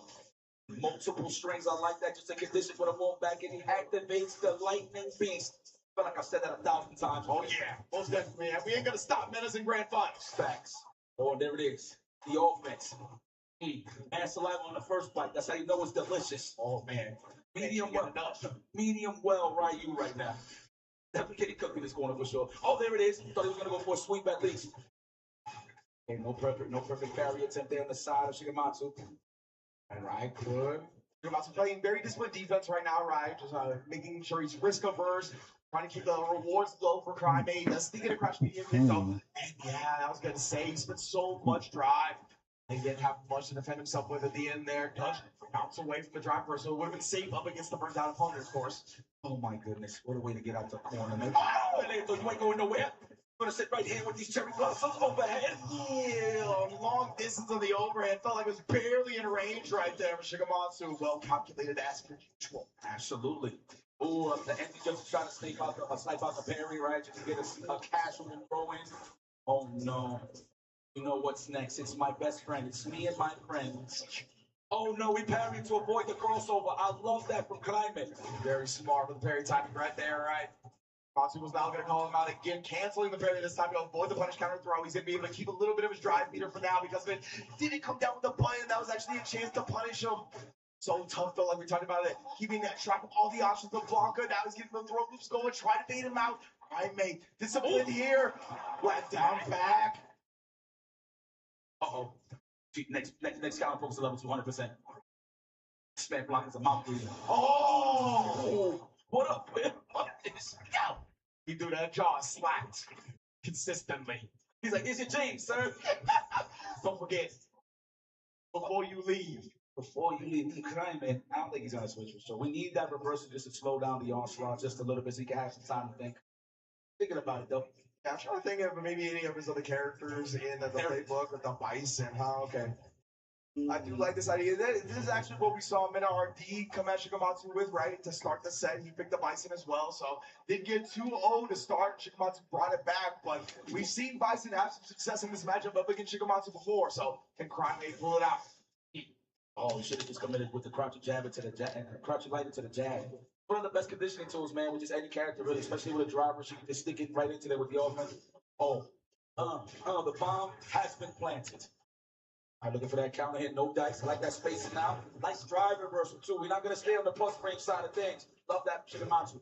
Multiple strings, I like that, just a condition for the move back, and he activates the lightning beast. I feel like I've said that 1,000 times. Oh yeah, most definitely. And we ain't gonna stop Menace in grand finals. Facts. Oh, there it is. The offense. And saliva on the first bite. That's how you know it's delicious. Oh man. Medium well. Medium well, Ryu right now. Definitely getting cooked in this corner for sure. Oh, there it is. Thought he was gonna go for a sweep at least. Okay, no perfect parry attempt there on the side of Shigematsu. All right, good. Shigematsu playing very disciplined defense right now, right? Just making sure he's risk averse, trying to keep the rewards low for Crime. Does he get a crash medium hit though? And yeah, I was gonna say he spent so much drive. He didn't have much to defend himself with at the end there. Does bounce away from the driver, so it would have been safe up against the burnt down opponent, of course. Oh my goodness, what a way to get out the corner, man. Oh, you ain't going nowhere. Gonna sit right here with these cherry blossoms overhead. Yeah, long distance on the overhead. Felt like it was barely in range right there for Shigematsu. Well calculated as per usual. Absolutely. Oh, the empty just trying to snipe out the parry, right? Just to get a casual throw in. Oh no. You know what's next? It's my best friend. It's me and my friends. Oh no, we parried to avoid the crossover. I love that from Climate. Very smart with the parry timing right there, right? Matsu was now going to call him out again, canceling the parry this time to avoid the punish counter throw. He's going to be able to keep a little bit of his drive meter for now because of it. Didn't come down with the button. That was actually a chance to punish him. So tough, though, like we talked about it. Keeping that track of all the options of Blanca. Now he's getting the throw loops going. Try to bait him out. Primate. Discipline here. Flat down back. Uh-oh. Next counter focus level 200%. This man Blanca's a mouth breather. Oh! What up, man? What is out? He threw that jaw slapped consistently. He's like, here's your change, sir. Don't forget, before you leave, Crime, man. I don't think he's gonna switch for sure. We need that reversal just to slow down the onslaught just a little bit so he can have some time to think. Thinking about it though. Yeah, I'm trying to think of maybe any of his other characters in the playbook with the Bison. Huh? Okay. I do like this idea. This is actually what we saw Mena RD come at Shigematsu with, right? To start the set, he picked the Bison as well. So didn't get 2-0 to start. Shigematsu brought it back, but we've seen Bison have some success in this matchup up against Shigematsu before. So can Crime pull it out? Oh, he should have just committed with the crouchy jab into the jab and crouchy light into the jab. One of the best conditioning tools, man, with just any character, really, especially with a driver. She can just stick it right into there with the offense. The bomb has been planted. I'm looking for that counter hit, no dice. I like that spacing now. Nice drive reversal, too. We're not going to stay on the plus range side of things. Love that Shigematsu.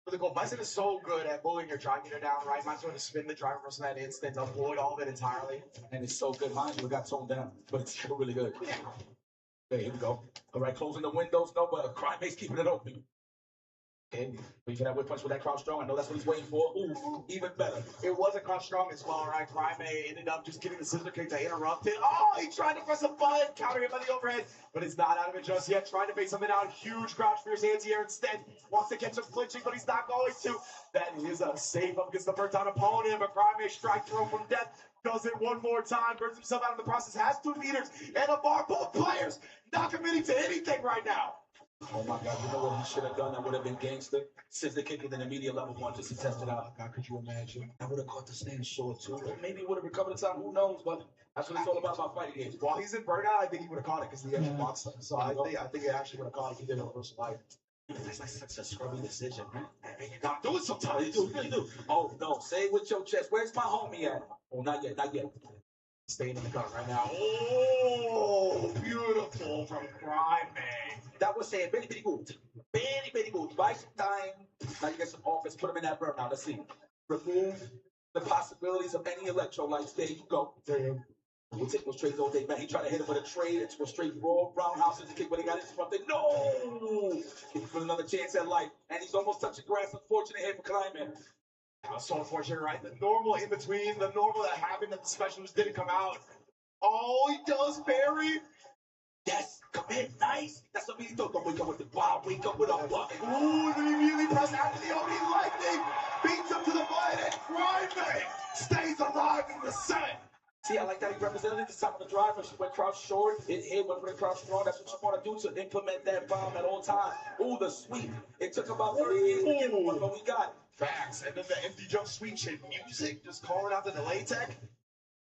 Really cool. Bison is so good at bullying your drive meter down, right? Might as well just spin the drive reversal in that instant, avoid all of it entirely. And it's so good. Mind you, it got toned down, but it's still really good. Okay, here we go. All right, closing the windows. No, but Crime Mate's keeping it open. Okay, wait for that whip punch with that crouch strong. I know that's what he's waiting for. Ooh, even better. It wasn't crouch strong as well, right? Crime ended up just getting the scissor kick to interrupt it. Oh, he tried to press a button, counter hit by the overhead, but it's not out of it just yet. Trying to bait something out. Huge crouch for his hands here instead. Wants to catch him flinching, but he's not going to. That is a save up against the burnt down opponent, but Crime strike throw from death. Does it one more time, burns himself out in the process, has 2 meters, and a bar. Both players not committing to anything right now. Oh my God, you know what he should have done? That would have been gangster. Scissor kick and then immediate level 1 just to test it out. God, could you imagine? I would have caught the stand short too. Or maybe he would have recovered the time. Who knows? But that's what it's all about fighting games. While he's in burnout, I think he would have caught it because he actually wants them. So I think he actually would have caught it if he did a reversal fight. That's like such a scrubby decision, man. You gotta do it sometimes. You really do. Oh no, say it with your chest. Where's my homie at? Oh, not yet, not yet. Staying in the gun right now. Oh, beautiful from Crime Man. That was saying very, very good. Very, very good. Buy some time. Now you get some offense. Put him in that burnout. Let's see. Remove the possibilities of any electrolytes. There you go. Damn. We'll take those trades all day, man. He tried to hit him with a trade. It's a straight raw roundhouse into kick, but he got interrupted. No! Looking for another chance at life. And he's almost touching grass. Unfortunate hit for Climbing. So unfortunate, right? The normal in between, the normal that happened that the specialist didn't come out. Oh, he does parry. Yes, Come in, nice. That's what we do. Don't wake up with the wild. Wake up with a buck. Ooh, then he immediately pressed after the OD lightning. Beats him to the butt and Cryman stays alive in the set. See, I like that he represented it. The top of the drive, when she went crouch short, it hit, went for the crouch strong. That's what you want to do to implement that bomb at all times. Ooh, the sweep. It took about 30 years to get one, but we got it. Facts. And then the empty jump sweep shit music, just calling out the delay tech.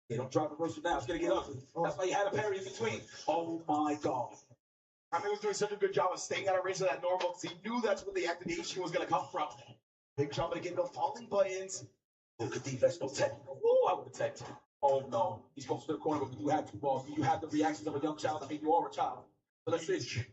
They don't drop reversal now. It's going to get ugly. That's why he had a parry in between. Oh, my God. Cryman was doing such a good job of staying out of range of that normal because he knew that's where the activation was going to come from. Big jump again, no falling buttons. Look at defense, no tech. Ooh, I would have teched. Oh, no. He's supposed to the corner, but you have two balls. You have the reactions of a young child. I mean, you are a child. So let's see.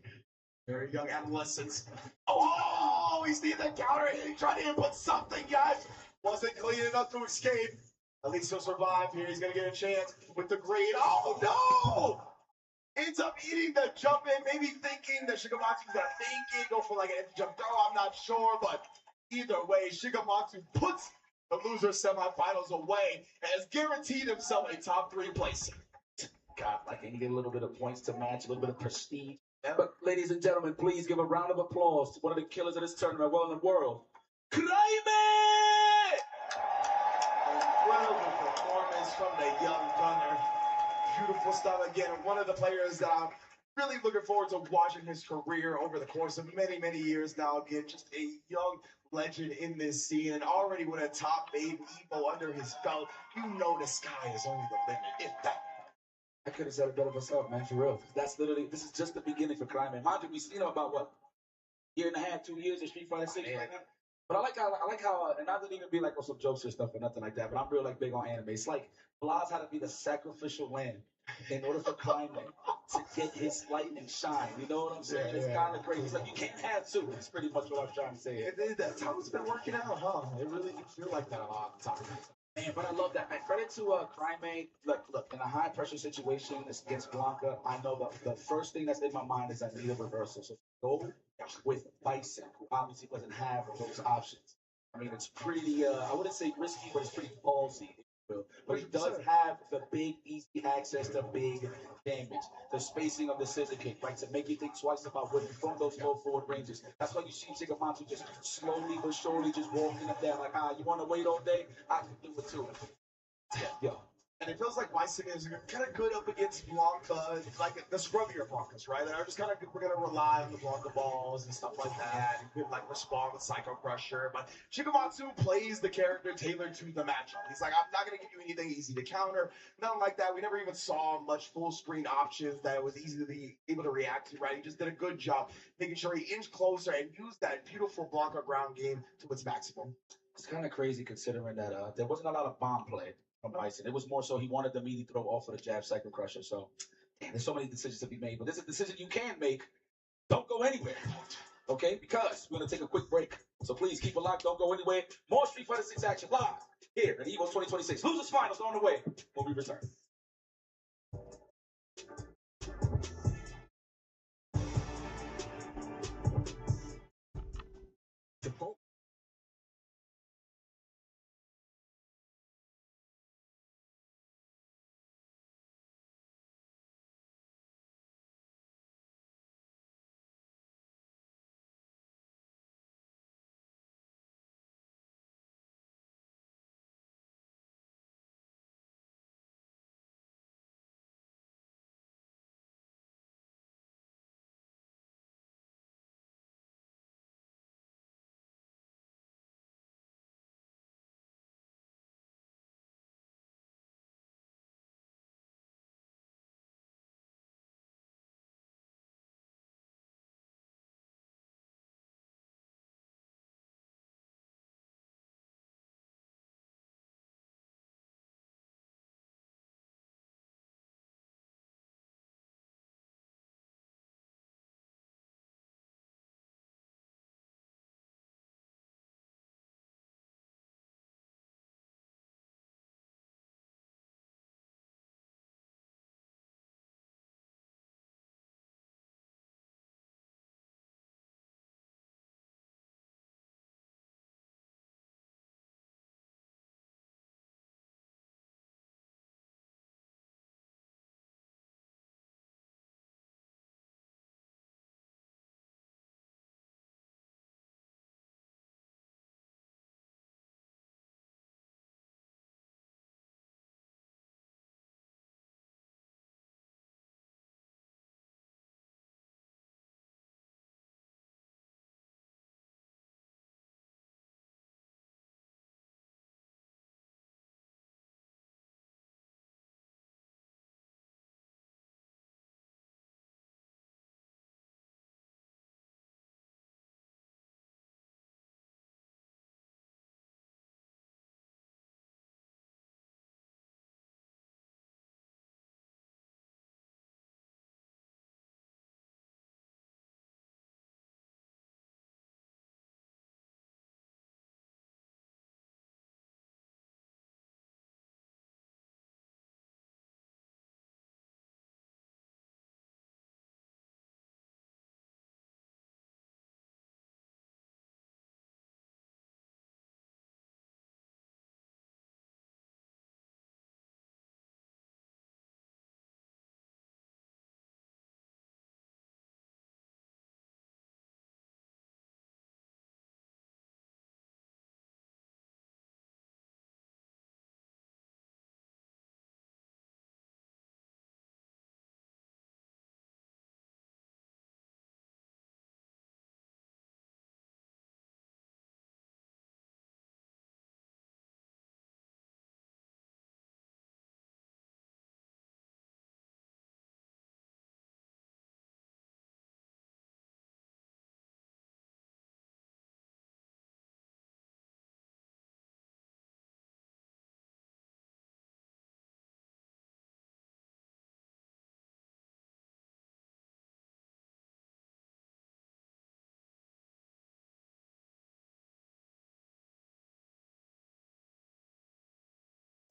Very young adolescents. Oh, he's needed that counter hit. He tried to input something, guys. Wasn't clean enough to escape. At least he'll survive here. He's going to get a chance with the green. Oh, no! Ends up eating the jump in, maybe thinking that Shigematsu's going to fake it, go for like an empty jump throw. I'm not sure, but either way, Shigematsu puts the loser semifinals away and has guaranteed himself a top 3 place. God, like he needed a little bit of points to match, a little bit of prestige. But ladies and gentlemen, please give a round of applause to one of the killers of this tournament, well in the world, Cryman! Incredible performance from the young gunner. Beautiful stuff again. One of the players that I'm really looking forward to watching his career over the course of many, many years now. Again, just a young legend in this scene, and already with a top 8 Evo under his belt, you know the sky is only the limit, if that. I could have said it better myself, man, for real. That's literally, this is just the beginning for Cryman. Mind you, we've seen him about, what, year and a half, 2 years in Street Fighter 6 right now? But I like how, and I didn't even be like on some jokes or stuff or nothing like that, but I'm real like big on anime. It's like Blas had to be the sacrificial lamb in order for Cryman to get his lightning shine. You know what I'm saying? It's kind of crazy. It's like you can't have two. It's pretty much what I'm trying to say. That's how it's been working out, huh? It really do feel like that a lot of times. Man, but I love that, man. Credit to Cryman. Look, in a high pressure situation against Blanca, I know the first thing that's in my mind is I need a reversal. So go with Bison, who obviously doesn't have those options. I mean, it's pretty, I wouldn't say risky, but it's pretty ballsy. But he does have the big, easy access to big damage. The spacing of the scissor kick, right? To make you think twice about winning from those low forward ranges. That's why you see Shigematsu just slowly but surely just walking up there like, you want to wait all day? I can do it too. Yeah. And it feels like Bison is kind of good up against Blanca, like the scrubbier Blancas, right? That are just kind of, we're going to rely on the Blanca balls and stuff like that. And could like respond with Psycho Crusher. But Shigematsu plays the character tailored to the matchup. He's like, I'm not going to give you anything easy to counter. Nothing like that. We never even saw much full screen options that it was easy to be able to react to, right? He just did a good job making sure he inched closer and used that beautiful Blanca ground game to its maximum. It's kind of crazy considering that there wasn't a lot of bomb play from Bison. It was more so he wanted the meaty throw off of the jab Psycho Crusher. So, damn, there's so many decisions to be made. But there's a decision you can make. Don't go anywhere. Okay? Because we're going to take a quick break. So please keep it locked. Don't go anywhere. More Street Fighter 6 action live here at EVO 2026. Losers Finals on the way when we return.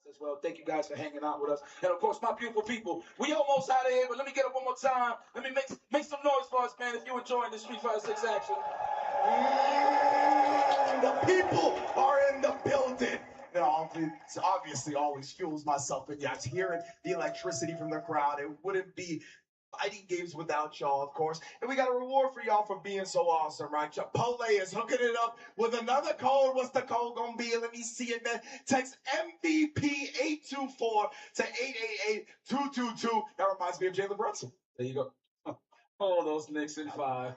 as well. Thank you guys for hanging out with us. And of course, my beautiful people, we almost out of here, but let me get it one more time. Let me make some noise for us, man, if you're enjoying the Street Fighter 6 action. The people are in the building. Now, it obviously always fuels myself, and yes, hearing the electricity from the crowd, it wouldn't be fighting games without y'all, of course. And we got a reward for y'all for being so awesome, right? Chipotle is hooking it up with another code. What's the code gonna be? Let me see it, man. Text MVP824 to 888-222. That reminds me of Jalen Brunson. There you go. Oh, those Knicks in 5.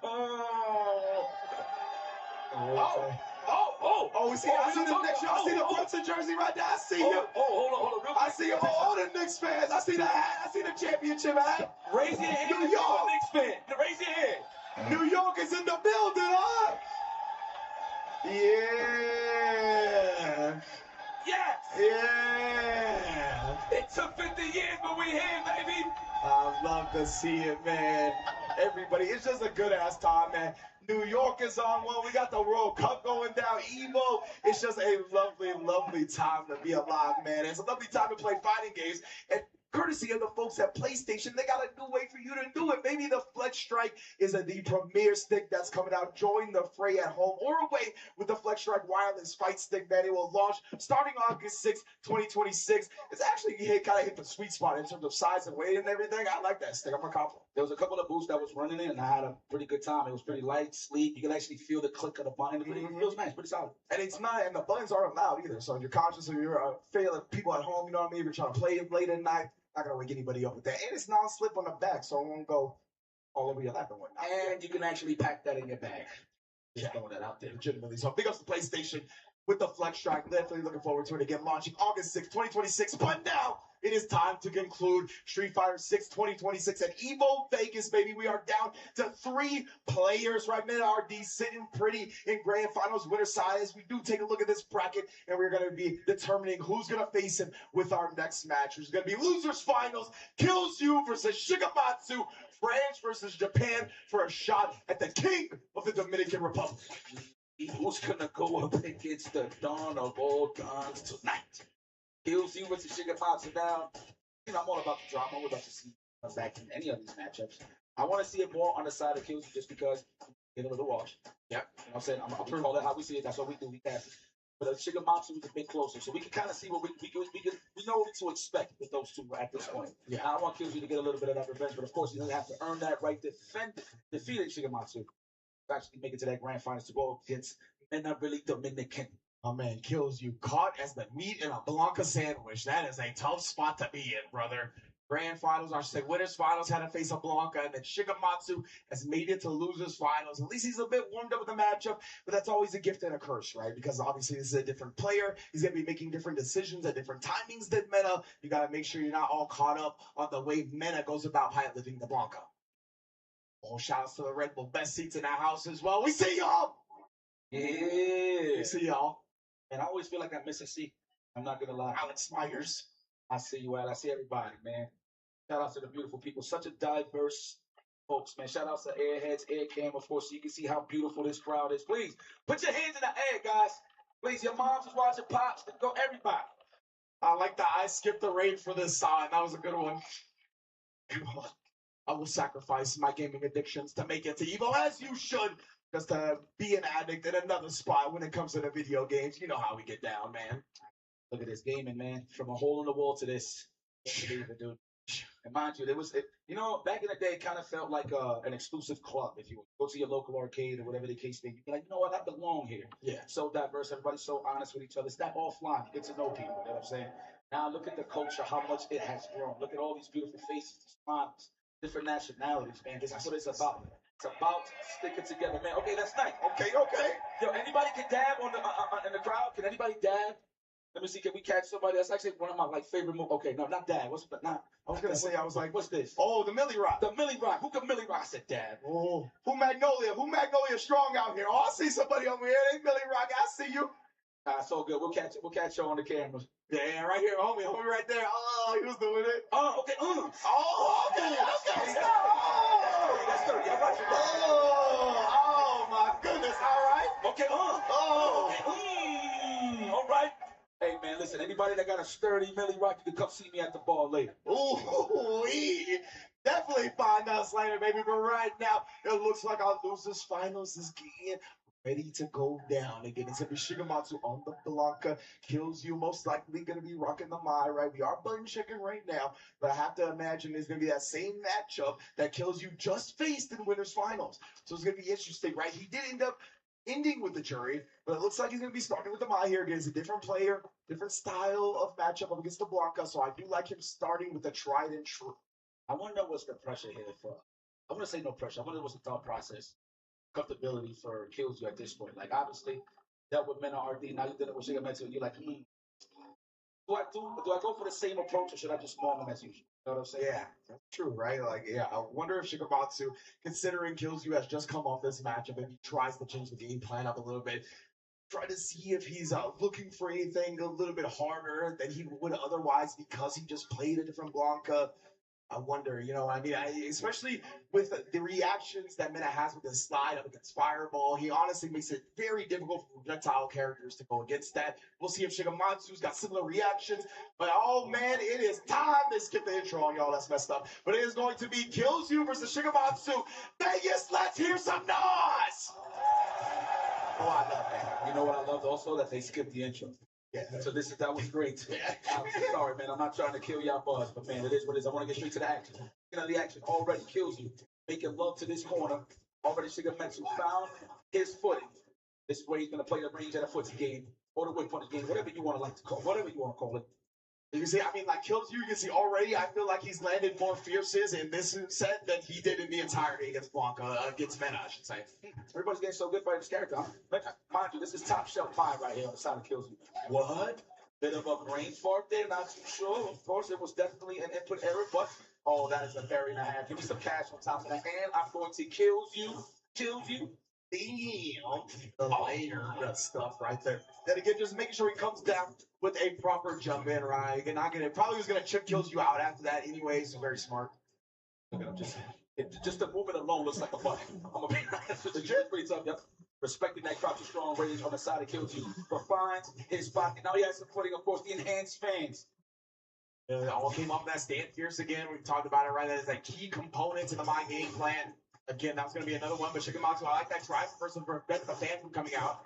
I see the Knicks. I see the Brunson jersey right there. I see you. Hold on. Real quick. I see you. All the Knicks fans. I see the hat. I see the championship hat. Raise your hand. New York. Knicks fan. Raise your hand. New York is in the building, huh? Yeah. Yes. Yeah. It took 50 years, but we here, baby. I love to see it, man. Everybody, it's just a good ass time, man. New York is on one. We got the World Cup going down. Evo. It's just a lovely, lovely time to be alive, man. It's a lovely time to play fighting games. And courtesy of the folks at PlayStation, they got a new way for you to do it. Maybe the Flex Strike is the premier stick that's coming out. Join the fray at home or away with the Flex Strike wireless fight stick, man. It will launch starting August 6, 2026. It's actually kind of hit the sweet spot in terms of size and weight and everything. I like that stick. I'm a compliment. There was a couple of booths that was running in, and I had a pretty good time. It was pretty light, sleek. You can actually feel the click of the button. It feels nice, pretty solid. And it's not, and the buttons aren't loud either. So if you're conscious of your failing people at home, you know what I mean? If you're trying to play it late at night, not gonna wake anybody up with that. And it's non-slip on the back, so it won't go all over your lap and whatnot. And you can actually pack that in your bag. Just throwing that out there. Legitimately. So big ups to PlayStation with the Flex Strike. Definitely looking forward to it again. Launching August 6, 2026. But now it is time to conclude Street Fighter 6 2026 at Evo Vegas, baby. We are down to 3 players, right? Mid RD sitting pretty in grand finals winner size. We do take a look at this bracket, and we're going to be determining who's going to face him with our next match. There's going to be losers finals, Kills You versus Shigematsu, France versus Japan for a shot at the king of the Dominican Republic. Who's going to go up against the dawn of all dawns tonight? Kills You versus Shigematsu. Now, you know, I'm all about the drama. We're about to see back in any of these matchups. I want to see it more on the side of Kills You just because get a little wash. Yep. You know what I'm saying? I'm call it how we see it. That's what we do. We pass it. But Shigematsu is a bit closer, so we can kind of see what we know what to expect with those two at this point. Yeah. I want Kills You to get a little bit of that revenge, but of course, he doesn't have to earn that right to defeating Shigematsu. Actually make it to that grand finals to go against Mena really Dominican. My man Kills You caught as the meat in a Blanca sandwich. That is a tough spot to be in, brother. Grand finals, I should say winners finals, had to face a Blanca, and then Shigematsu has made it to losers finals. At least he's a bit warmed up with the matchup, but that's always a gift and a curse, right? Because obviously this is a different player. He's going to be making different decisions at different timings than Mena. You got to make sure you're not all caught up on the way Mena goes about high-living the Blanca. Oh, shout outs to the Red Bull best seats in the house as well. We see y'all. Yeah. We see y'all. And I always feel like I miss a seat. I'm not gonna lie. Alex Myers. I see you, Al. I see everybody, man. Shout out to the beautiful people. Such a diverse folks, man. Shout out to Airheads, Aircam, of course, so you can see how beautiful this crowd is. Please put your hands in the air, guys. Please, your moms is watching, pops. Go, everybody. I like that. I skipped the raid for this sign. That was a good one. I will sacrifice my gaming addictions to make it to Evo, as you should, just to be an addict in another spot when it comes to the video games. You know how we get down, man. Look at this gaming, man. From a hole in the wall to this. Can't believe it, dude. And mind you, you know, back in the day, it kind of felt like an exclusive club. If you go to your local arcade or whatever the case may be, you're like, you know what, I belong here. Yeah. So diverse, everybody's so honest with each other. It's that offline. You get to know people, you know what I'm saying? Now look at the culture, how much it has grown. Look at all these beautiful faces, smiles, different nationalities, man. This is what it's about. It's about sticking together, man. Okay, that's nice. Okay. Yo, anybody can dab on the in the crowd? Can anybody dab? Let me see. Can we catch somebody? That's actually one of my favorite moves. Okay, no, not dab. I was gonna say, I was like, what's this? Oh, the Millie Rock. The Millie Rock. Who can Millie Rock? I said dab. Oh, who Magnolia? Who Magnolia strong out here? Oh, I see somebody over here. They Millie Rock. I see you. So good. We'll catch you on the cameras. Yeah, right here, homie right there. Oh, he was doing it. Oh, okay. Oh, okay. That's 30. I got you. Oh, my goodness. All right. Okay. Oh. Okay. All right. Hey, man. man. Listen, anybody that got a sturdy Millie Rock, you can come see me at the bar later. Ooh, definitely find us later, baby. But right now, it looks like our losers finals is getting ready to go down again. It's gonna be Shigematsu on the Blanca. Kills you, most likely gonna be rocking the Mai, right? We are button checking right now, but I have to imagine it's gonna be that same matchup that Kills you just faced in winners finals. So it's gonna be interesting, right? He did end up ending with the jury, but it looks like he's going to be starting with the Mai here against a different player, different style of matchup up against the Blanca. So I do like him starting with the tried and true. I want to know what's the pressure here for. I want to say no pressure. I want to know what's the thought process, comfortability for Kills you at this point. Like, obviously, dealt with men on RD, now you're dealing with Shigematsu, and you're like, do I go for the same approach or should I just small him as usual? You know what I'm saying? Yeah, that's true, right? Like, yeah, I wonder if Shigematsu, considering Kills you has just come off this matchup, and he tries to change the game plan up a little bit. Try to see if he's looking for anything a little bit harder than he would otherwise because he just played a different Blanca. I wonder, you know, I mean, especially with the reactions that Mena has with his slide up against Fireball, he honestly makes it very difficult for projectile characters to go against that. We'll see if Shigematsu's got similar reactions, but oh man, it is time to skip the intro on y'all. That's messed up. But it is going to be Kills You versus Shigematsu. Vegas, let's hear some noise! Oh, I love that. You know what I loved also? That they skipped the intro. Yeah. So that was great. Yeah. I'm sorry, man. I'm not trying to kill y'all buzz, but man, it is what it is. I want to get straight to the action. You know, the action already Kills you. Making love to this corner. Already Shigematsu found his footing. This way he's going to play the range at a footsie game or the whip punch game, whatever you want to like to call, whatever you want to call it. You can see, I mean, like Kills you can see already, I feel like he's landed more fierces in this set than he did in the entirety against Blanca, against Mena, I should say. Everybody's getting so good by this character. Mind you, this is top shelf pie right here on the side of Kills you. What? Bit of a brain fart there, not too sure. Of course, it was definitely an input error, but oh, that is a berry and a half. Give me some cash on top of that. And I'm going to Kills you. Damn. The layer stuff right there. Then again, just making sure he comes down with a proper jump in, right? You're not gonna, probably was going to chip Kills you out after that anyway, so very smart. Look at him, just the movement alone looks like a button. I'm going to be honest with you. Pretty tough, yep. Respecting that crouching strong range on the side of Kills you. Refines his body. Now he has some footing, of course, the enhanced fans. It all came off that stand fierce again. We talked about it, right? That is a key component to the My game plan. Again, that's going to be another one, but Shigematsu, I like that drive first and prevent the fan from coming out.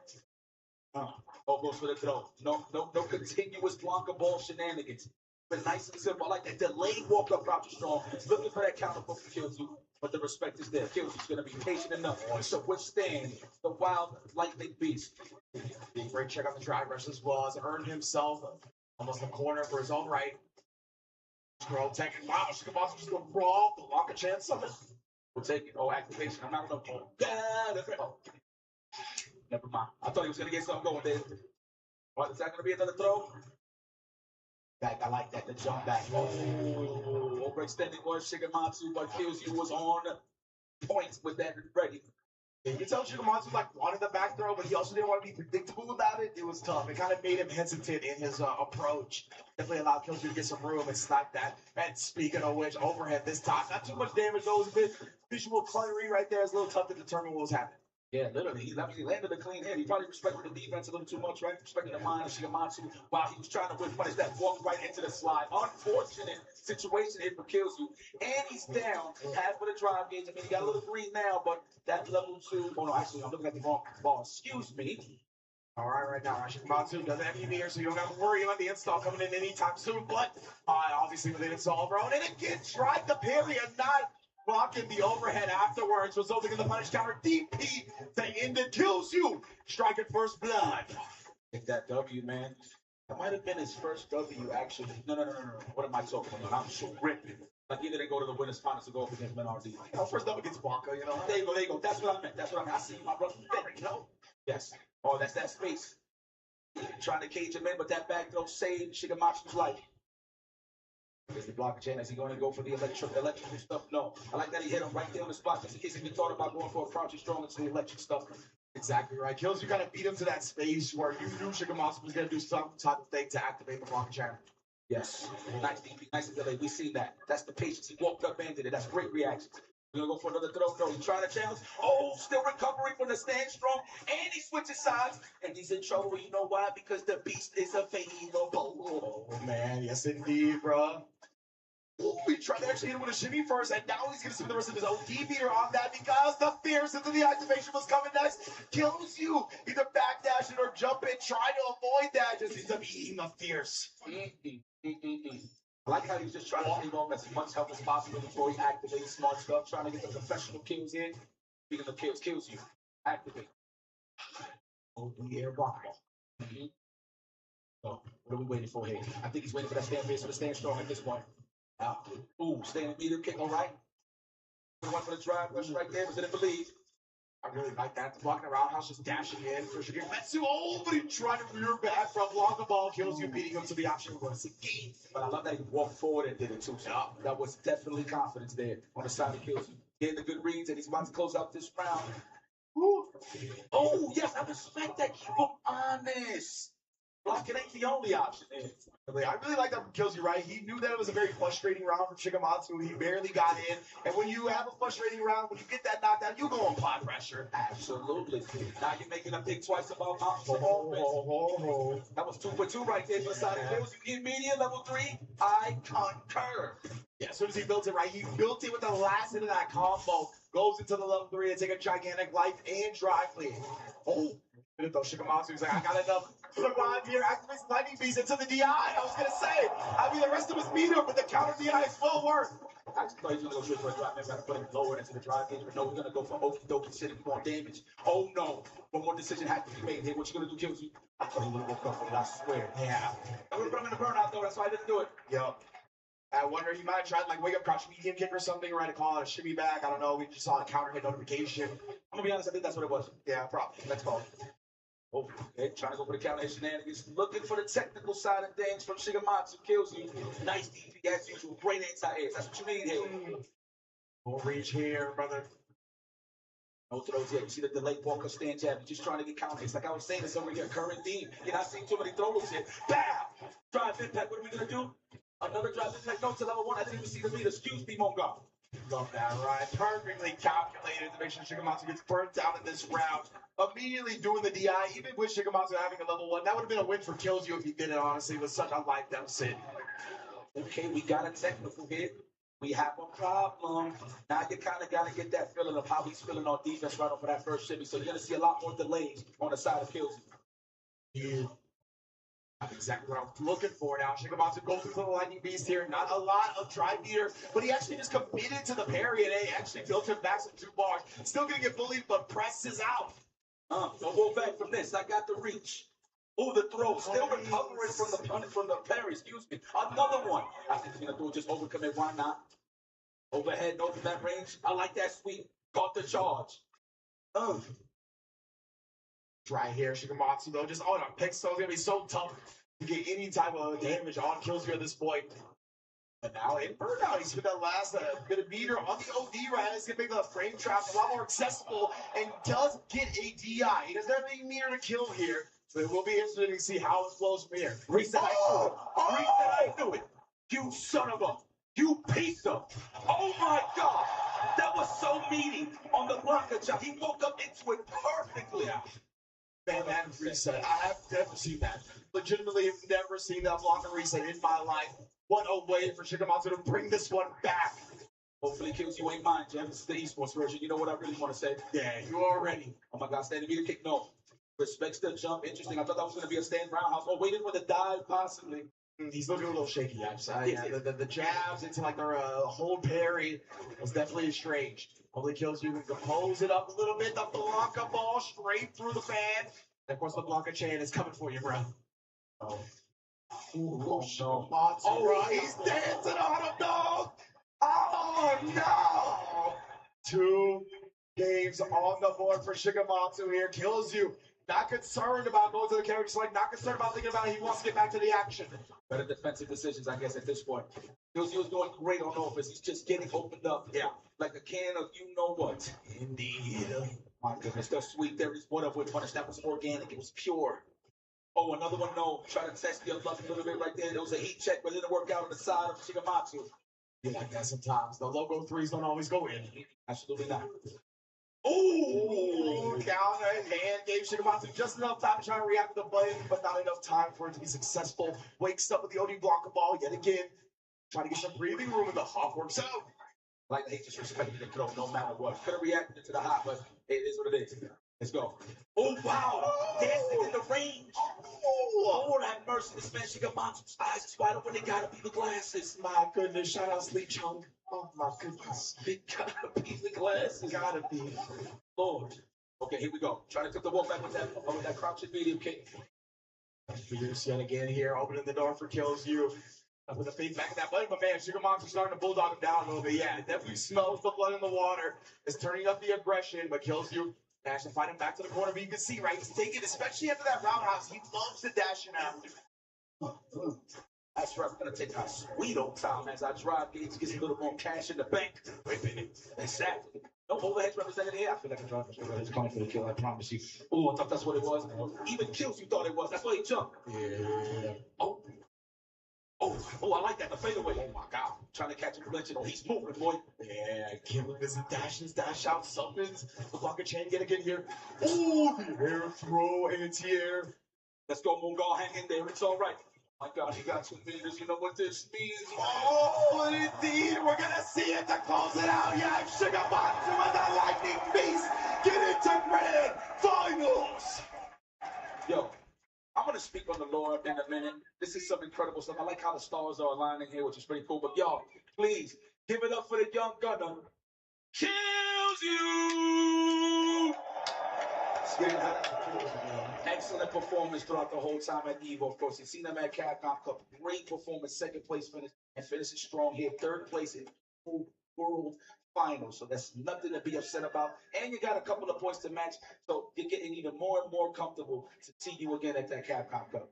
Goes for the throw. No continuous Blanca ball shenanigans. But nice and simple. I like that delayed walk up crouching strong. Looking for that counter for Kills you. But the respect is there. Kills you's going to be patient enough to withstand the wild lightning beast. Great check on the drive rush as well as earned himself almost a corner for his own right. Scroll taking. Wow, Shigematsu just going to brawl. Blanca chance of it. We'll take it. Oh, activation. I'm not going to. Oh. Never mind. I thought he was going to get something going there. What, is that going to be another throw? Back, I like that. The jump back. Oh, overextending was Shigematsu, but Kills you was on point with that ready. Yeah, you can tell Shigematsu wanted the back throw, but he also didn't want to be predictable about it. It was tough. It kind of made him hesitant in his approach. Definitely allowed Kills you to get some room and snipe that. And speaking of which, overhead this time. Not too much damage, though. It was a bit visual cluttery right there. It's a little tough to determine what was happening. Yeah, literally. He landed a clean hit. He probably respected the defense a little too much, right? Respecting the mind of Shigematsu while he was trying to whip punish that walk right into the slide. Unfortunate situation here for Kills you. And he's down half of the drive gauge. I mean, he got a little green now, but that level 2. Oh, no, actually, I'm looking at the wrong ball. Excuse me. All right now, Shigematsu doesn't have any here, so you don't have to worry about the install coming in anytime soon. But obviously, with an install thrown, and again, tried the parry and not blocking the overhead afterwards, resulting in the punish counter DP to end it. Kills you, striking first blood. Take that W, man. That might have been his first W, actually. No. What am I talking about? I'm so ripping. Like, he didn't go to the winners finals to go up against Menardi. First up against Blanca, you know. There you go. That's what I meant. I see you, my brother. You know? Yes. Oh, that's that space. Trying to cage him in, but that back throw saved Shigematsu's life. Is the block chain? Is he going to go for the electrical stuff? No. I like that he hit him right there on the spot, just in case he thought about going for a crouching strong into the electric stuff. Exactly right. Kills you kind of beat him to that space where you knew Shigematsu was going to do some type of thing to activate the block channel. Yes. Nice DP, nice delay. We see that. That's the patience. He walked up and did it. That's great reaction. We're gonna go for another throw. No, he's trying to challenge. Oh, still recovering from the stand strong. And he switches sides. And he's in trouble. You know why? Because the beast is available. Oh, man. Yes, indeed, bro. Ooh, he tried to actually hit him with a shimmy first, and now he's going to spend the rest of his OD meter on that because the fierce into the activation was coming next. Kills you. Either backdashing or jumping, trying to avoid that. Just ends up eating the fierce. I like how he's just trying to take off as much help as possible before he activates smart stuff, trying to get the professional kills in. Speaking of kills you. Activate. Oh, the air block. So, what are we waiting for here? I think he's waiting for that stand base to stand strong at this point. Ooh, standing medium kick, all right. The one for the drive rush right there, was in it believe. I really like that. Blocking the roundhouse, just dashing in for Shigemitsu. Oh, but he tried to rear back from Blanca ball, kills you, beating him to the option was a game. But I love that he walked forward and did it too. So that was definitely confidence there on the side of kills you. Getting the good reads, and he's about to close out this round. Woo. Oh, yes, I respect that. Keep him honest. Blocking ain't the only option. I really like that from Kills You, right? He knew that it was a very frustrating round for Shigematsu. He barely got in. And when you have a frustrating round, when you get that knockdown, you go apply pressure. Absolutely. Now you're making a think twice about mountains of offense. That was 2 for 2 right there for the side of Kills You. Immediate level 3, I concur. Yeah, as soon as he built it, right? He built it with the last hit of that combo. Goes into the level 3 and take a gigantic life and drive lead. Oh, though Shigematsu's like, I got enough. Survive here, activates lightning beast into the DI. I was gonna say, I mean the rest of his meter, but the counter DI is well worth. I just thought he was gonna go straight for a drive. Maybe I put him lower into the drive gauge, but no, we're gonna go for okie dokie sitting more damage. Oh no, one more decision had to be made here. What you gonna do, Kills You? I thought he would have woke up for it, I swear. Yeah. I would have put him in the burnout though, that's why I didn't do it. Yup. I wonder, he might have tried like wake up crouch medium kick or something, right? To call it a shimmy back. I don't know. We just saw a counter hit notification. I'm gonna be honest, I think that's what it was. Yeah, probably. Let's call it. Oh, okay, trying to go for the counter hit shenanigans. Looking for the technical side of things from Shigematsu. Kills You. Nice DP as usual. Great anti-airs. That's what you need here. We'll reach here, brother. No throws yet. You see the delayed walker stand jab. You're just trying to get counter hits. Like I was saying, it's over here. Current theme. You're not seeing too many throws here. Bam! Drive impact. What are we gonna do? Another drive impact. No to level 1. I think we see the lead. Excuse me, Mongo. Love that, right? Perfectly calculated to make sure Shigematsu gets burnt down in this round. Immediately doing the DI, even with Shigematsu having a level 1. That would have been a win for Kills You if he did it, honestly, with such a life deficit. Okay, we got a technical hit. We have a problem. Now you kind of got to get that feeling of how he's feeling on defense right off of that first shimmy. So you're going to see a lot more delays on the side of Kills You. Yeah. That's exactly what I was looking for now. Shigematsu goes through the lightning beast here. Not a lot of drive meter, but he actually just committed to the parry and he actually built him back some 2 bars. Still going to get bullied, but presses out. Don't hold back from this. I got the reach. Oh, the throw. Still recovering from the parry. Excuse me. Another one. I think he's going to do it. Just overcommit. Why not? Overhead, over that range. I like that sweep. Caught the charge. Right here, Shigematsu, though, just on a pick, so it's going to be so tough to get any type of damage on Kills You at this point. But now in burnout, he's spent that last bit of meter on the OD, right? It's going to make the frame trap a lot more accessible and does get a DI. He doesn't have any meter to kill here, so it will be interesting to see how it flows from here. Reset, I knew it. You son of a, you piece of, oh my God. That was so meaty on the Blanca chop. He woke up into it perfectly. Man, that reset. I have never seen that. Legitimately, have never seen that Blanca reset in my life. What a way for Shigematsu to bring this one back. Hopefully, Kills You ain't mine, Jim. This is the esports version. You know what I really want to say? Yeah, you already. Oh my God, standing meter kick, no. Respects the jump. Interesting. I thought that was going to be a stand roundhouse. Oh, waiting for the dive, possibly. He's looking a little shaky, actually. Yeah, the jabs into like their whole parry was definitely strange. Hopefully Kills You can compose it up a little bit. The Blanca ball straight through the fan. And of course, the Blanca chain is coming for you, bro. Oh. Ooh, no. All right, he's dancing on him, dog. Oh, no. 2 games on the board for Shigematsu here. Kills You. Not concerned about going to the character select. Not concerned about thinking about it. He wants to get back to the action. Better defensive decisions, I guess, at this point. Kills You was doing great on offense. He's just getting opened up. Yeah. Like a can of you know what. Indeed. My goodness, the sweet there is one of which punish. That was organic. It was pure. Oh, another one, no. Try to test your luck a little bit right there. There was a heat check, but it didn't work out on the side of Shigematsu. Yeah, like that sometimes. The logo threes don't always go in. Absolutely not. Oh, counter hand gave Shigematsu just enough time to try to react to the button, but not enough time for it to be successful. Wakes up with the OD Blanca ball yet again. Trying to get some breathing room, and the hop works out. Like they disrespected the throw no matter what. Could have reacted to the hot, but it is what it is. Let's go. Oh, wow. Dancing in the range. Oh, Lord have mercy. This man Shigematsu's eyes is wide open. They gotta be the glasses. My goodness, shout out Sleep Chung. Oh my goodness. They gotta be the glasses. Gotta be. Lord. Okay, here we go. Trying to cook the wolf back with that crouching medium kick. Figures yet again here, opening the door for Kills You. With the feet back in that button, but man, Shigematsu's starting to bulldog him down a little bit. Yeah, it definitely smells the blood in the water. It's turning up the aggression, but Kills You managed to fight him back to the corner. But you can see, right, he's taking, especially after that roundhouse, he loves to dash him out. That's right. We're gonna take our sweet old time as I drive gates, get a little more cash in the bank. Wait a minute. Exactly. No overheads represented here. I feel like a driver. It's coming for the kill. I promise you. Oh, I thought that's what it was. Even Kills You thought it was. That's why he jumped. Yeah. Oh, I like that. The fadeaway. Oh my God. Trying to catch him flinching. Oh, he's moving, boy. Yeah, killing his dashes, dash out, summons. The blocker chain yet again here. Oh, the air throw, anti-air. Let's go, Mungal. Hang in there. It's all right. My God, he got 2 meters. You know what this means? Oh, indeed, we're gonna see it to close it out. Yeah, Shigematsu and the Lightning Beast get into grand finals. Yo, I'm going to speak on the Lord in a minute. This is some incredible stuff. I like how the stars are aligning here, which is pretty cool. But y'all, please, give it up for the young gunner. Kills You! Excellent performance throughout the whole time at Evo. Of course, you've seen him at Capcom Cup. Great performance, second place finish, and finishes strong here. Third place in World Finals. So that's nothing to be upset about. And you got a couple of points to match. So you're getting even more and more comfortable to see you again at that Capcom Cup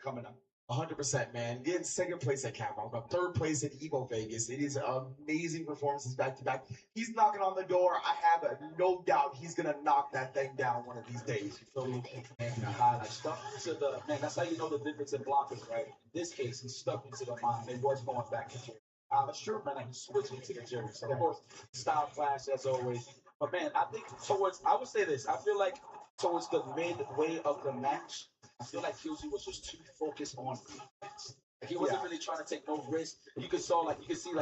coming up. 100%, man. Getting second place at Capcom Cup, third place at Evo Vegas. It is amazing performances back to back. He's knocking on the door. I have no doubt he's gonna knock that thing down one of these days. You feel me? And highlight stuck to the man. That's how you know the difference in blockers, right? In this case, he's stuck into the mind. It was going back to Jerry. Sure, man, I'm switching to the Jerry. So of course, style clash as always. But man, I think I would say this. I feel like towards the midway of the match, I feel like Kills You was just too focused on defense. Like he wasn't really trying to take no risk. You could see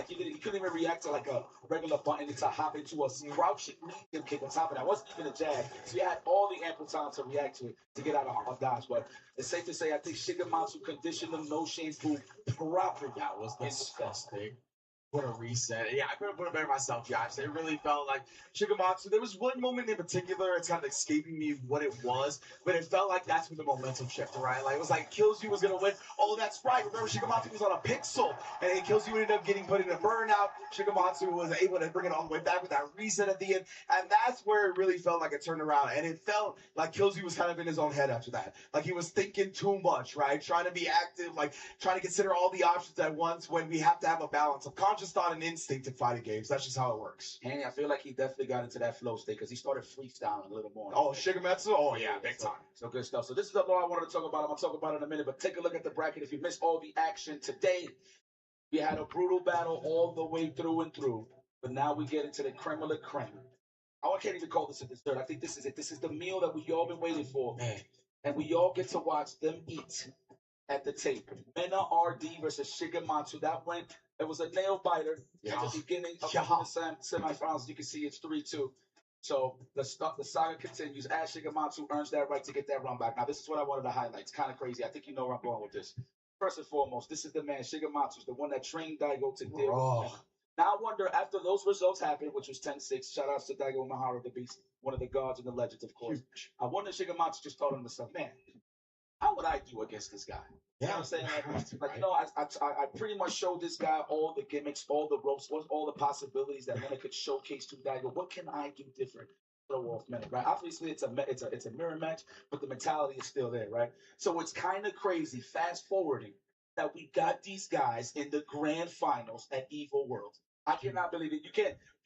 he couldn't even react to like a regular button to hop into a crouching medium kick on top of that. It wasn't even a jab. So he had all the ample time to react to it to get out of dodge. But it's safe to say I think Shigematsu conditioned him no shampoo properly. That was disgusting. What a reset. Yeah, I couldn't put it better myself, guys. It really felt like Shigematsu. There was one moment in particular, it's kind of escaping me what it was, but it felt like that's when the momentum shifted, right? Like, it was like Kills You was going to win. Oh, that's right. Remember, Shigematsu was on a pixel, and then Kills You ended up getting put in a burnout. Shigematsu was able to bring it all the way back with that reset at the end, and that's where it really felt like it turned around, and it felt like Kills You was kind of in his own head after that. Like, he was thinking too much, right? Trying to be active, like, trying to consider all the options at once when we have to have a balance of conscious thought and instinct in fighting games. That's just how it works. And I feel like he definitely got into that flow state because he started freestyling a little more. Oh, Shigematsu? Oh, yeah, big time. So good stuff. So this is the law I wanted to talk about. I'm going to talk about it in a minute, but take a look at the bracket. If you missed all the action today, we had a brutal battle all the way through and through, but now we get into the creme of the creme. I can't even call this a dessert. I think this is it. This is the meal that we all been waiting for. Man. And we all get to watch them eat at the tape. Mena RD versus Shigematsu. It was a nail biter at the beginning of the semifinals. You can see it's 3-2. So the saga continues as Shigematsu earns that right to get that run back. Now, this is what I wanted to highlight. It's kind of crazy. I think you know where I'm going with this. First and foremost, this is the man, Shigematsu's the one that trained Daigo to deal with. Now, I wonder, after those results happened, which was 10-6, shout outs to Daigo Mahara, the beast, one of the gods and the legends, of course. Huge. I wonder if Shigematsu just told himself, man, how would I do against this guy? You know what I'm saying? I pretty much showed this guy all the gimmicks, all the ropes, all the possibilities that Mena could showcase to Daigo. What can I do different? Throw off Mena, right? Obviously, it's a mirror match, but the mentality is still there, right? So it's kind of crazy, fast forwarding, that we got these guys in the grand finals at Evo World. I cannot believe it. You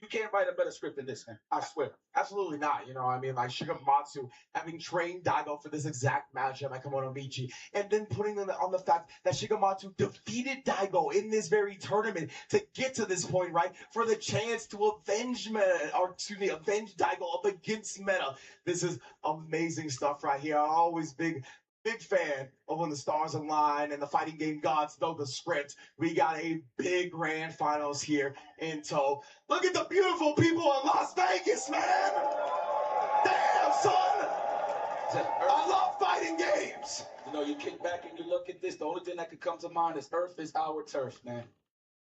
can't write a better script than this, man. I swear. Absolutely not. You know, I mean, like Shigematsu having trained Daigo for this exact matchup at Kimono Michi, and then putting on the fact that Shigematsu defeated Daigo in this very tournament to get to this point, right? For the chance to avenge avenge Daigo up against Meta. This is amazing stuff right here. I'm always big fan of when the stars align and the fighting game gods know the script. We got a big grand finals here in tow. Look at the beautiful people in Las Vegas, man! Damn, son! I love fighting games! You know, you kick back and you look at this, the only thing that could come to mind is Earth is our turf, man.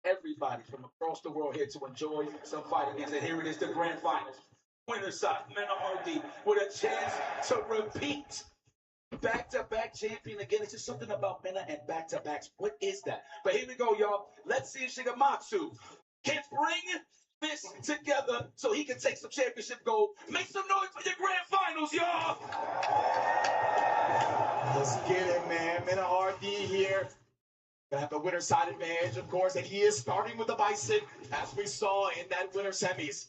Everybody from across the world here to enjoy some fighting games. And here it is, the grand finals. Winner side, Mena RD, with a chance to repeat. Back-to-back champion again. It's just something about Mena and back-to-backs. What is that? But here we go, y'all. Let's see if Shigematsu can bring this together so he can take some championship gold. Make some noise for your grand finals, y'all. Let's get it, man. Mena RD here. Gonna have the winner side advantage, of course, and he is starting with the Bison, as we saw in that winner semis.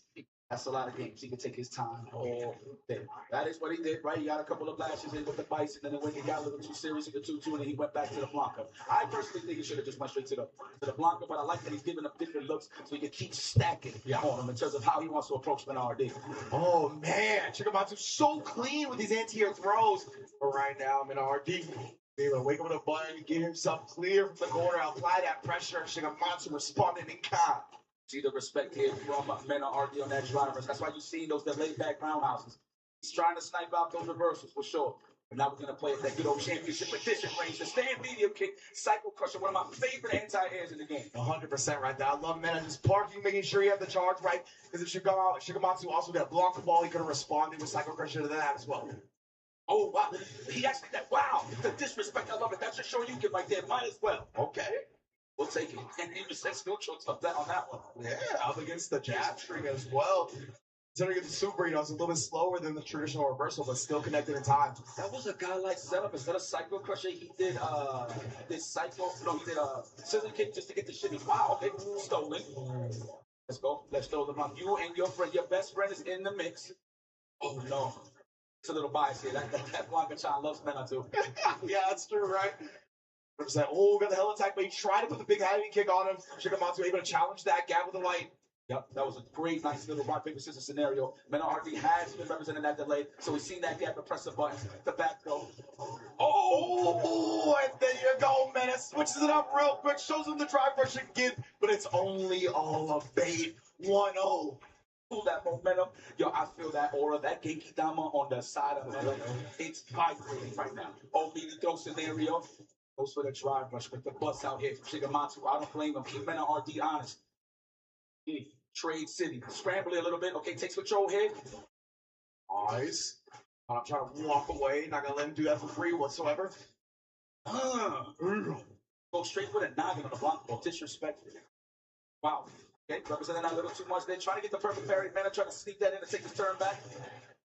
That's a lot of games. He can take his time all day. That is what he did, right? He got a couple of lashes in with the Bison, and then when he got a little too serious in the 2-2, and then he went back to the Blanca. I personally think he should have just went straight to the Blanca, but I like that he's giving him different looks so he can keep stacking on him in terms of how he wants to approach Menardi. Oh, man. Shigematsu's so clean with these anti-air throws. But right now, Menardi able to wake up with a button, get himself clear from the corner, apply that pressure. Shigematsu responding in kind. See the respect here from Mena RD on that driver. That's why you see those laid back roundhouses. He's trying to snipe out those reversals for sure. But now we're going to play at that good old championship edition range. The stand medium kick, cycle crusher, one of my favorite anti-airs in the game. 100% right there. I love Mena just parking, making sure he had the charge right. Because if Shigematsu also got blocked the ball, he could have responded with cycle crusher to that as well. Oh, wow. He actually, wow. The disrespect, I love it. That's just showing you can right there. Might as well. Okay. We'll take it. And even sets neutral up that on that one. Yeah, up against the jab string as well. Considering it's a super, it's a little bit slower than the traditional reversal, but still connected in time. That was a guy-like setup. Instead of cycle crusher, he did scissor kick just to get the shimmy. Wow, okay, stolen. Let's go. Let's throw them on. You and your friend, your best friend is in the mix. Oh, no. It's a little bias here. That Blanca-chan loves Mena too. Yeah, that's true, right? Oh, got the hell attack, but he tried to put the big heavy kick on him. Shigematsu able to challenge that, gap with the light. Yep, that was a great, nice little rock, paper, scissors scenario. Mena RD has been representing that delay, so we've seen that gap and press the button. The back throw. Oh, and there you go, Mena. Switches it up real quick, shows him the drive rush again, but it's only all a bait. 1-0. Feel that momentum. Yo, I feel that aura, that Genki Dama on the side of Mena. It's vibrating right now. Oh, meaty throw scenario. Goes for the drive rush with the bus out here from Shigematsu. I don't blame him. Keep Mena RD honest. Trade City. Scramble it a little bit. Okay, takes control here. Nice. I'm trying to walk away. Not going to let him do that for free whatsoever. Go straight for the noggin on the block. No disrespect. Wow. Okay, representing that a little too much. They're trying to get the perfect parry. Mena trying to sneak that in and take his turn back.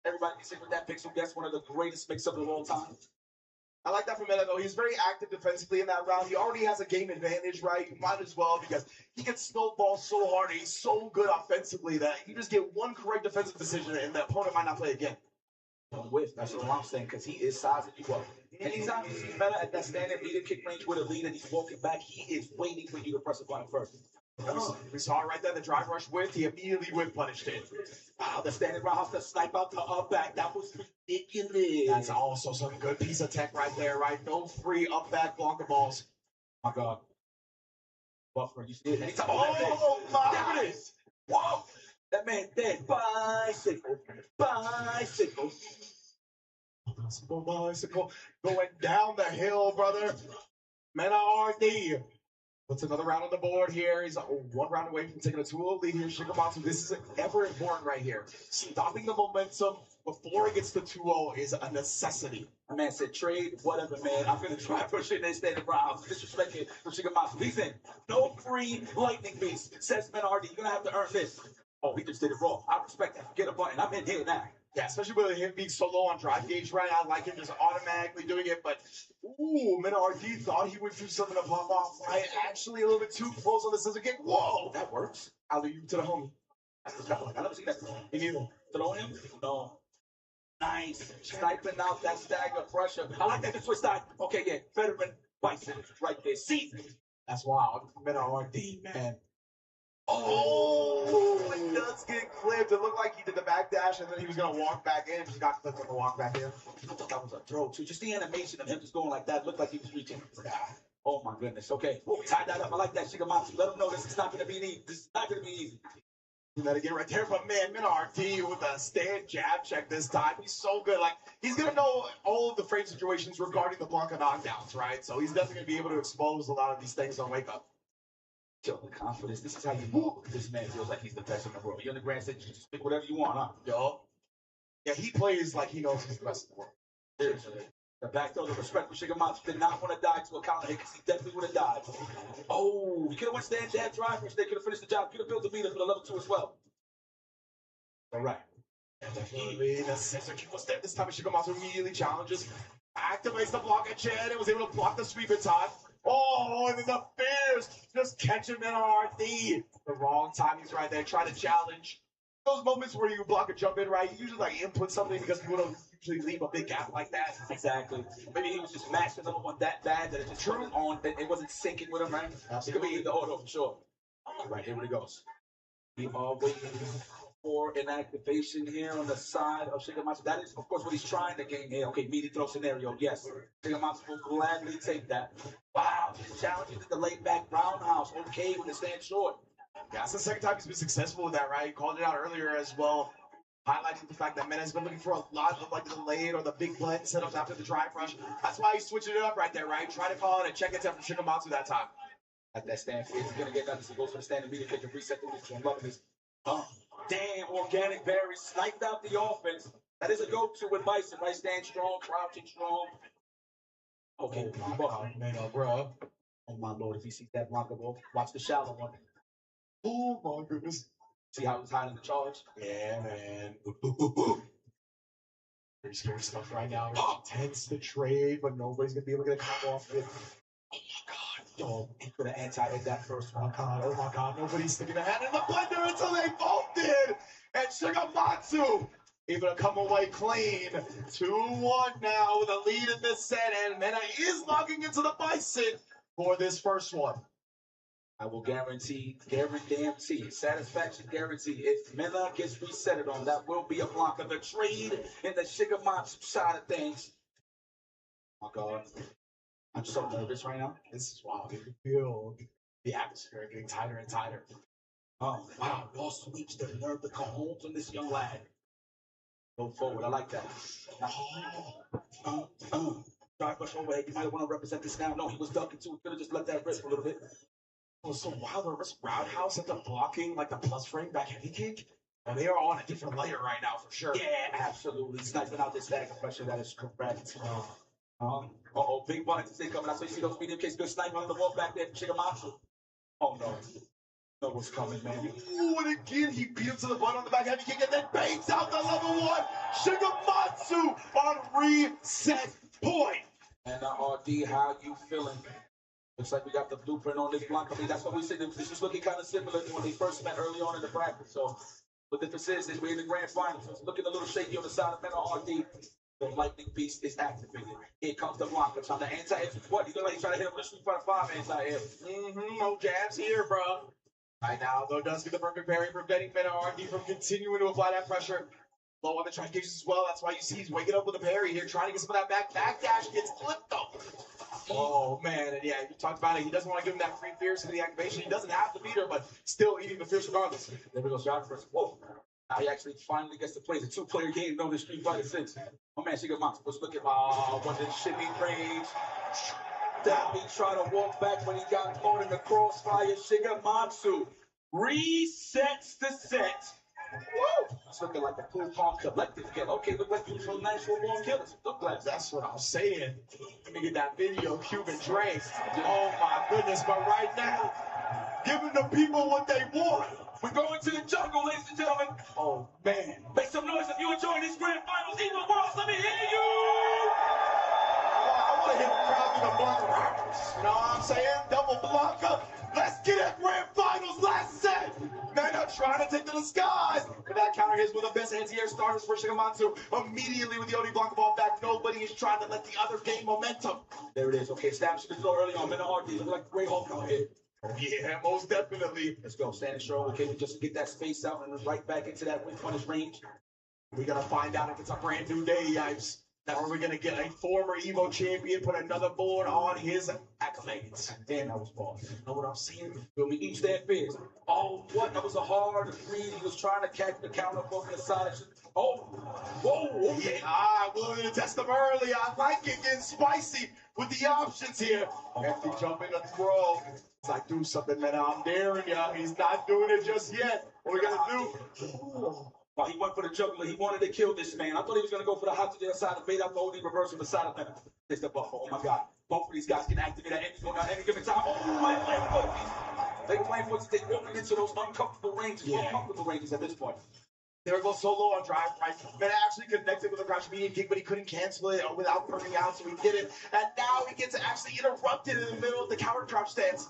Everybody can see with that pixel. Guess one of the greatest mix-ups of all time. I like that from Mena, though. He's very active defensively in that round. He already has a game advantage, right? You might as well, because he gets snowballed so hard and he's so good offensively that you just get one correct defensive decision and the opponent might not play again. That's what I'm saying, because he is sizing you up. Anytime you see Mena at that standing medium kick range with a lead and he's walking back, he is waiting for you to press the button first. We saw it right there, the drive rush whip. He immediately whip punished it. Wow, the standing roundhouse to snipe out the up back. That was ridiculous. That's also some good piece of tech right there, right? No free up back Blanca balls. My God. Buffer, you see it? Anytime my! There it is. Whoa! That man dead. Bicycle. Bicycle. Going down the hill, brother. Mena RD. Puts another round on the board here. He's one round away from taking a 2-0 lead here. Shigematsu, this is ever important right here. Stopping the momentum before it gets to 2-0 is a necessity. My man said, trade, whatever, man. I'm going to try pushing this standing round. Disrespect it from Shigematsu. He's in. No free lightning beast. Says Mena RD, you're going to have to earn this. Oh, he just did it wrong. I respect that. Get a button. I'm in here now. Yeah, especially with him being so low on drive gauge right now. I like him just automatically doing it, but ooh, Mena RD thought he would do something to pop off, right? Actually, a little bit too close on the scissor kick. Whoa! That works. alley to the homie. That's the stuff. Like, I never seen that before. Me neither. Throw him? No. Nice. Sniping out that stagger pressure. I like that twist side. Okay, yeah. Veteran Bison right there. Seasoned. That's wild. Men are RD, man. Oh, it does get clipped. It looked like he did the back dash and then he was going to walk back in. Just got clipped on the walk back in. I thought that was a throw, too. Just the animation of him just going like that looked like he was reaching. Oh, my goodness. Okay. Whoa, we tied that up. I like that, Shigematsu. Let him know this is not going to be easy. This is not going to be easy. You gotta get right there, but man, RT with a stand jab check this time. He's so good. Like, he's gonna know all of the frame situations regarding the Blanca knockdowns, right? So he's definitely gonna be able to expose a lot of these things on wake up. Yo, the confidence. This is how you know this man feels like he's the best in the world. You're in the grand stage, you just pick whatever you want, huh? Yo. Yeah, he plays like he knows he's the best in the world. Seriously. The back throw, the respect for Shigematsu did not want to die to a counter hit because he definitely would have died. Oh, he could have went stand jab drive, which they could have finished the job. Could have built the meter for the level 2 as well. All right. Definitely the scissor kick was there. This time Shigematsu immediately challenges, activates the block at Chen, and was able to block the sweep in time. Oh, and then the fears just catch him in RD. The wrong timing's right there. Try to challenge. Those moments where you block a jump in, right? You usually like input something because people don't usually leave a big gap like that. Exactly. Maybe he was just mashing number one that bad that it just wasn't on. It wasn't syncing with him, right? It could be either or, for sure. All right, here it goes. We are waiting for an activation here on the side of Shigematsu. That is, of course, what he's trying to gain here. Okay, meaty throw scenario. Yes. Shigematsu will gladly take that. Wow. Challenging the laid back roundhouse. Okay with the stand short. Yeah, that's the second time he's been successful with that, right? He called it out earlier as well, highlighting the fact that Men has been looking for a lot of like the delayed or the big blend setups after the drive rush. That's why he's switching it up right there, right? Trying to call it a check attempt from Shigematsu that time. At that stand, he's going to get nothing. So he goes for the stand immediately to reset the neutral. I'm loving this. Damn, organic berry sniped out the offense. That is a go-to with Bison, right? Stand strong, crouching strong. Okay, Man, bro. Oh my lord, if he sees that Blanca ball, watch the shallow one. Oh my goodness. See how he's hiding the charge? Yeah, man. Very scary stuff right now. Intense the trade, but nobody's gonna be able to get a combo off of it. Oh my god. Yo, he could have anti-hit that first one. Oh my god, nobody's sticking their hand in the blender until they both did! And Shigematsu able to come away clean. 2-1 now with a lead in this set, and Mena is logging into the Bison for this first one. I will guarantee, satisfaction guarantee. If Mena gets resetted on, that will be a block of the trade in the Shigematsu side of things. Oh my god. I'm so nervous right now. This is wild. You can feel the atmosphere getting tighter and tighter. Oh, wow. Ball sweeps the nerve, the cajon from this young lad. Go forward. I like that. Drive rush overhead. You might want to represent this now. No, he was ducking too. Could have just let that rip a little bit. It was so wild. The roundhouse at the blocking, like the plus frame back heavy kick. And they are on a different layer right now for sure. Yeah, absolutely. Sniping out this stagger pressure. That is correct. Uh-oh, big buttons is coming. That's why you see those medium case good sniping on the wall back there from Shigematsu. Oh no. Know what's coming, man. Ooh, and again, he beat him to the butt on the back heavy kick and then baits out the level 1. Shigematsu on reset point. And RD, how you feeling? Looks like we got the blueprint on this block. I mean, that's what we said. This is looking kind of similar to when they first met early on in the practice. So, what the difference is we're in the grand final. So it's looking a little shaky on the side of Mena RD. The lightning beast is activated. Here comes the Blanca. Trying to anti-hit. What? He look like he's trying to hit him with a Street Fighter 5 anti-hit. No jabs here, bro. Right now, though, does get the perfect parry, preventing Mena RD from continuing to apply that pressure. Low on the triangulation as well. That's why you see he's waking up with a parry here, trying to get some of that back dash. Gets flipped though. Oh man, and yeah, you talked about it. He doesn't want to give him that free fierce in the activation. He doesn't have to beat her, but still eating the fierce regardless. There we go, shot first. Whoa. Now he actually finally gets to play the 2-player game known as Street Fighter 6. Oh man, Shigematsu was looking one of the shimmy rage. Down, he tried to walk back when he got caught in the crossfire. Shigematsu resets the set. Woo! It's looking like the Pool Pong Collective again. Okay, look like you from Nashville Born Killers. Look like that's what I'm saying. Let me get that video, Cuban Dre. Oh my goodness, but right now, giving the people what they want. We're going to the jungle, ladies and gentlemen. Oh man. Make some noise if you enjoy this grand finals. Even Worlds, let me hear you! I want to hit the crowd through the Blanca rounds. You know what I'm saying? Double Blanca. Let's get it, grand finals, last set. Mena trying to take to the skies. But that counter hits with the best anti-air starters for Shigematsu. Immediately with the OD block ball back, nobody is trying to let the other gain momentum. There it is. Okay, establish the floor early on. Mena RD looking like a great Hulk out here. Yeah, most definitely. Let's go. Standing strong. Okay, we just get that space out and right back into that win punish range. We're going to find out if it's a brand new day, Yipes. Or we're going to get a former EVO champion put another board on his accolades. Damn, that was boss. You know what I'm saying? Feel me? Each stand fierce. Oh, what? That was a hard read. He was trying to catch the counter from the side. Oh, whoa, okay. Yeah, I willing to test him early. I like it getting spicy with the options here. After jumping a throw, it's like, do something, man. I'm daring you. He's not doing it just yet. What we got to do? While he went for the juggler, he wanted to kill this man. I thought he was going to go for the hot to the other side and fade out the OD reversal the side of him. There's the buffer. Oh, my God. Both of these guys can activate at any given time. Oh, they playing for they walking into those uncomfortable ranges, uncomfortable ranges at this point. There goes solo on drive, right? Mena actually connected with a crouch median kick, but he couldn't cancel it without burning out, so he did it. And now he gets actually interrupted in the middle of the counter crouch stance.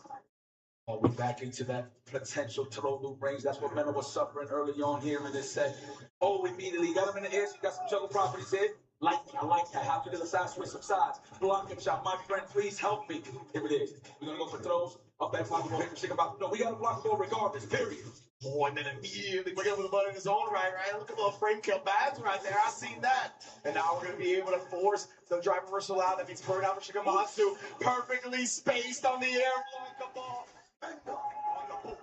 Oh, we're back into that potential throw loop range. That's what Mena was suffering early on here in this set. Oh, immediately got him in the air. So got some juggle properties here. I like that. How to do the side switch some sides. Block him shot. My friend, please help me. Here it is. We're going to go for throws. Up that block ball. Hit the about. No, we got to block the ball regardless. Period. Oh, and then immediately we're with the button in his own right? Look at the little frame kill bads right there. I seen that. And now we're going to be able to force the drive reversal out. That means burn out for Shigematsu. Perfectly spaced on the air block ball. On the board.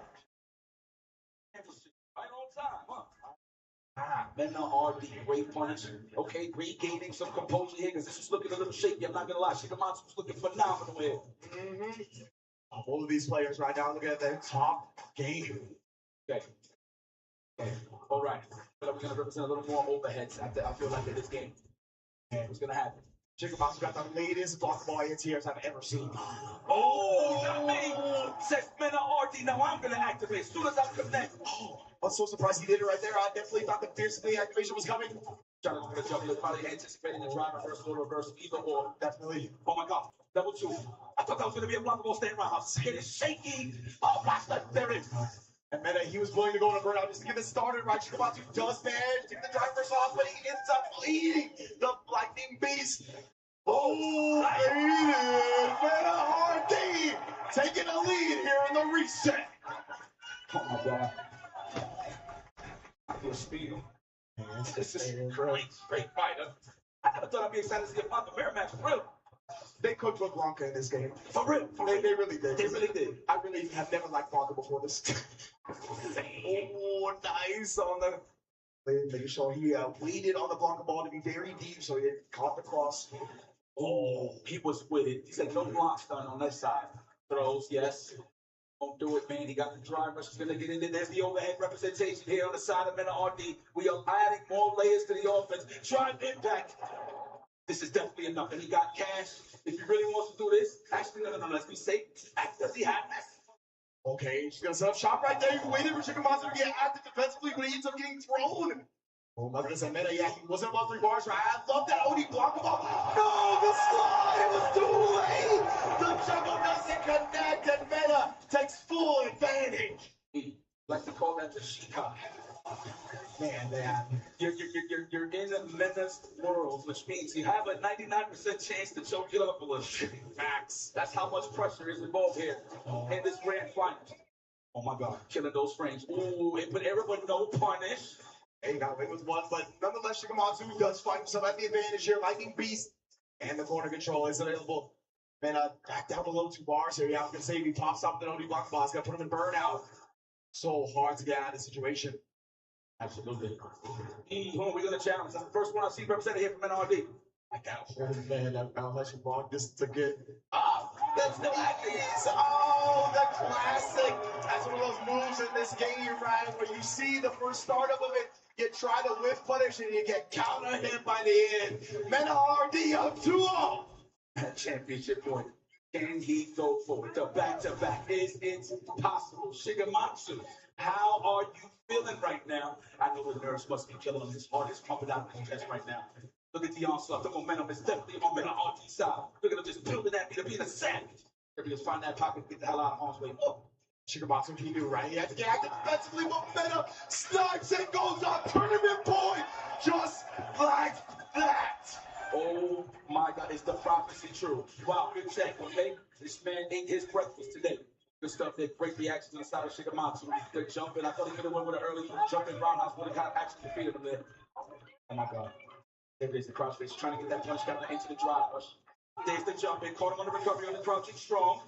Right on time, huh? Mena RD, great punch. Okay, regaining some composure here because this is looking a little shaky. I'm not going to lie. Shigematsu was looking phenomenal here. Both of these players right now looking at their top game. Okay. All right. But we're going to represent a little more overheads I feel like in this game. What's going to happen? Shigematsu got the latest block ball anti-airs I've ever seen. Oh, not me! Says Mena RD. Now I'm going to activate as soon as I connect. Oh, I'm so surprised he did it right there. I definitely thought the fearsome activation was coming. Trying to look at the jump. Probably anticipating the drive reversal, either or. Definitely. Oh my God. Double two. I thought that was going to be a blockable stand roundhouse. It's shaky. Oh, watch that. There it is. And Mena, he was willing to go on a burnout just to get it started, right? Shigematsu does manage to get the drivers off, but he ends up leading the lightning beast. Oh, Mena RD taking a lead here in the reset. Oh my God. I feel speed. This is great fighter. I never thought I'd be excited to see a Blanca Bear match. For real. They cooked with Blanca in this game. For real. They really did. They really did. I really have never liked Blanca before this. Oh, nice on the. Making sure he waited on the Blanca ball to be very deep so he caught the cross. Oh, he was with it. He said no block stun on that side. Throws, yes. Don't do it, man. He got the drive rush. He's going to get in there. There's the overhead representation here on the side of Mena RD. We are adding more layers to the offense. Drive impact. This is definitely enough. And he got cash. If he really wants to do this, actually, no. Let's be safe. Does he have that? Okay, she's going to set up shop right there. He waited for Shigematsu to get active defensively, but he ends up getting thrown. Oh, I'm not going to say Mena. Yeah, he wasn't above 3 bars, right? I love that OD block ball. No, the slide. It was too late. The juggle doesn't connect, and Mena takes full advantage. Like to call that the Shika. Man. You're in Mena's world, which means you have a 99% chance to choke it up a little. Facts. That's how much pressure is involved here in this grand final. Oh my God, killing those frames. Ooh, but everyone no punish. Hey, got away with one, but nonetheless, Shigematsu does find himself at the advantage here. Lightning Beast and the corner control is available. Mena back down below 2 bars here. Yeah, I'm gonna say if he pops up the OD block ball, it's gonna put him in burnout. So hard to get out of the situation. Absolutely. Who are we going to challenge? That's the first one I see represented here from NRD. I got a hold man. That foundation block just to get. Oh, that's the Blackies. Oh, the classic. That's one of those moves in this game, right? Where you see the first startup of it, you try to whiff punish and you get counter hit by the end. Mena RD up 2-0. Championship point. Can he go for it? The back-to-back. Is it possible? Shigematsu, how are you feeling right now? I know the nerves must be killing him. His heart is pumping out in his chest right now. Look at the onslaught. The momentum is definitely on Mena RD's side. Look at him just building that beat, being a savage. If he just find that pocket, get the hell out of harm's way. Oh, Shigematsu, he knew, right? He had to get active defensively. Momentum snipes and goes on tournament point just like that. Oh my God, is the prophecy true? Wow, good check, okay? This man ate his breakfast today. Good stuff there. Great reactions on the side of Shigematsu. Good jumping. I thought he could have went with an early jumping roundhouse, would have kind of actually defeated him there. Oh my God. There it is, the crouch face, trying to get that punch counter into the drive rush. There's the jump in, caught him on the recovery on the crouching strong.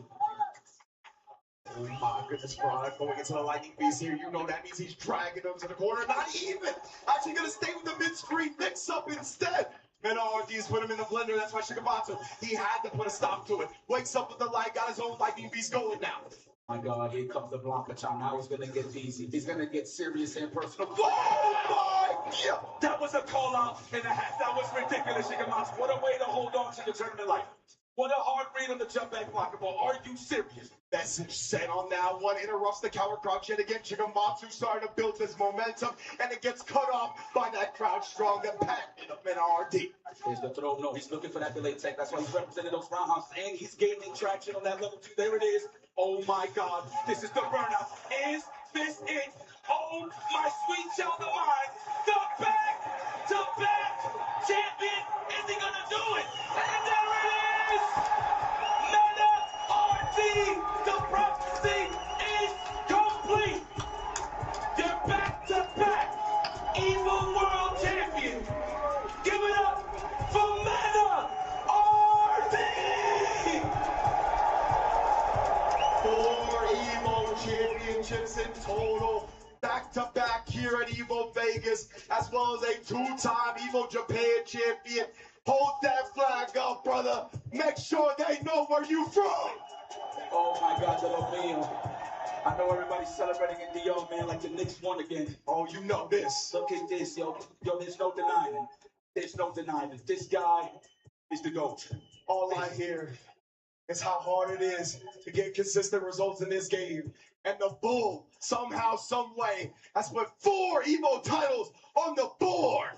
Oh my goodness, bro. Going into the lightning beast here. You know that means he's dragging him to the corner. Not even. Actually going to stay with the mid-screen mix-up instead. And RD's put him in the blender. That's why Shigematsu, he had to put a stop to it. Wakes up with the light, got his own lightning beast going now. My God, here comes the Blanca time. Now he's going to get easy. He's going to get serious and personal. Oh my God. That was a call out in the half. That was ridiculous, Shigematsu. What a way to hold on to your tournament life. What a hard read on the jump back blocker ball. Are you serious? Message sent on that one. Interrupts the counter crouch yet again. Shigematsu starting to build his momentum, and it gets cut off by that crouch strong and packed up in RD. Here's the throw. No, he's looking for that delayed tech. That's why he's representing those roundhouses, and he's gaining traction on that level 2. There it is. Oh my God. This is the burnout. Is this it? Oh my sweet child of mine. The back-to-back champion. Is he going to do it? And there it is. Meta RD. The prophecy is complete. They're back-to-back Evil World Champion. Give it up for Meta RD. 4 Evo championships in total. Back-to-back here at Evo Vegas, as well as a 2-time Evo Japan champion. Hold that flag up, brother. Make sure they know where you from. Oh my God, de lo mío. I know everybody's celebrating in Dion, man, like the Knicks won again. Oh, you know this. Look at this, yo. Yo, there's no denying it. There's no denying it. This guy is the GOAT. All I hear is how hard it is to get consistent results in this game. And the Bull, somehow, some way, has put 4 Evo titles on the board.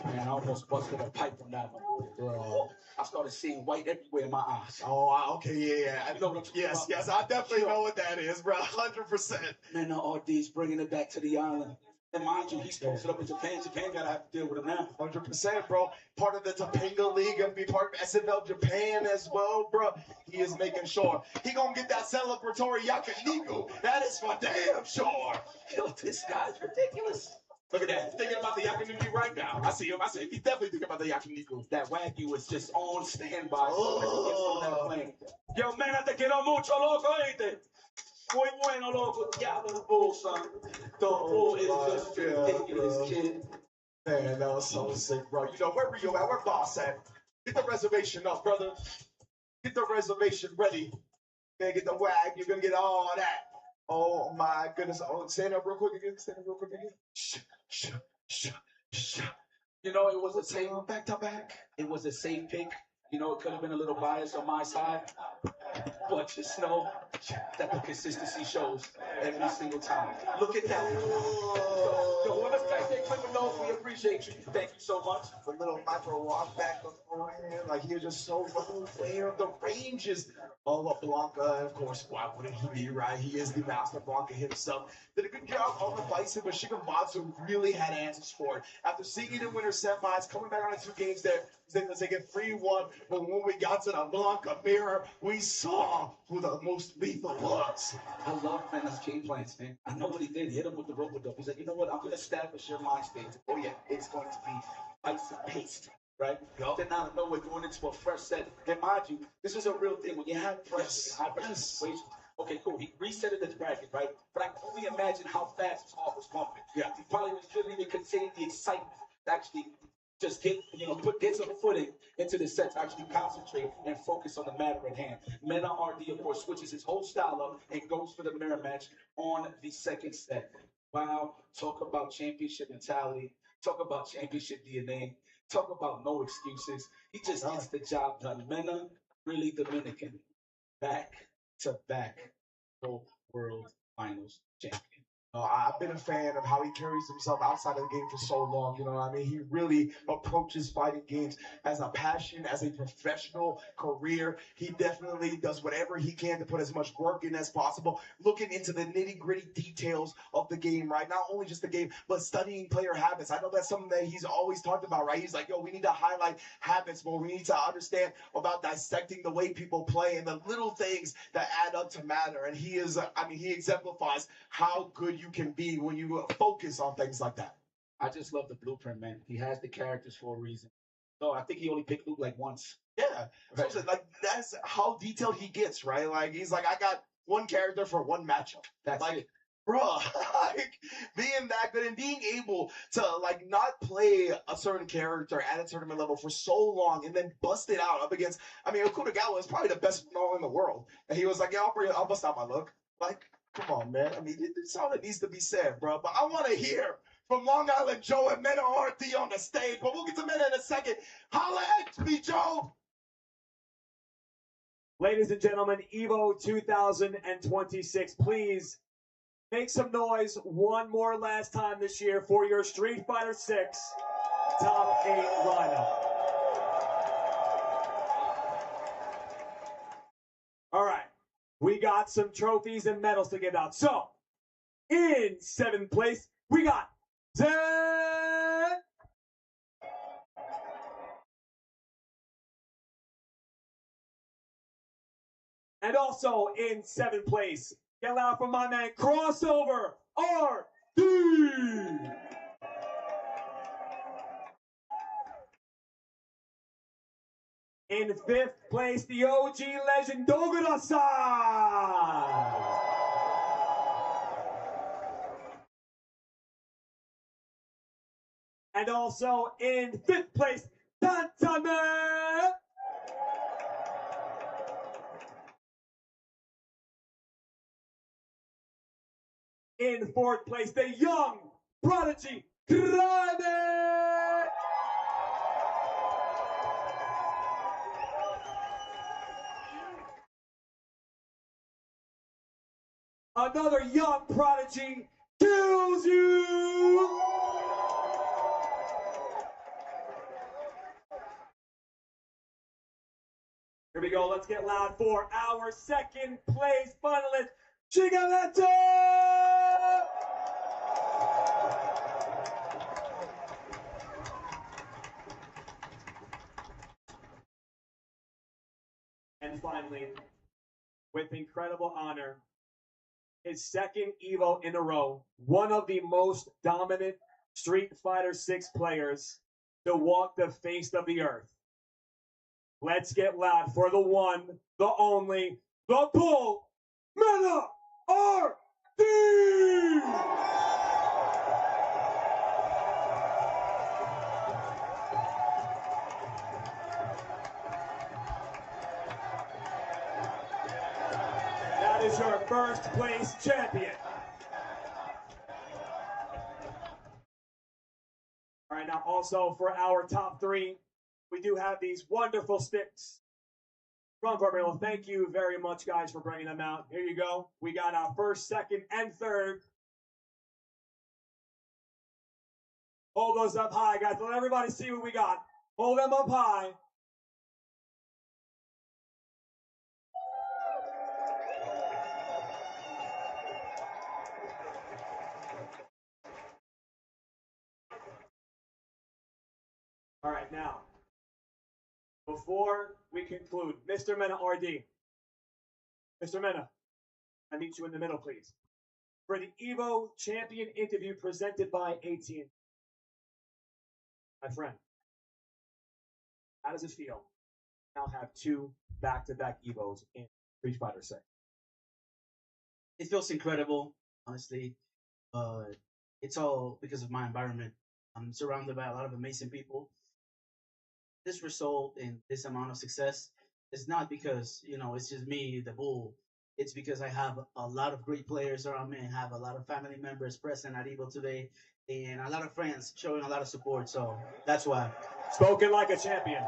Man, I almost busted a pipe from that one. Bro. I started seeing white everywhere in my eyes. Oh, okay, yeah. You know what I'm talking Yes, about? yes, I definitely know what that is, bro. 100%. Man, the RD's bringing it back to the island. And mind you, he's posted up in Japan. Japan got to have to deal with him now. 100%, bro. Part of the Topanga League and be part of SFL Japan as well, bro. He is making sure he gonna get that celebratory yakiniku. That is for damn sure. Yo, this guy's ridiculous. Look at that. He's thinking about the yakiniku right now. I see him. He's definitely thinking about the yakiniku. That Wagyu is just on standby. So when he gets on that plane. Yo, man, te quiero mucho, loco, oíste. Muy bueno, loco. Diablo, the Bull, son. The Bull is just ridiculous, kid. Man, that was so sick, bro. You know, where were you at? Where boss at? Get the reservation up, brother. Get the reservation ready. Man, get the wag. You're going to get all that. Oh, my goodness. Oh, stand up real quick again. Stand up real quick again. Shh, shh, shh, shh. You know, it was a safe, Back to back. it was a safe pick. You know, it could have been a little bias on my side. But just know that the consistency shows every single time. Look at that. Yo, whoever's back there clipping those, we appreciate you. Thank you so much. The little micro walk back beforehand. Like, he was just so well aware of the ranges of Blanca. And of course, why wouldn't he be, right? He is the master Blanca himself. Did a good job on the bison, but Shigematsu really had answers for it. After seeing it in winter semis, coming back on the 2 games there, he was able to take it 3-1. But when we got to the Blanca mirror, we saw who the most lethal was. I love Fenner's game plans, man. I know what he did. He hit him with the rope-a-dope. He said, you know what? I'm going to establish your mind state. Oh, yeah, it's going to be ice and paste, right? Yup. Then out of nowhere, going into a fresh set. And mind you, this is a real thing. When you have pressure, high pressure situations, okay, cool. He resetted the bracket, right? But I can only imagine how fast his heart was pumping. Yeah. He probably couldn't even contain the excitement to actually just get some footing into the set to actually concentrate and focus on the matter at hand. Meta RD, of course, switches his whole style up and goes for the mirror match on the second set. Wow, talk about championship mentality. Talk about championship DNA. Talk about no excuses. He just gets the job done. Mena, really Dominican. Back to back World Finals champion. I've been a fan of how he carries himself outside of the game for so long. You know what I mean? He really approaches fighting games as a passion, as a professional career. He definitely does whatever he can to put as much work in as possible, looking into the nitty gritty details of the game, right? Not only just the game, but studying player habits. I know that's something that he's always talked about, right? He's like, yo, we need to highlight habits more. We need to understand about dissecting the way people play and the little things that add up to matter. And he is, he exemplifies how good you can be when you focus on things like that. I just love the blueprint, man. He has the characters for a reason. So I think he only picked Luke like once. Yeah. Right. So like that's how detailed he gets, right? Like he's like, I got one character for one matchup. That's like, it. bro, like being that good and being able to like not play a certain character at a tournament level for so long and then bust it out up against. Okutagawa is probably the best in the world, and he was like, yeah, I'll bust out my look. Like, come on, man. It's all that needs to be said, bro. But I want to hear from Long Island Joe and Mena RT on the stage, but we'll get to Mena in a second. Holla at me, Joe. Ladies and gentlemen, EVO 2026, please make some noise one more last time this year for your Street Fighter 6 Top 8 lineup. All right, we got some trophies and medals to give out. So, in 7th place, we got Zen. And also in 7th place, get loud for my man, Crossover RD. In 5th place, the OG legend, Dogura-san. And also in 5th place, Tantame. In 4th place, the young prodigy, Grande. Another young prodigy kills you. Here we go. Let's get loud for our 2nd place finalist, Shigameta. And finally, with incredible honor, his 2nd EVO in a row, one of the most dominant Street Fighter 6 players to walk the face of the earth. Let's get loud for the one, the only, the Bull, Mena RD! That is your 1st place champion. All right, now also for our top 3, we do have these wonderful sticks from Barbaro. Thank you very much, guys, for bringing them out. Here you go. We got our 1st, 2nd, and 3rd. Hold those up high, guys. Let everybody see what we got. Hold them up high. All right, now, before we conclude, Mr. Mena RD, Mr. Mena, I need you in the middle, please. For the EVO Champion interview presented by 18. My friend, how does it feel to now have 2 back-to-back EVOs in Street Fighter 6? It feels incredible, honestly. It's all because of my environment. I'm surrounded by a lot of amazing people. This result and this amount of success is not because, it's just me, the Bull. It's because I have a lot of great players around me and have a lot of family members present at EVO today and a lot of friends showing a lot of support. So that's why. Spoken like a champion.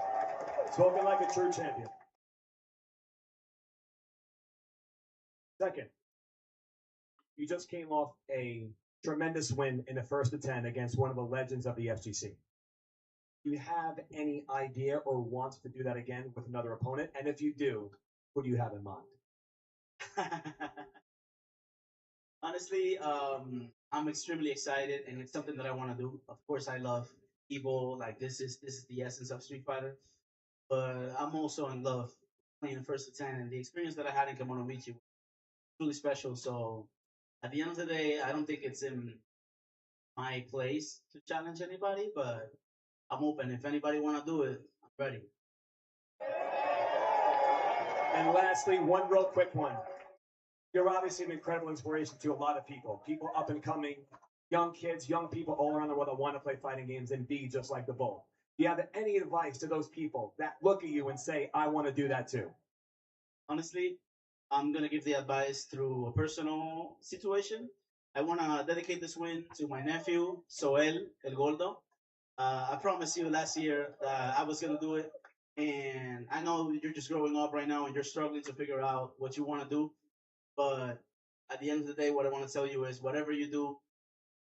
Spoken like a true champion. 2nd, You just came off a tremendous win in the first of 10 against one of the legends of the FGC. Do you have any idea or want to do that again with another opponent? And if you do, what do you have in mind? Honestly, I'm extremely excited, and it's something that I want to do. Of course, I love Evo. Like this is the essence of Street Fighter. But I'm also in love playing first to 10, and the experience that I had in Kimono Michi was truly special. So at the end of the day, I don't think it's in my place to challenge anybody, but I'm open. If anybody want to do it, I'm ready. And lastly, one real quick one. You're obviously an incredible inspiration to a lot of people up and coming, young kids, young people all around the world that want to play fighting games and be just like the Bull. Do you have any advice to those people that look at you and say, I want to do that too? Honestly, I'm going to give the advice through a personal situation. I want to dedicate this win to my nephew, Soel El Gordo. I promised you last year that I was going to do it. And I know you're just growing up right now and you're struggling to figure out what you want to do. But at the end of the day, what I want to tell you is whatever you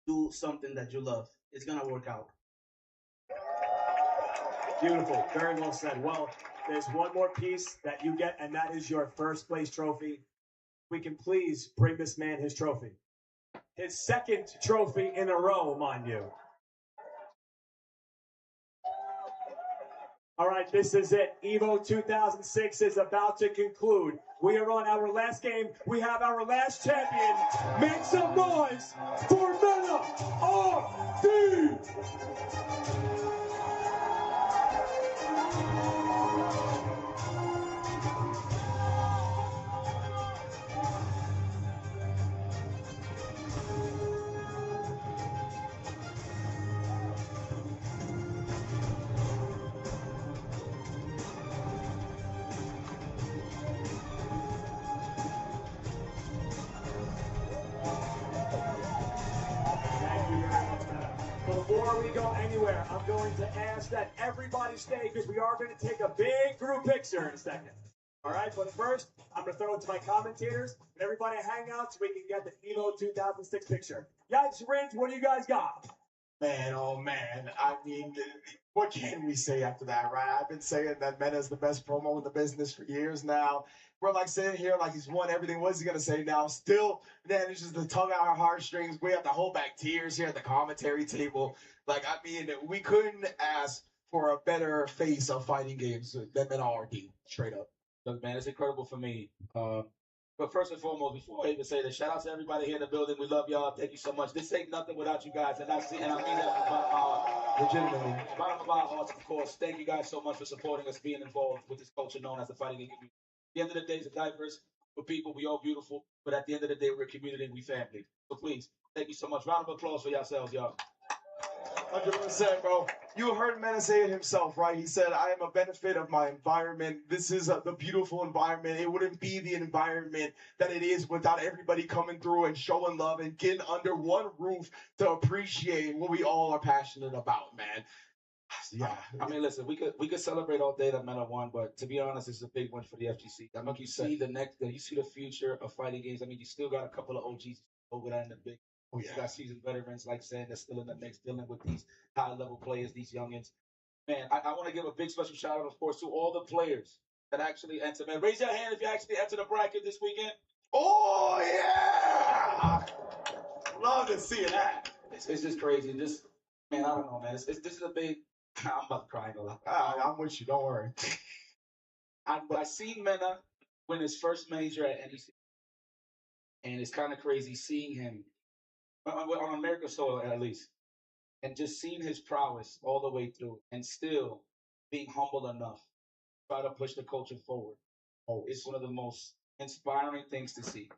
do something that you love. It's going to work out. Beautiful. Very well said. Well, there's one more piece that you get, and that is your first place trophy. We can please bring this man his trophy. His second trophy in a row, mind you. All right, this is it. Evo 2006 is about to conclude. We are on our last game. We have our last champion. Make some noise for Meta RD! Before we go anywhere, I'm going to ask that everybody stay because we are going to take a big group picture in a second. All right, but first, I'm going to throw it to my commentators. And everybody hang out so we can get the Evo 2006 picture. Yikes, Ridge, what do you guys got? Man, oh man. I mean, what can we say after that, right? I've been saying that Meta's the best promo in the business for years now. We're like sitting here like he's won everything. What's he gonna say now? Still manages to tug at our heartstrings. We have to hold back tears here at the commentary table. Like, I mean, we couldn't ask for a better face of fighting games than Meta RD, straight up. Look, man, it's incredible for me. But first and foremost, before I even say this, shout out to everybody here in the building. We love y'all. Thank you so much. This ain't nothing without you guys, and I mean that from bottom of my heart. Legitimately. Bottom of our hearts, of course. Thank you guys so much for supporting us, being involved with this culture known as the fighting game community. At the end of the day, it's a diverse for people. We all beautiful, but at the end of the day, we're a community and we family. So please, thank you so much. Round of applause for yourselves, y'all. 100%, bro. You heard Mena say it himself, right? He said, I am a benefit of my environment. This is the beautiful environment. It wouldn't be the environment that it is without everybody coming through and showing love and getting under one roof to appreciate what we all are passionate about, man. Yeah. I mean, listen, we could celebrate all day that Meta won, but to be honest, it's a big one for the FGC. I mean, you see you see the future of fighting games. I mean, you still got a couple of OGs over there in the big. Oh, You got seasoned veterans, like saying, they're still in the mix, dealing with these high-level players, these youngins. Man, I want to give a big special shout-out, of course, to all the players that actually enter. Man, raise your hand if you actually enter the bracket this weekend. Oh, yeah! Love to see that. It's just crazy. Just, man, I don't know, man. This is a big... I'm about to cry a lot. I'm with you. Don't worry. I seen Mena win his first major at NEC. And it's kind of crazy seeing him on American soil, at least, and just seeing his prowess all the way through, and still being humble enough to try to push the culture forward. Oh, it's one of the most inspiring things to see.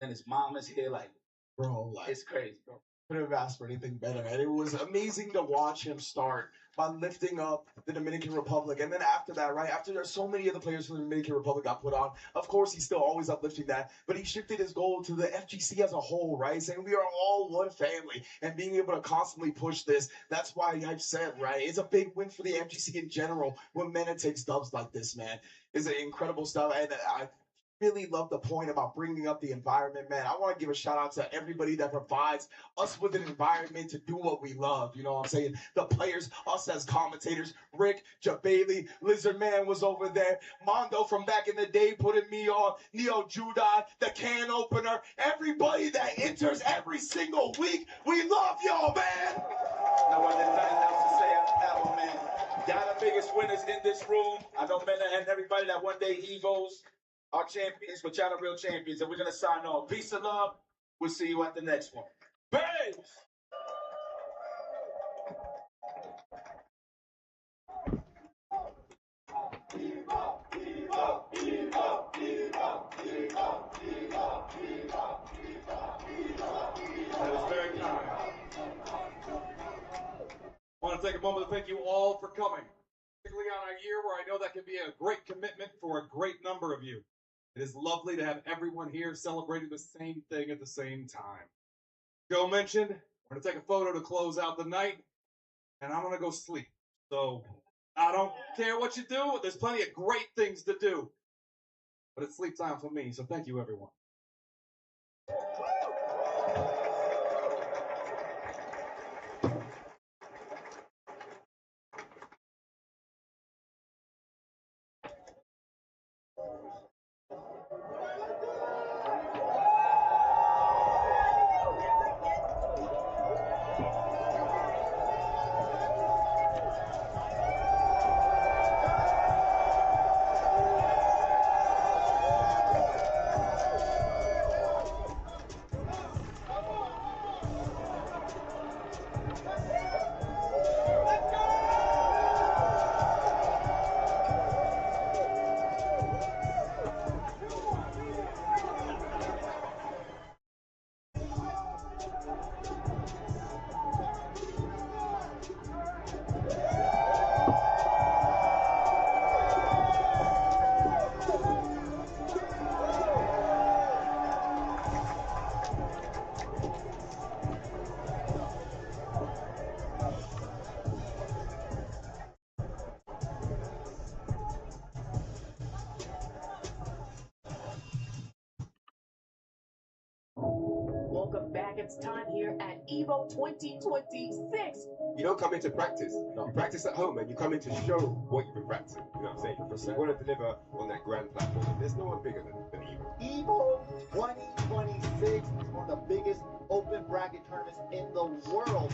And his mom is here, like, Bro, like, it's crazy, bro. Couldn't have asked for anything better. And it was amazing to watch him start by lifting up the Dominican Republic. And then after that, right, after there's so many of the players from the Dominican Republic got put on, of course, he's still always uplifting that. But he shifted his goal to the FGC as a whole, right, saying we are all one family. And being able to constantly push this, that's why I've said, right, it's a big win for the FGC in general when Mena takes dubs like this, man. It's incredible stuff. And really love the point about bringing up the environment, man. I want to give a shout out to everybody that provides us with an environment to do what we love. You know what I'm saying? The players, us as commentators, Rick, Jabali, Lizard Man was over there, Mondo from back in the day putting me on, Neo Judai, the can opener, everybody that enters every single week. We love y'all, man. No one has nothing else to say after that one, man. Y'all the biggest winners in this room. I know Mena and everybody that one day Evos are champions, but y'all the real champions, and we're gonna sign off. Peace and love. We'll see you at the next one. Peace! That is very kind. I want to take a moment to thank you all for coming, particularly on a year where I know that can be a great commitment for a great number of you. It is lovely to have everyone here celebrating the same thing at the same time. Joe mentioned we're going to take a photo to close out the night, and I'm going to go sleep. So I don't care what you do. There's plenty of great things to do. But it's sleep time for me, so thank you, everyone. Welcome back. It's time here at Evo 2026. You don't come into practice. You practice at home and you come in to show what you've been practicing. You know what I'm saying? You want to deliver on that grand platform. There's no one bigger than Evo. Evo 2026 is one of the biggest open bracket tournaments in the world.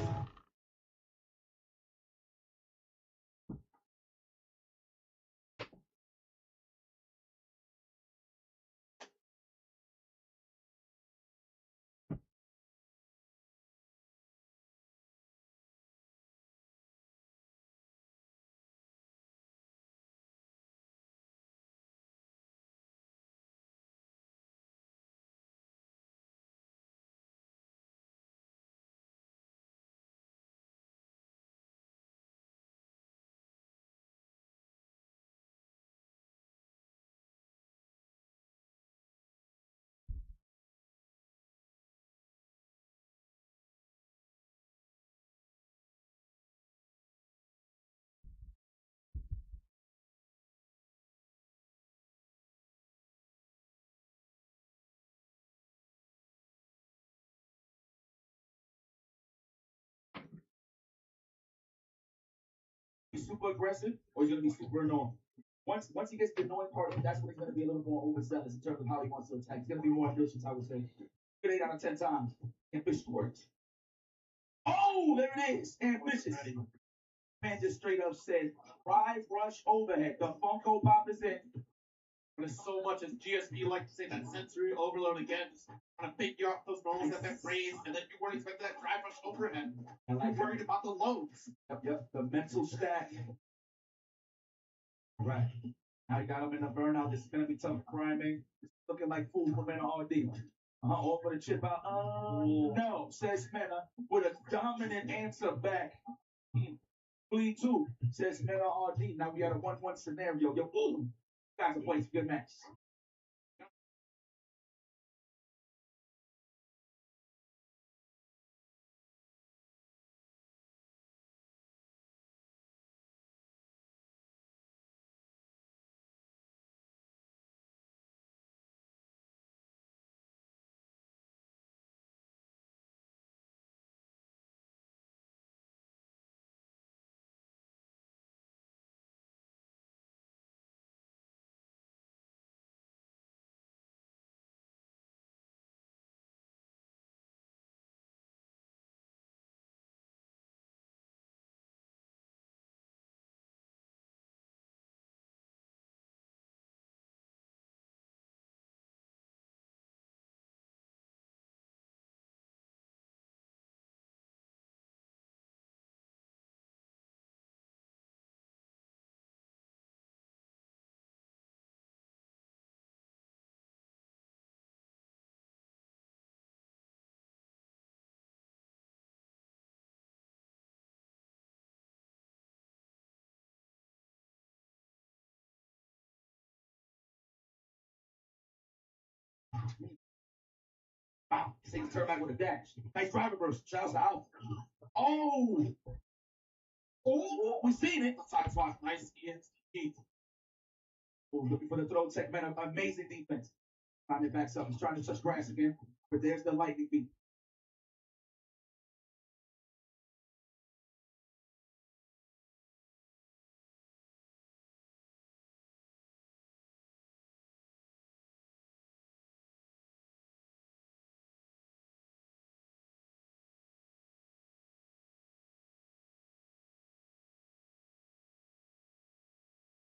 Super aggressive, or he's gonna be super annoying. Once he gets the annoying part, that's when he's gonna be a little more overzealous in terms of how he wants to attack. He's gonna be more ambitious, I would say. 8 out of 10 times, ambitious words. Oh, there it is, ambitious. Man just straight up said, drive rush overhead. The Funko Pop is in. There's so much as GSP like to say that sensory overload again. Just kind of pick you off those rolls that they freeze, and then you weren't expecting that drive rush overhead. I like You're worried about the loads. Yep, the mental stack. Right. Now you got him in the burnout. This is gonna be tough priming. Looking like fool for Mena RD. All for the chip out. No, says Mena with a dominant answer back. Bleed two, says Mena RD. Now we got a 1-1 scenario. Yo, ooh, guys are playing good match. Wow. Same turn back with a dash. Nice drive reverse. Shout out to Alf. Oh! Oh, we seen it. Side swap. Nice. Heat. Oh, looking for the throw tech. Man, amazing defense. Time it backs up. He's trying to touch grass again. But there's the lightning beat.